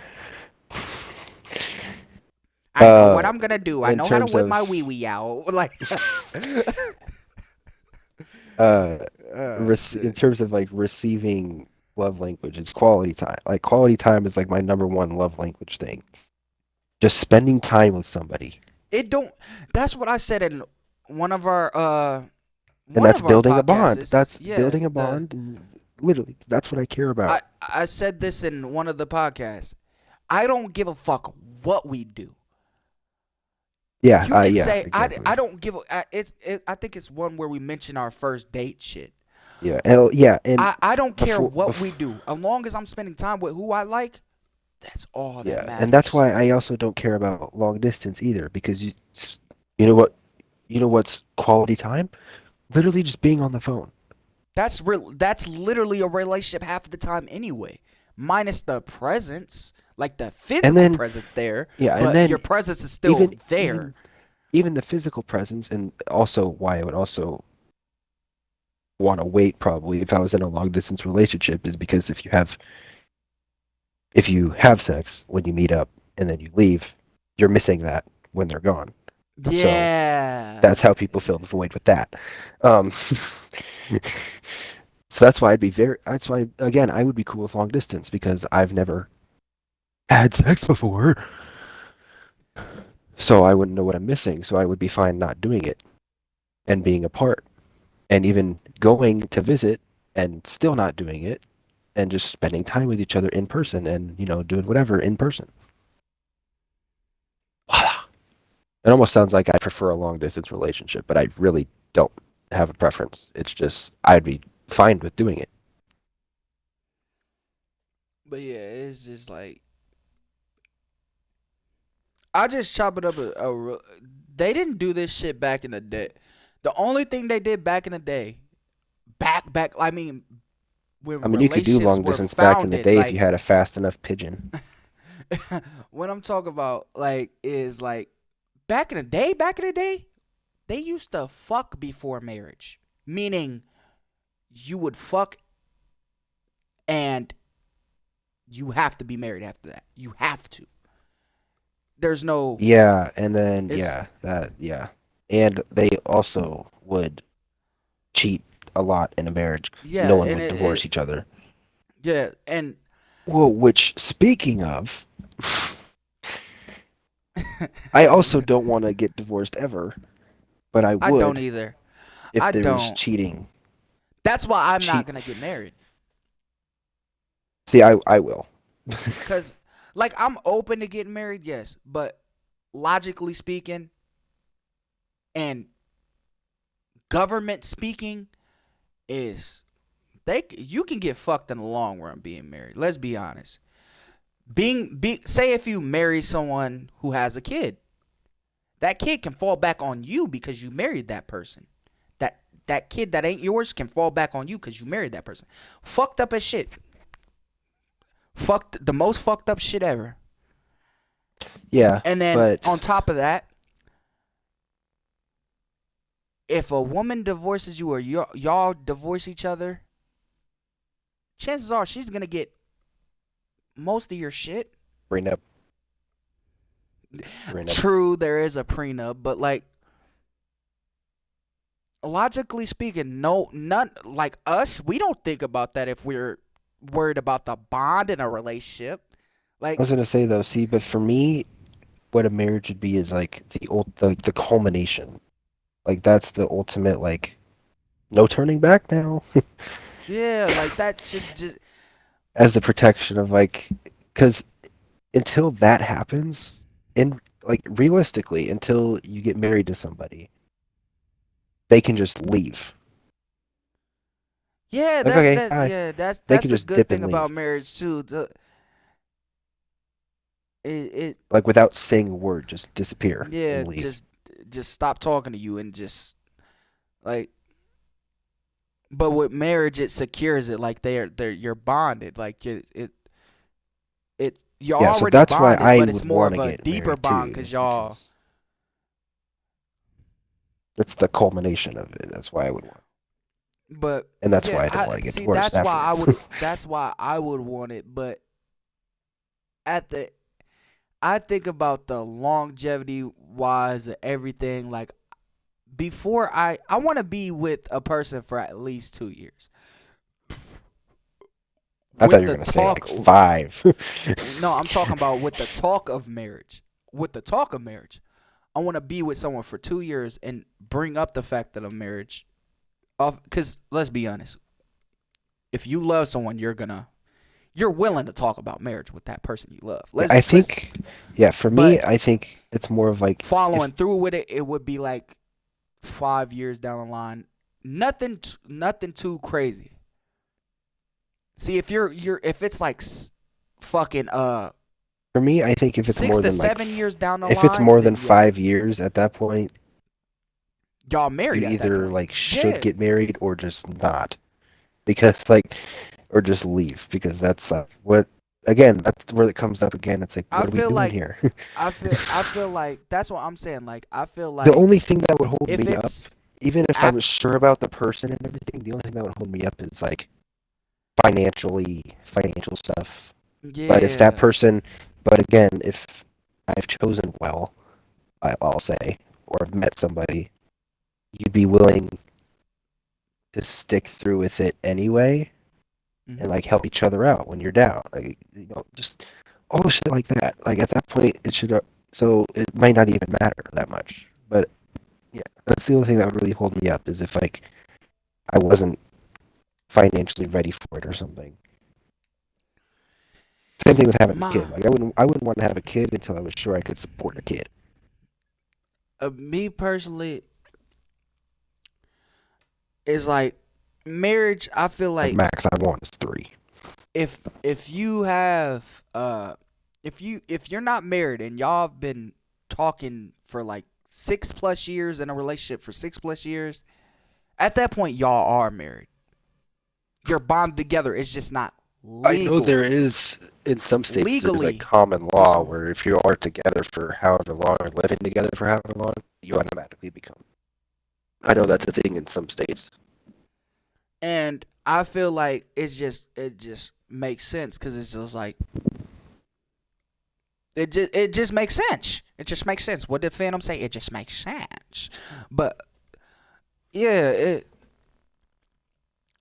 I know what I'm gonna do. I In know how to terms whip my wee of wee out. Like. uh, in Shit. terms of like receiving love language, it's quality time. Like quality time is like my number one love language thing. Just spending time with somebody. It don't. That's what I said in one of our And one that's of our building a podcasts. bond. Is That's yeah. building a The bond, and literally, that's what I care about. I said this in one of the podcasts. I don't give a fuck what we do. Yeah, You can yeah, say exactly. I don't give a. I think it's one where we mention our first date shit. Yeah, and, yeah, and I don't care what we before, do. As long as I'm spending time with who I like, that's all that yeah, and that's matters. why I also don't care about long distance either, because you know what, you know what's quality time? Literally just being on the phone. That's real. That's literally a relationship half of the time anyway, minus the presence, like the And physical then, presence there, yeah, and but then your presence is still even there. even even the physical presence, and also why I would also want to wait probably if I was in a long distance relationship is because if you have sex when you meet up and then you leave, you're missing that when they're gone. So Yeah. that's how people fill the void with that. So that's why that's why, again, I would be cool with long distance because I've never had sex before. So I wouldn't know what I'm missing. So I would be fine not doing it and being apart and even going to visit and still not doing it and just spending time with each other in person and, doing whatever in person. Voila. It almost sounds like I prefer a long distance relationship, but I really don't have a preference. It's just I'd be fine with doing it. But yeah, it's just like I just chop it up. They didn't do this shit back in the day. The only thing they did back in the day, back. I mean, I when mean, you could do relationships long were distance back in the founded, day if you like had a fast enough pigeon. what I'm talking about, like, is like back in the day. Back in the day, they used to fuck before marriage, meaning you would fuck and you have to be married after that. You have to. There's no. Yeah, and then It's yeah. And they also would cheat a lot in a marriage. yeah, No one and would divorce each other. yeah, and Well, which speaking of, I also don't want to get divorced ever, but I I don't would either. if I there was don't. cheating. That's why I'm not Cheat. gonna get married. See, I will. Cause like I'm open to getting married, yes, but logically speaking and government speaking is you can get fucked in the long run being married. Let's be honest. Say if you marry someone who has a kid, that kid can fall back on you because you married that person. That kid that ain't yours can fall back on you because you married that person. Fucked up as shit. The most fucked up shit ever. Yeah, And then on but top of that, if a woman divorces you or y'all divorce each other, chances are she's gonna get most of your shit. Prenup. Prenup. True, there is a prenup, but like logically speaking, no, none like us. We don't think about that if we're worried about the bond in a relationship. I Like, was gonna say though, see, but for me, what a marriage would be is like the culmination. Like that's the ultimate like no turning back now. yeah, like that should just As the protection of like, because until that happens, in like realistically, until you get married to somebody, they can just leave. yeah, Like okay, hi. yeah, They can that's a just good dip thing and about leave, marriage too. It like without saying a word, just disappear yeah, and leave. just stop talking to you and just like. But with marriage, it secures it. Like they're you're bonded. Like you're Yeah, so already that's why bonded, I but it's would more want of to a get deeper married bond too, because is y'all. because that's the culmination of it. That's why I would want, But and that's yeah, why I don't I want to get see. divorced afterwards. That's why I would want it. But at the, I think about the longevity wise of everything. Like before, I want to be with a person for at least 2 years. I thought With you were the gonna say like talk, 5. no, I'm talking about with the talk of marriage. With the talk of marriage, I want to be with someone for 2 years and bring up the fact that of marriage. Of because let's be honest, if you love someone, you're willing to talk about marriage with that person you love. Yeah, I think, yeah, for me, But I think it's more of like if following through with it, it would be like 5 years down the line. Nothing too crazy. See, if it's like fucking for me, I think if it's six more to than like seven years down the if it's line, more than then yeah, 5 years at that point, y'all you married at that either point. like should Yeah, get married or just not, because like or just leave because that's what again that's where it comes up again. It's like I what are we feel doing like here? I feel like that's what I'm saying. Like I feel The like only thing that would hold if me up, it's even if I after, was sure about the person and everything, the only thing that would hold me up is like financial stuff. But if that yeah, person, but again, if I've chosen well, I'll say, or I've met somebody, you'd be willing to stick through with it anyway and hmm like help each other out when you're down. Like, just all the shit like that. Like at that point, it should, so it might not even matter that much. But yeah, that's the only thing that would really hold me up is if like I wasn't financially ready for it or something. Same thing with having a my kid. Like I wouldn't want to have a kid until I was sure I could support a kid. me personally is like marriage. I feel Like like max I want is 3. if you have if you're not married and y'all have been talking for like 6 plus years in a relationship for 6 plus years, at that point y'all are married. You're bonded together. It's just not I know legal. there is in some states there's like Legally, common you law so where if you are together for however long or living together for however long, you automatically become. I know that's a thing in some states. and I feel like it just makes sense because it's just like it just makes sense. It just makes sense. What did Phantom say? It just makes sense. But yeah,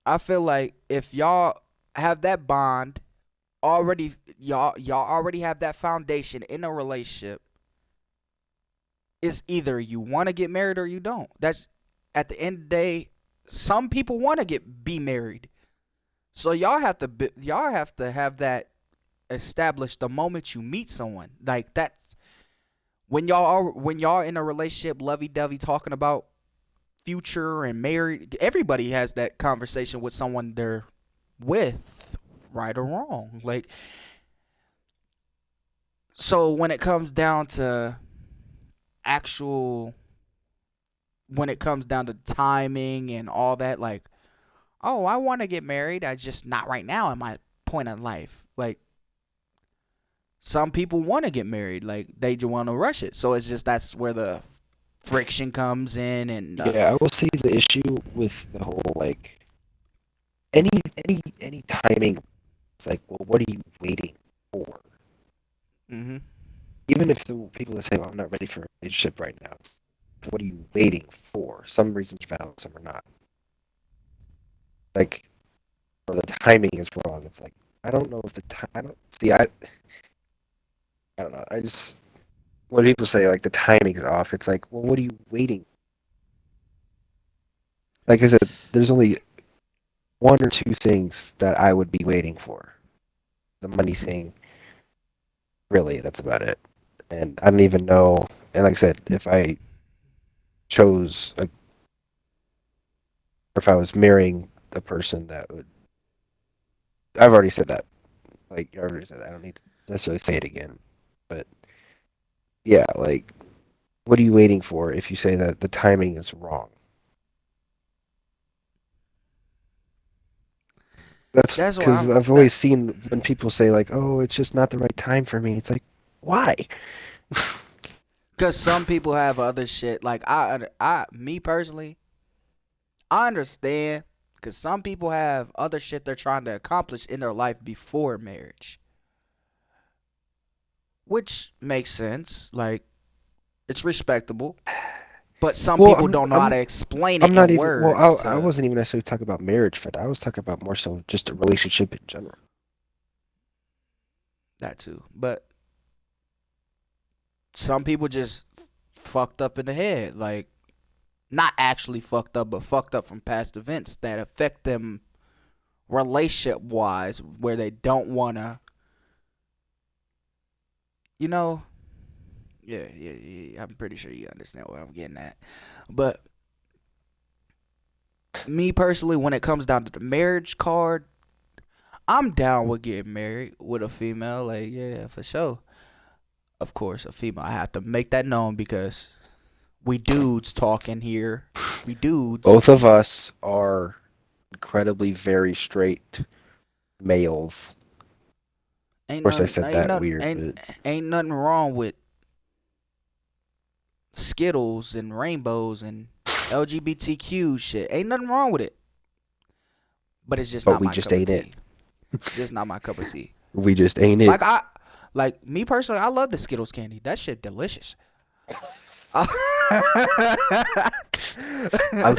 I feel like if y'all have that bond already, y'all already have that foundation in a relationship. It's either you want to get married or you don't. That's at the end of the day. Some people want to be married, so y'all have to have that established the moment you meet someone. Like that when y'all in a relationship, lovey dovey, talking about future and married. Everybody has that conversation with someone they're with, right or wrong. Like so when it comes down to actual when it comes down to timing and all that, like, oh, I want to get married. I just not right now in my point of life. Like some people want to get married, like they just want to rush it. So it's just that's where the friction comes in, and Yeah, I will say the issue with the whole like any timing. It's like, well, what are you waiting Mhm. Even if the people that say, "Well, I'm not ready for a relationship right now," what are you waiting for? Some reasons are valid, some are not. Like, or the timing is wrong. It's like I don't know if the time. I don't see. I don't know. I just when people say like the timing's off, it's like, well, what are you waiting? Like I said, there's only one or two things that I would be waiting for. The money thing, really, that's about it. And I don't even know. And like I said, if I chose, like, if I was marrying a person that would, I've already said that. Like, I already said that. I don't need to necessarily say it again. But yeah, like, what are you waiting for if you say that the timing is wrong? That's That's why because I'm I've that always seen when people say like, "Oh, it's just not the right time for me." It's like, why? cuz some people have other shit like me personally, I understand cuz some people have other shit they're trying to accomplish in their life before marriage, which makes sense. Like it's respectable, but some Well, people don't know how to explain it I'm not in even. Well, words I to wasn't even necessarily talking about marriage, but I was talking about more so just a relationship in general. that too. But some people just fucked up in the head, like not actually fucked up, but fucked up from past events that affect them relationship wise, where they don't wanna, you know. Yeah. I'm pretty sure you understand what I'm getting at. But me personally, when it comes down to the marriage card, I'm down with getting married with a female. Like, yeah, for sure. Of course, a female. I have to make that known because we dudes talking here. We dudes. Both of us are incredibly very straight males. Of Ain't course, I nothing. said Ain't that nothing. weird, but Ain't nothing wrong with Skittles and rainbows and LGBTQ shit. Ain't nothing wrong with it. But it's just not we my just cup of ain't it. tea. Just not my cup of tea. We just ain't it. Like like me personally, I love the Skittles candy. That shit delicious. I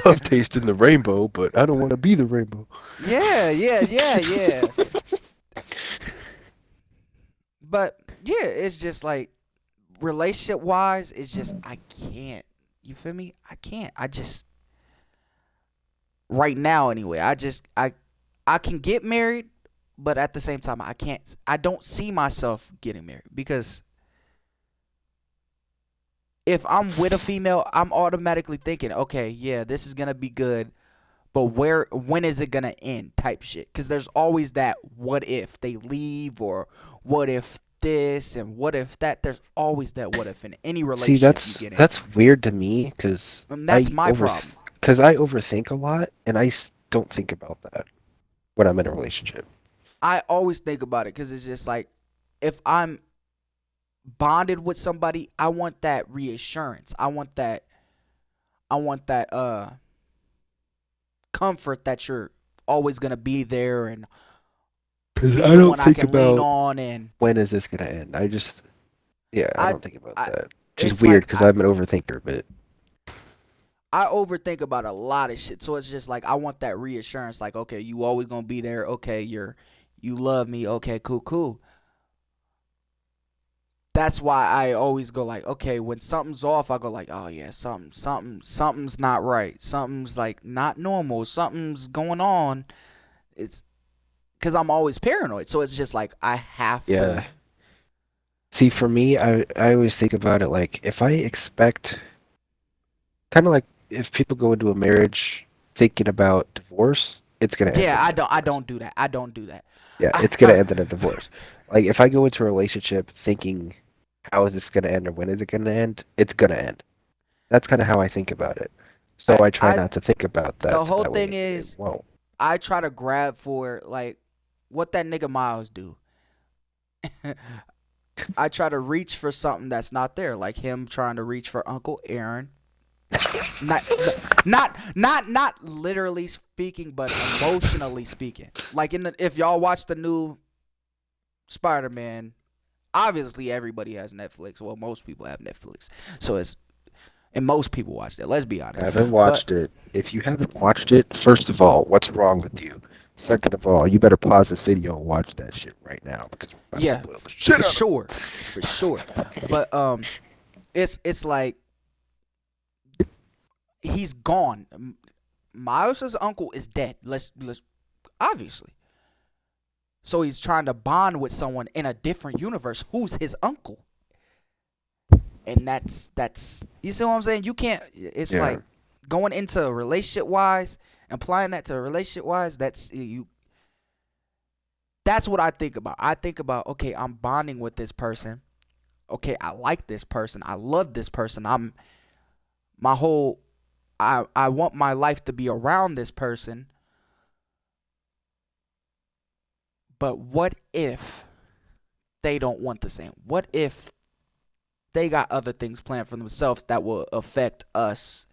love tasting the rainbow, but I don't want to be the rainbow. Yeah. But yeah, it's just like relationship wise, it's just I can't. You feel me? I can't. I just right now anyway. I can get married, but at the same time I can't. I don't see myself getting married because if I'm with a female, I'm automatically thinking, okay, yeah, this is gonna be good, but when is it gonna end? Type shit. Because there's always that what if they leave or what if this and what if that. There's always that what if in any See, relationship you get in, that's weird to me because and that's my problem. I overthink a lot, and don't think about that when I'm in a relationship. I always think about it because it's just like if I'm bonded with somebody, I want that reassurance. I want that. I want that comfort that you're always gonna be there and Because be I the don't one I think can lean about on and when is this gonna end. Yeah, I I don't think about I that. Which is it's weird like because I'm an overthinker, but I overthink about a lot of shit. So it's just like I want that reassurance like okay, you always going to be there. Okay, you love me. Okay, cool. That's why I always go like okay, when something's off, I go like oh yeah, something's not right. Something's like not normal. Something's going on. It's cuz I'm always paranoid. So it's just like I have yeah. to. See, for me, I always think about it like if I expect kind of like if people go into a marriage thinking about divorce, it's gonna end Yeah, in a I divorce. don't do that. I don't do that. Yeah, I, it's gonna end in a divorce. Like if I go into a relationship thinking how is this gonna end or when is it gonna end, it's gonna end. That's kind of how I think about it. So I try I not to think about that the so whole that thing way it is won't. I try to grab for like what that nigga Miles do. I try to reach for something that's not there, like him trying to reach for Uncle Aaron. Not, not literally speaking, but emotionally speaking. Like if y'all watch the new Spider-Man Obviously everybody has Netflix. Well, most people have Netflix. So it's and most people watch that. Let's be honest. I haven't But watched it. If you haven't watched it, first of all, what's wrong with you? Second of all, you better pause this video and watch that shit right now because I'm about to yeah, spoil the shit for out of it. sure. For sure. But it's like he's gone. Miles's uncle is dead. Let's obviously. So he's trying to bond with someone in a different universe who's his uncle. And that's you see what I'm saying? You can't it's Yeah. like going into a relationship wise, applying that to a relationship wise, that's what I think about. I think about, okay, I'm bonding with this person. Okay, I like this person. I love this person. My whole I want my life to be around this person. But what if they don't want the same? What if they got other things planned for themselves that will affect us?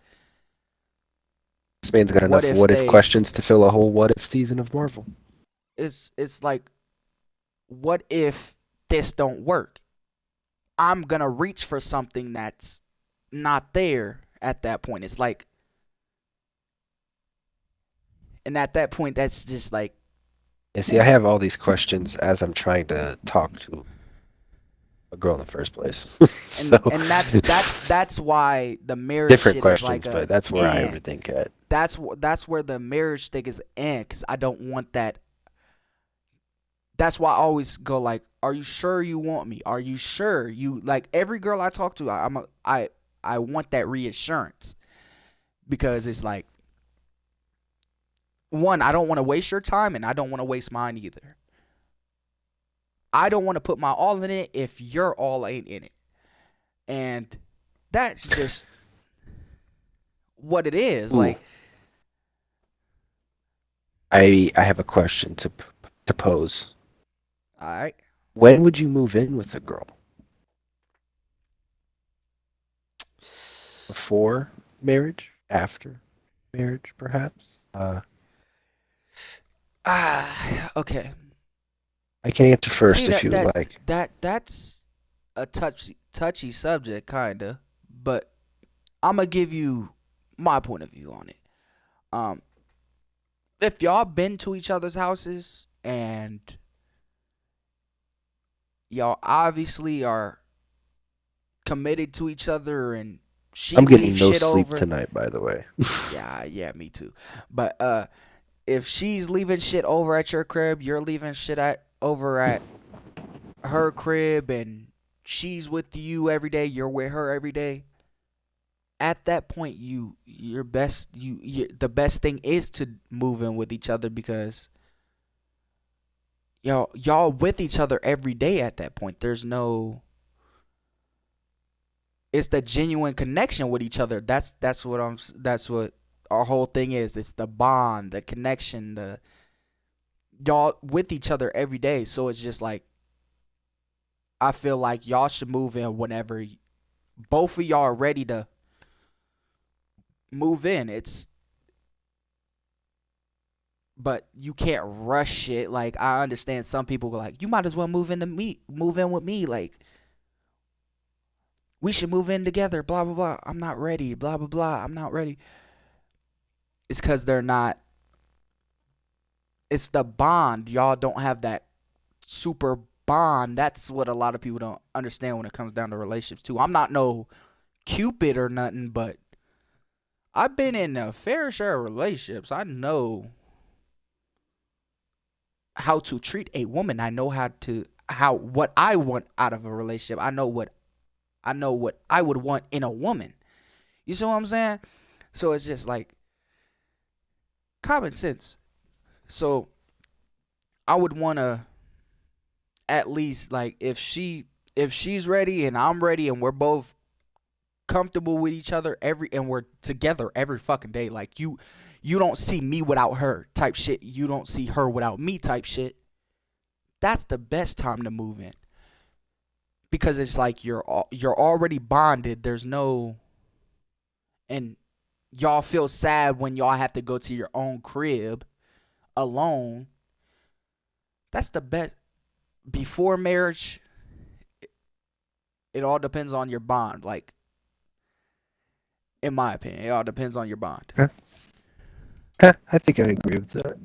This man's got What enough if what if they questions to fill a whole what if season of Marvel. it's like what if this don't work? I'm going to reach for something that's not there at that point. It's like and at that point that's just like And see, I have all these questions as I'm trying to talk to a girl in the first place. So and that's why the marriage different shit is like questions, but a that's where I eh. overthink at. That's where the marriage thing is cuz I don't want that. That's why I always go like, are you sure you want me? Are you sure you like every girl I talk to? I want that reassurance because it's like one, I don't want to waste your time and I don't want to waste mine either. I don't want to put my all in it if your all ain't in it. And that's just what it is. Ooh, Like, I have a question to pose. all right, When would you move in with a girl? Before marriage? After marriage, perhaps? okay. I can answer See first if that you that would like. that's a touchy subject, kinda. But I'm gonna give you my point of view on it. Um, if y'all been to each other's houses and y'all obviously are committed to each other and she I'm leaves getting no shit sleep over. tonight, by the way. Yeah, me too. But if she's leaving shit over at your crib, you're leaving shit over at her crib, and she's with you every day, you're with her every day. At that point, the best thing is to move in with each other because y'all with each other every day. At that point, it's the genuine connection with each other. That's what our whole thing is. It's the bond, the connection, the y'all with each other every day. So it's just like I feel like y'all should move in whenever both of y'all are ready to move in. But you can't rush it. Like I understand some people go like, you might as well move in with me. Like we should move in together. Blah blah blah. I'm not ready. Blah blah blah. I'm not ready. It's because they're not. It's the bond. Y'all don't have that super bond. That's what a lot of people don't understand when it comes down to relationships too. I'm not no Cupid or nothing, but I've been in a fair share of relationships. I know how to treat a woman. I know how what I want out of a relationship. I know what I would want in a woman. You see what I'm saying? So it's just like common sense. So I would want to at least like if she's ready and I'm ready and we're both comfortable with each other and we're together every fucking day. Like you don't see me without her type shit. You don't see her without me type shit. That's the best time to move in because it's like you're already bonded. There's no and y'all feel sad when y'all have to go to your own crib alone. That's the best before marriage. it all depends on your bond. Like, in my opinion, it all depends on your bond. I think I agree with that.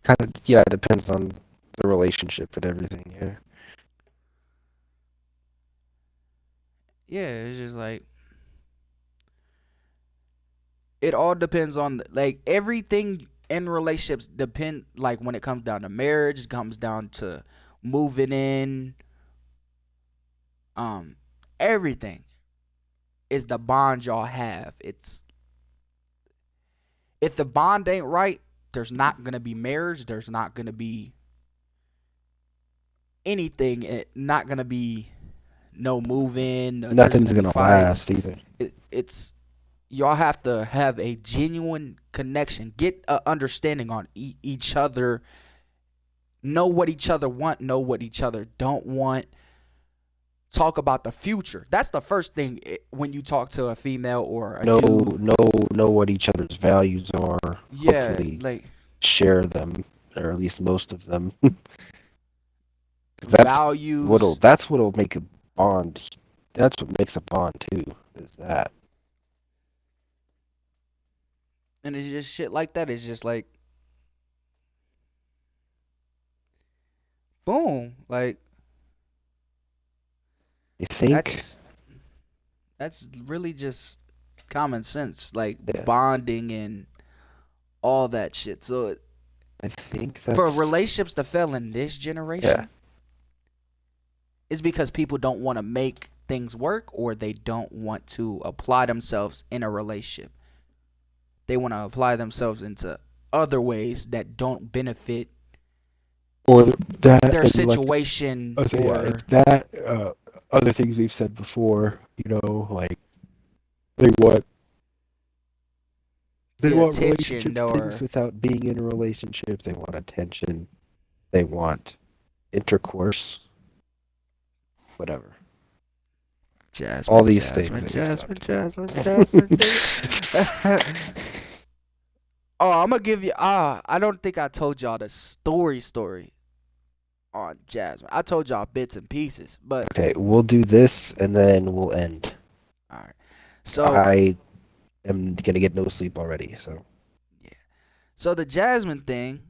Kind of, yeah, it depends on the relationship and everything, yeah. Yeah, it's just like it all depends on like everything in relationships depend like when it comes down to marriage, it comes down to moving in, um, everything is the bond y'all have. It's if the bond ain't right, there's not gonna be marriage. There's not gonna be anything. Not gonna be no moving. Nothing's gonna last either. It's y'all have to have a genuine connection. Get a understanding on each other. Know what each other want. Know what each other don't want. Talk about the future. That's the first thing when you talk to a female or a dude. Know what each other's values are. Yeah, Hopefully like share them, or at least most of them. values. That's what'll make a bond. That's what makes a bond too. Is that And it's just shit like that. It's just like, boom. Like, you think? that's really just common sense. Like, Yeah. bonding and all that shit. So, I think that's for relationships to fail in this generation, Yeah. is because people don't want to make things work or they don't want to apply themselves in a relationship. They want to apply themselves into other ways that don't benefit or that their and like situation. I say, yeah, Or it's that other things we've said before, like they want The relationship attention or things without being in a relationship. They want attention. They want intercourse. Whatever. Jasmine, All these Jasmine, things that we've Jasmine, talked Jasmine, Jasmine. Oh, I'm gonna give you. I don't think I told y'all the story on Jasmine. I told y'all bits and pieces, but Okay, we'll do this and then we'll end. all right. So I am gonna get no sleep already, so yeah. So the Jasmine thing,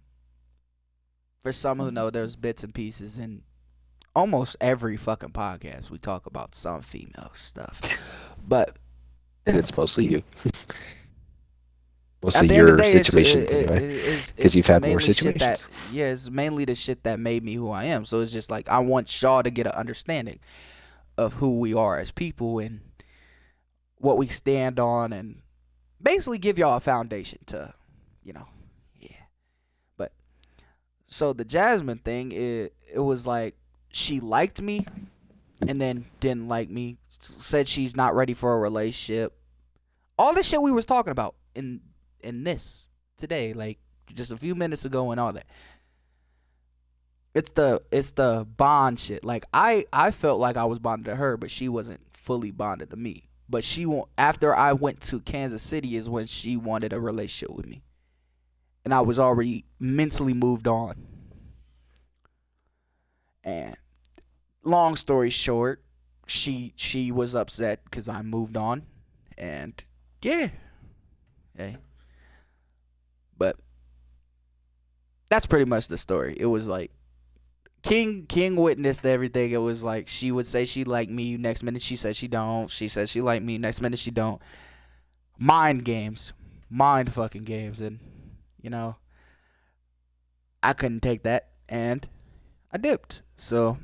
for some who know, there's bits and pieces in almost every fucking podcast. We talk about some female stuff, but and it's mostly you. at Mostly the end of your the day, situations anyway, because you've had more mainly shit that, situations. yeah, it's mainly the shit that made me who I am. So it's just like I want y'all to get an understanding of who we are as people and what we stand on, and basically give y'all a foundation to, yeah. But so the Jasmine thing, it was like she liked me and then didn't like me. Said she's not ready for a relationship. All the shit we was talking about in this today, like just a few minutes ago, and all that. It's the bond shit. Like I felt like I was bonded to her, but she wasn't fully bonded to me. But after I went to Kansas City is when she wanted a relationship with me, and I was already mentally moved on. And long story short, she was upset because I moved on, and yeah, hey. But that's pretty much the story. It was like King witnessed everything. It was like she would say she liked me, next minute she said she don't. She said she liked me, next minute she don't. Mind games. Mind fucking games. And I couldn't take that and I dipped. So,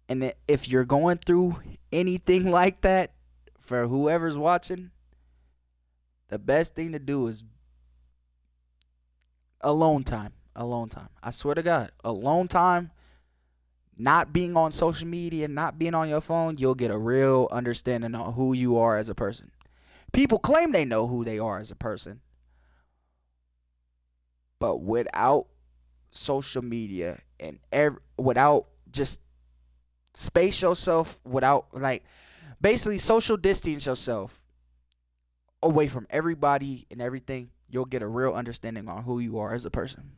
and if you're going through anything like that, for whoever's watching, the best thing to do is alone time. Alone time. I swear to God, alone time, not being on social media, not being on your phone, you'll get a real understanding on who you are as a person. People claim they know who they are as a person, but without social media and without just space yourself, without basically social distance yourself away from everybody and everything, you'll get a real understanding on who you are as a person.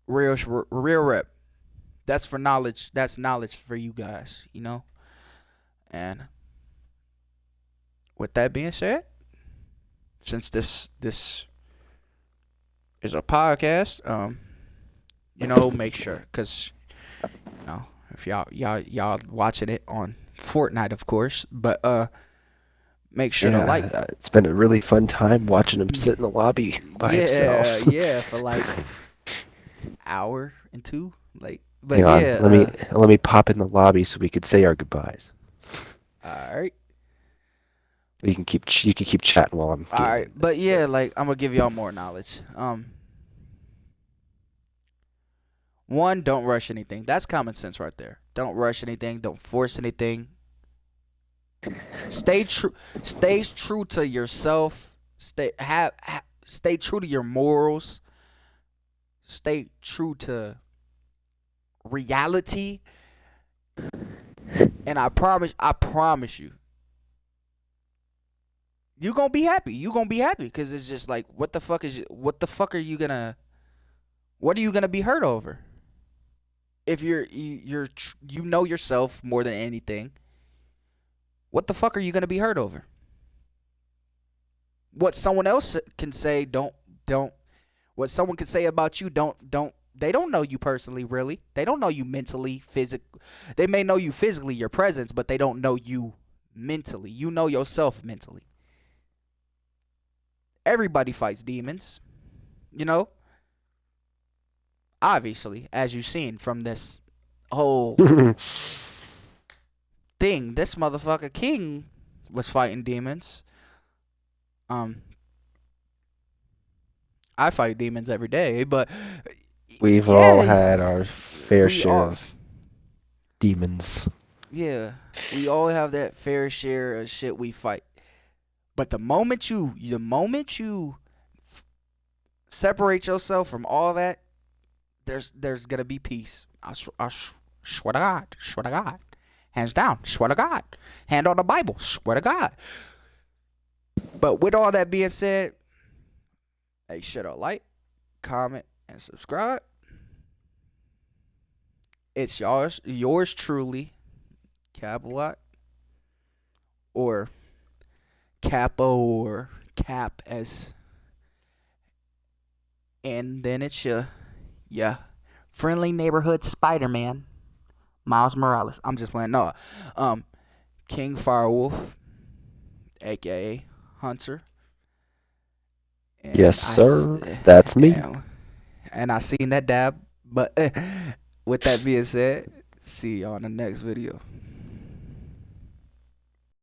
real rep. That's for knowledge. That's knowledge for you guys, you know. And with that being said, since this is a podcast, make sure, cause if y'all watching it on Fortnite, of course, but make sure to like. It's been a really fun time watching him sit in the lobby by himself. Yeah, for like hour and two, like. But Hang on, yeah, let me pop in the lobby so we could say our goodbyes. all right. You can keep chatting while I'm. All right, but yeah, like I'm gonna give y'all more knowledge. One, don't rush anything. That's common sense right there. Don't rush anything. Don't force anything. Stay true. Stay true to yourself. Stay true to your morals. Stay true to reality. And I promise you, you're gonna be happy. You're gonna be happy because it's just like, what the fuck are you gonna? What are you gonna be hurt over? If you know yourself more than anything, what the fuck are you gonna be hurt over? What someone else can say, don't. What someone can say about you, don't. They don't know you personally, really. They don't know you mentally, physically. They may know you physically, your presence, but they don't know you mentally. You know yourself mentally. Everybody fights demons, you know. Obviously, as you've seen from this whole thing, this motherfucker King was fighting demons. I fight demons every day, but We've all had our fair share of demons. Yeah, we all have that fair share of shit we fight. But the moment you separate yourself from all that, there's gonna be peace. I swear to God, hands down, swear to God, hand on the Bible, swear to God. But with all that being said, make sure to like, comment, and subscribe. It's yours truly, Capalot, or Capo, or Cap as, and then it's your friendly neighborhood Spider-Man, Miles Morales. I'm just playing. No, King Firewolf, aka Hunter. And yes, sir. That's me. And I seen that dab. But with that being said, see you on the next video.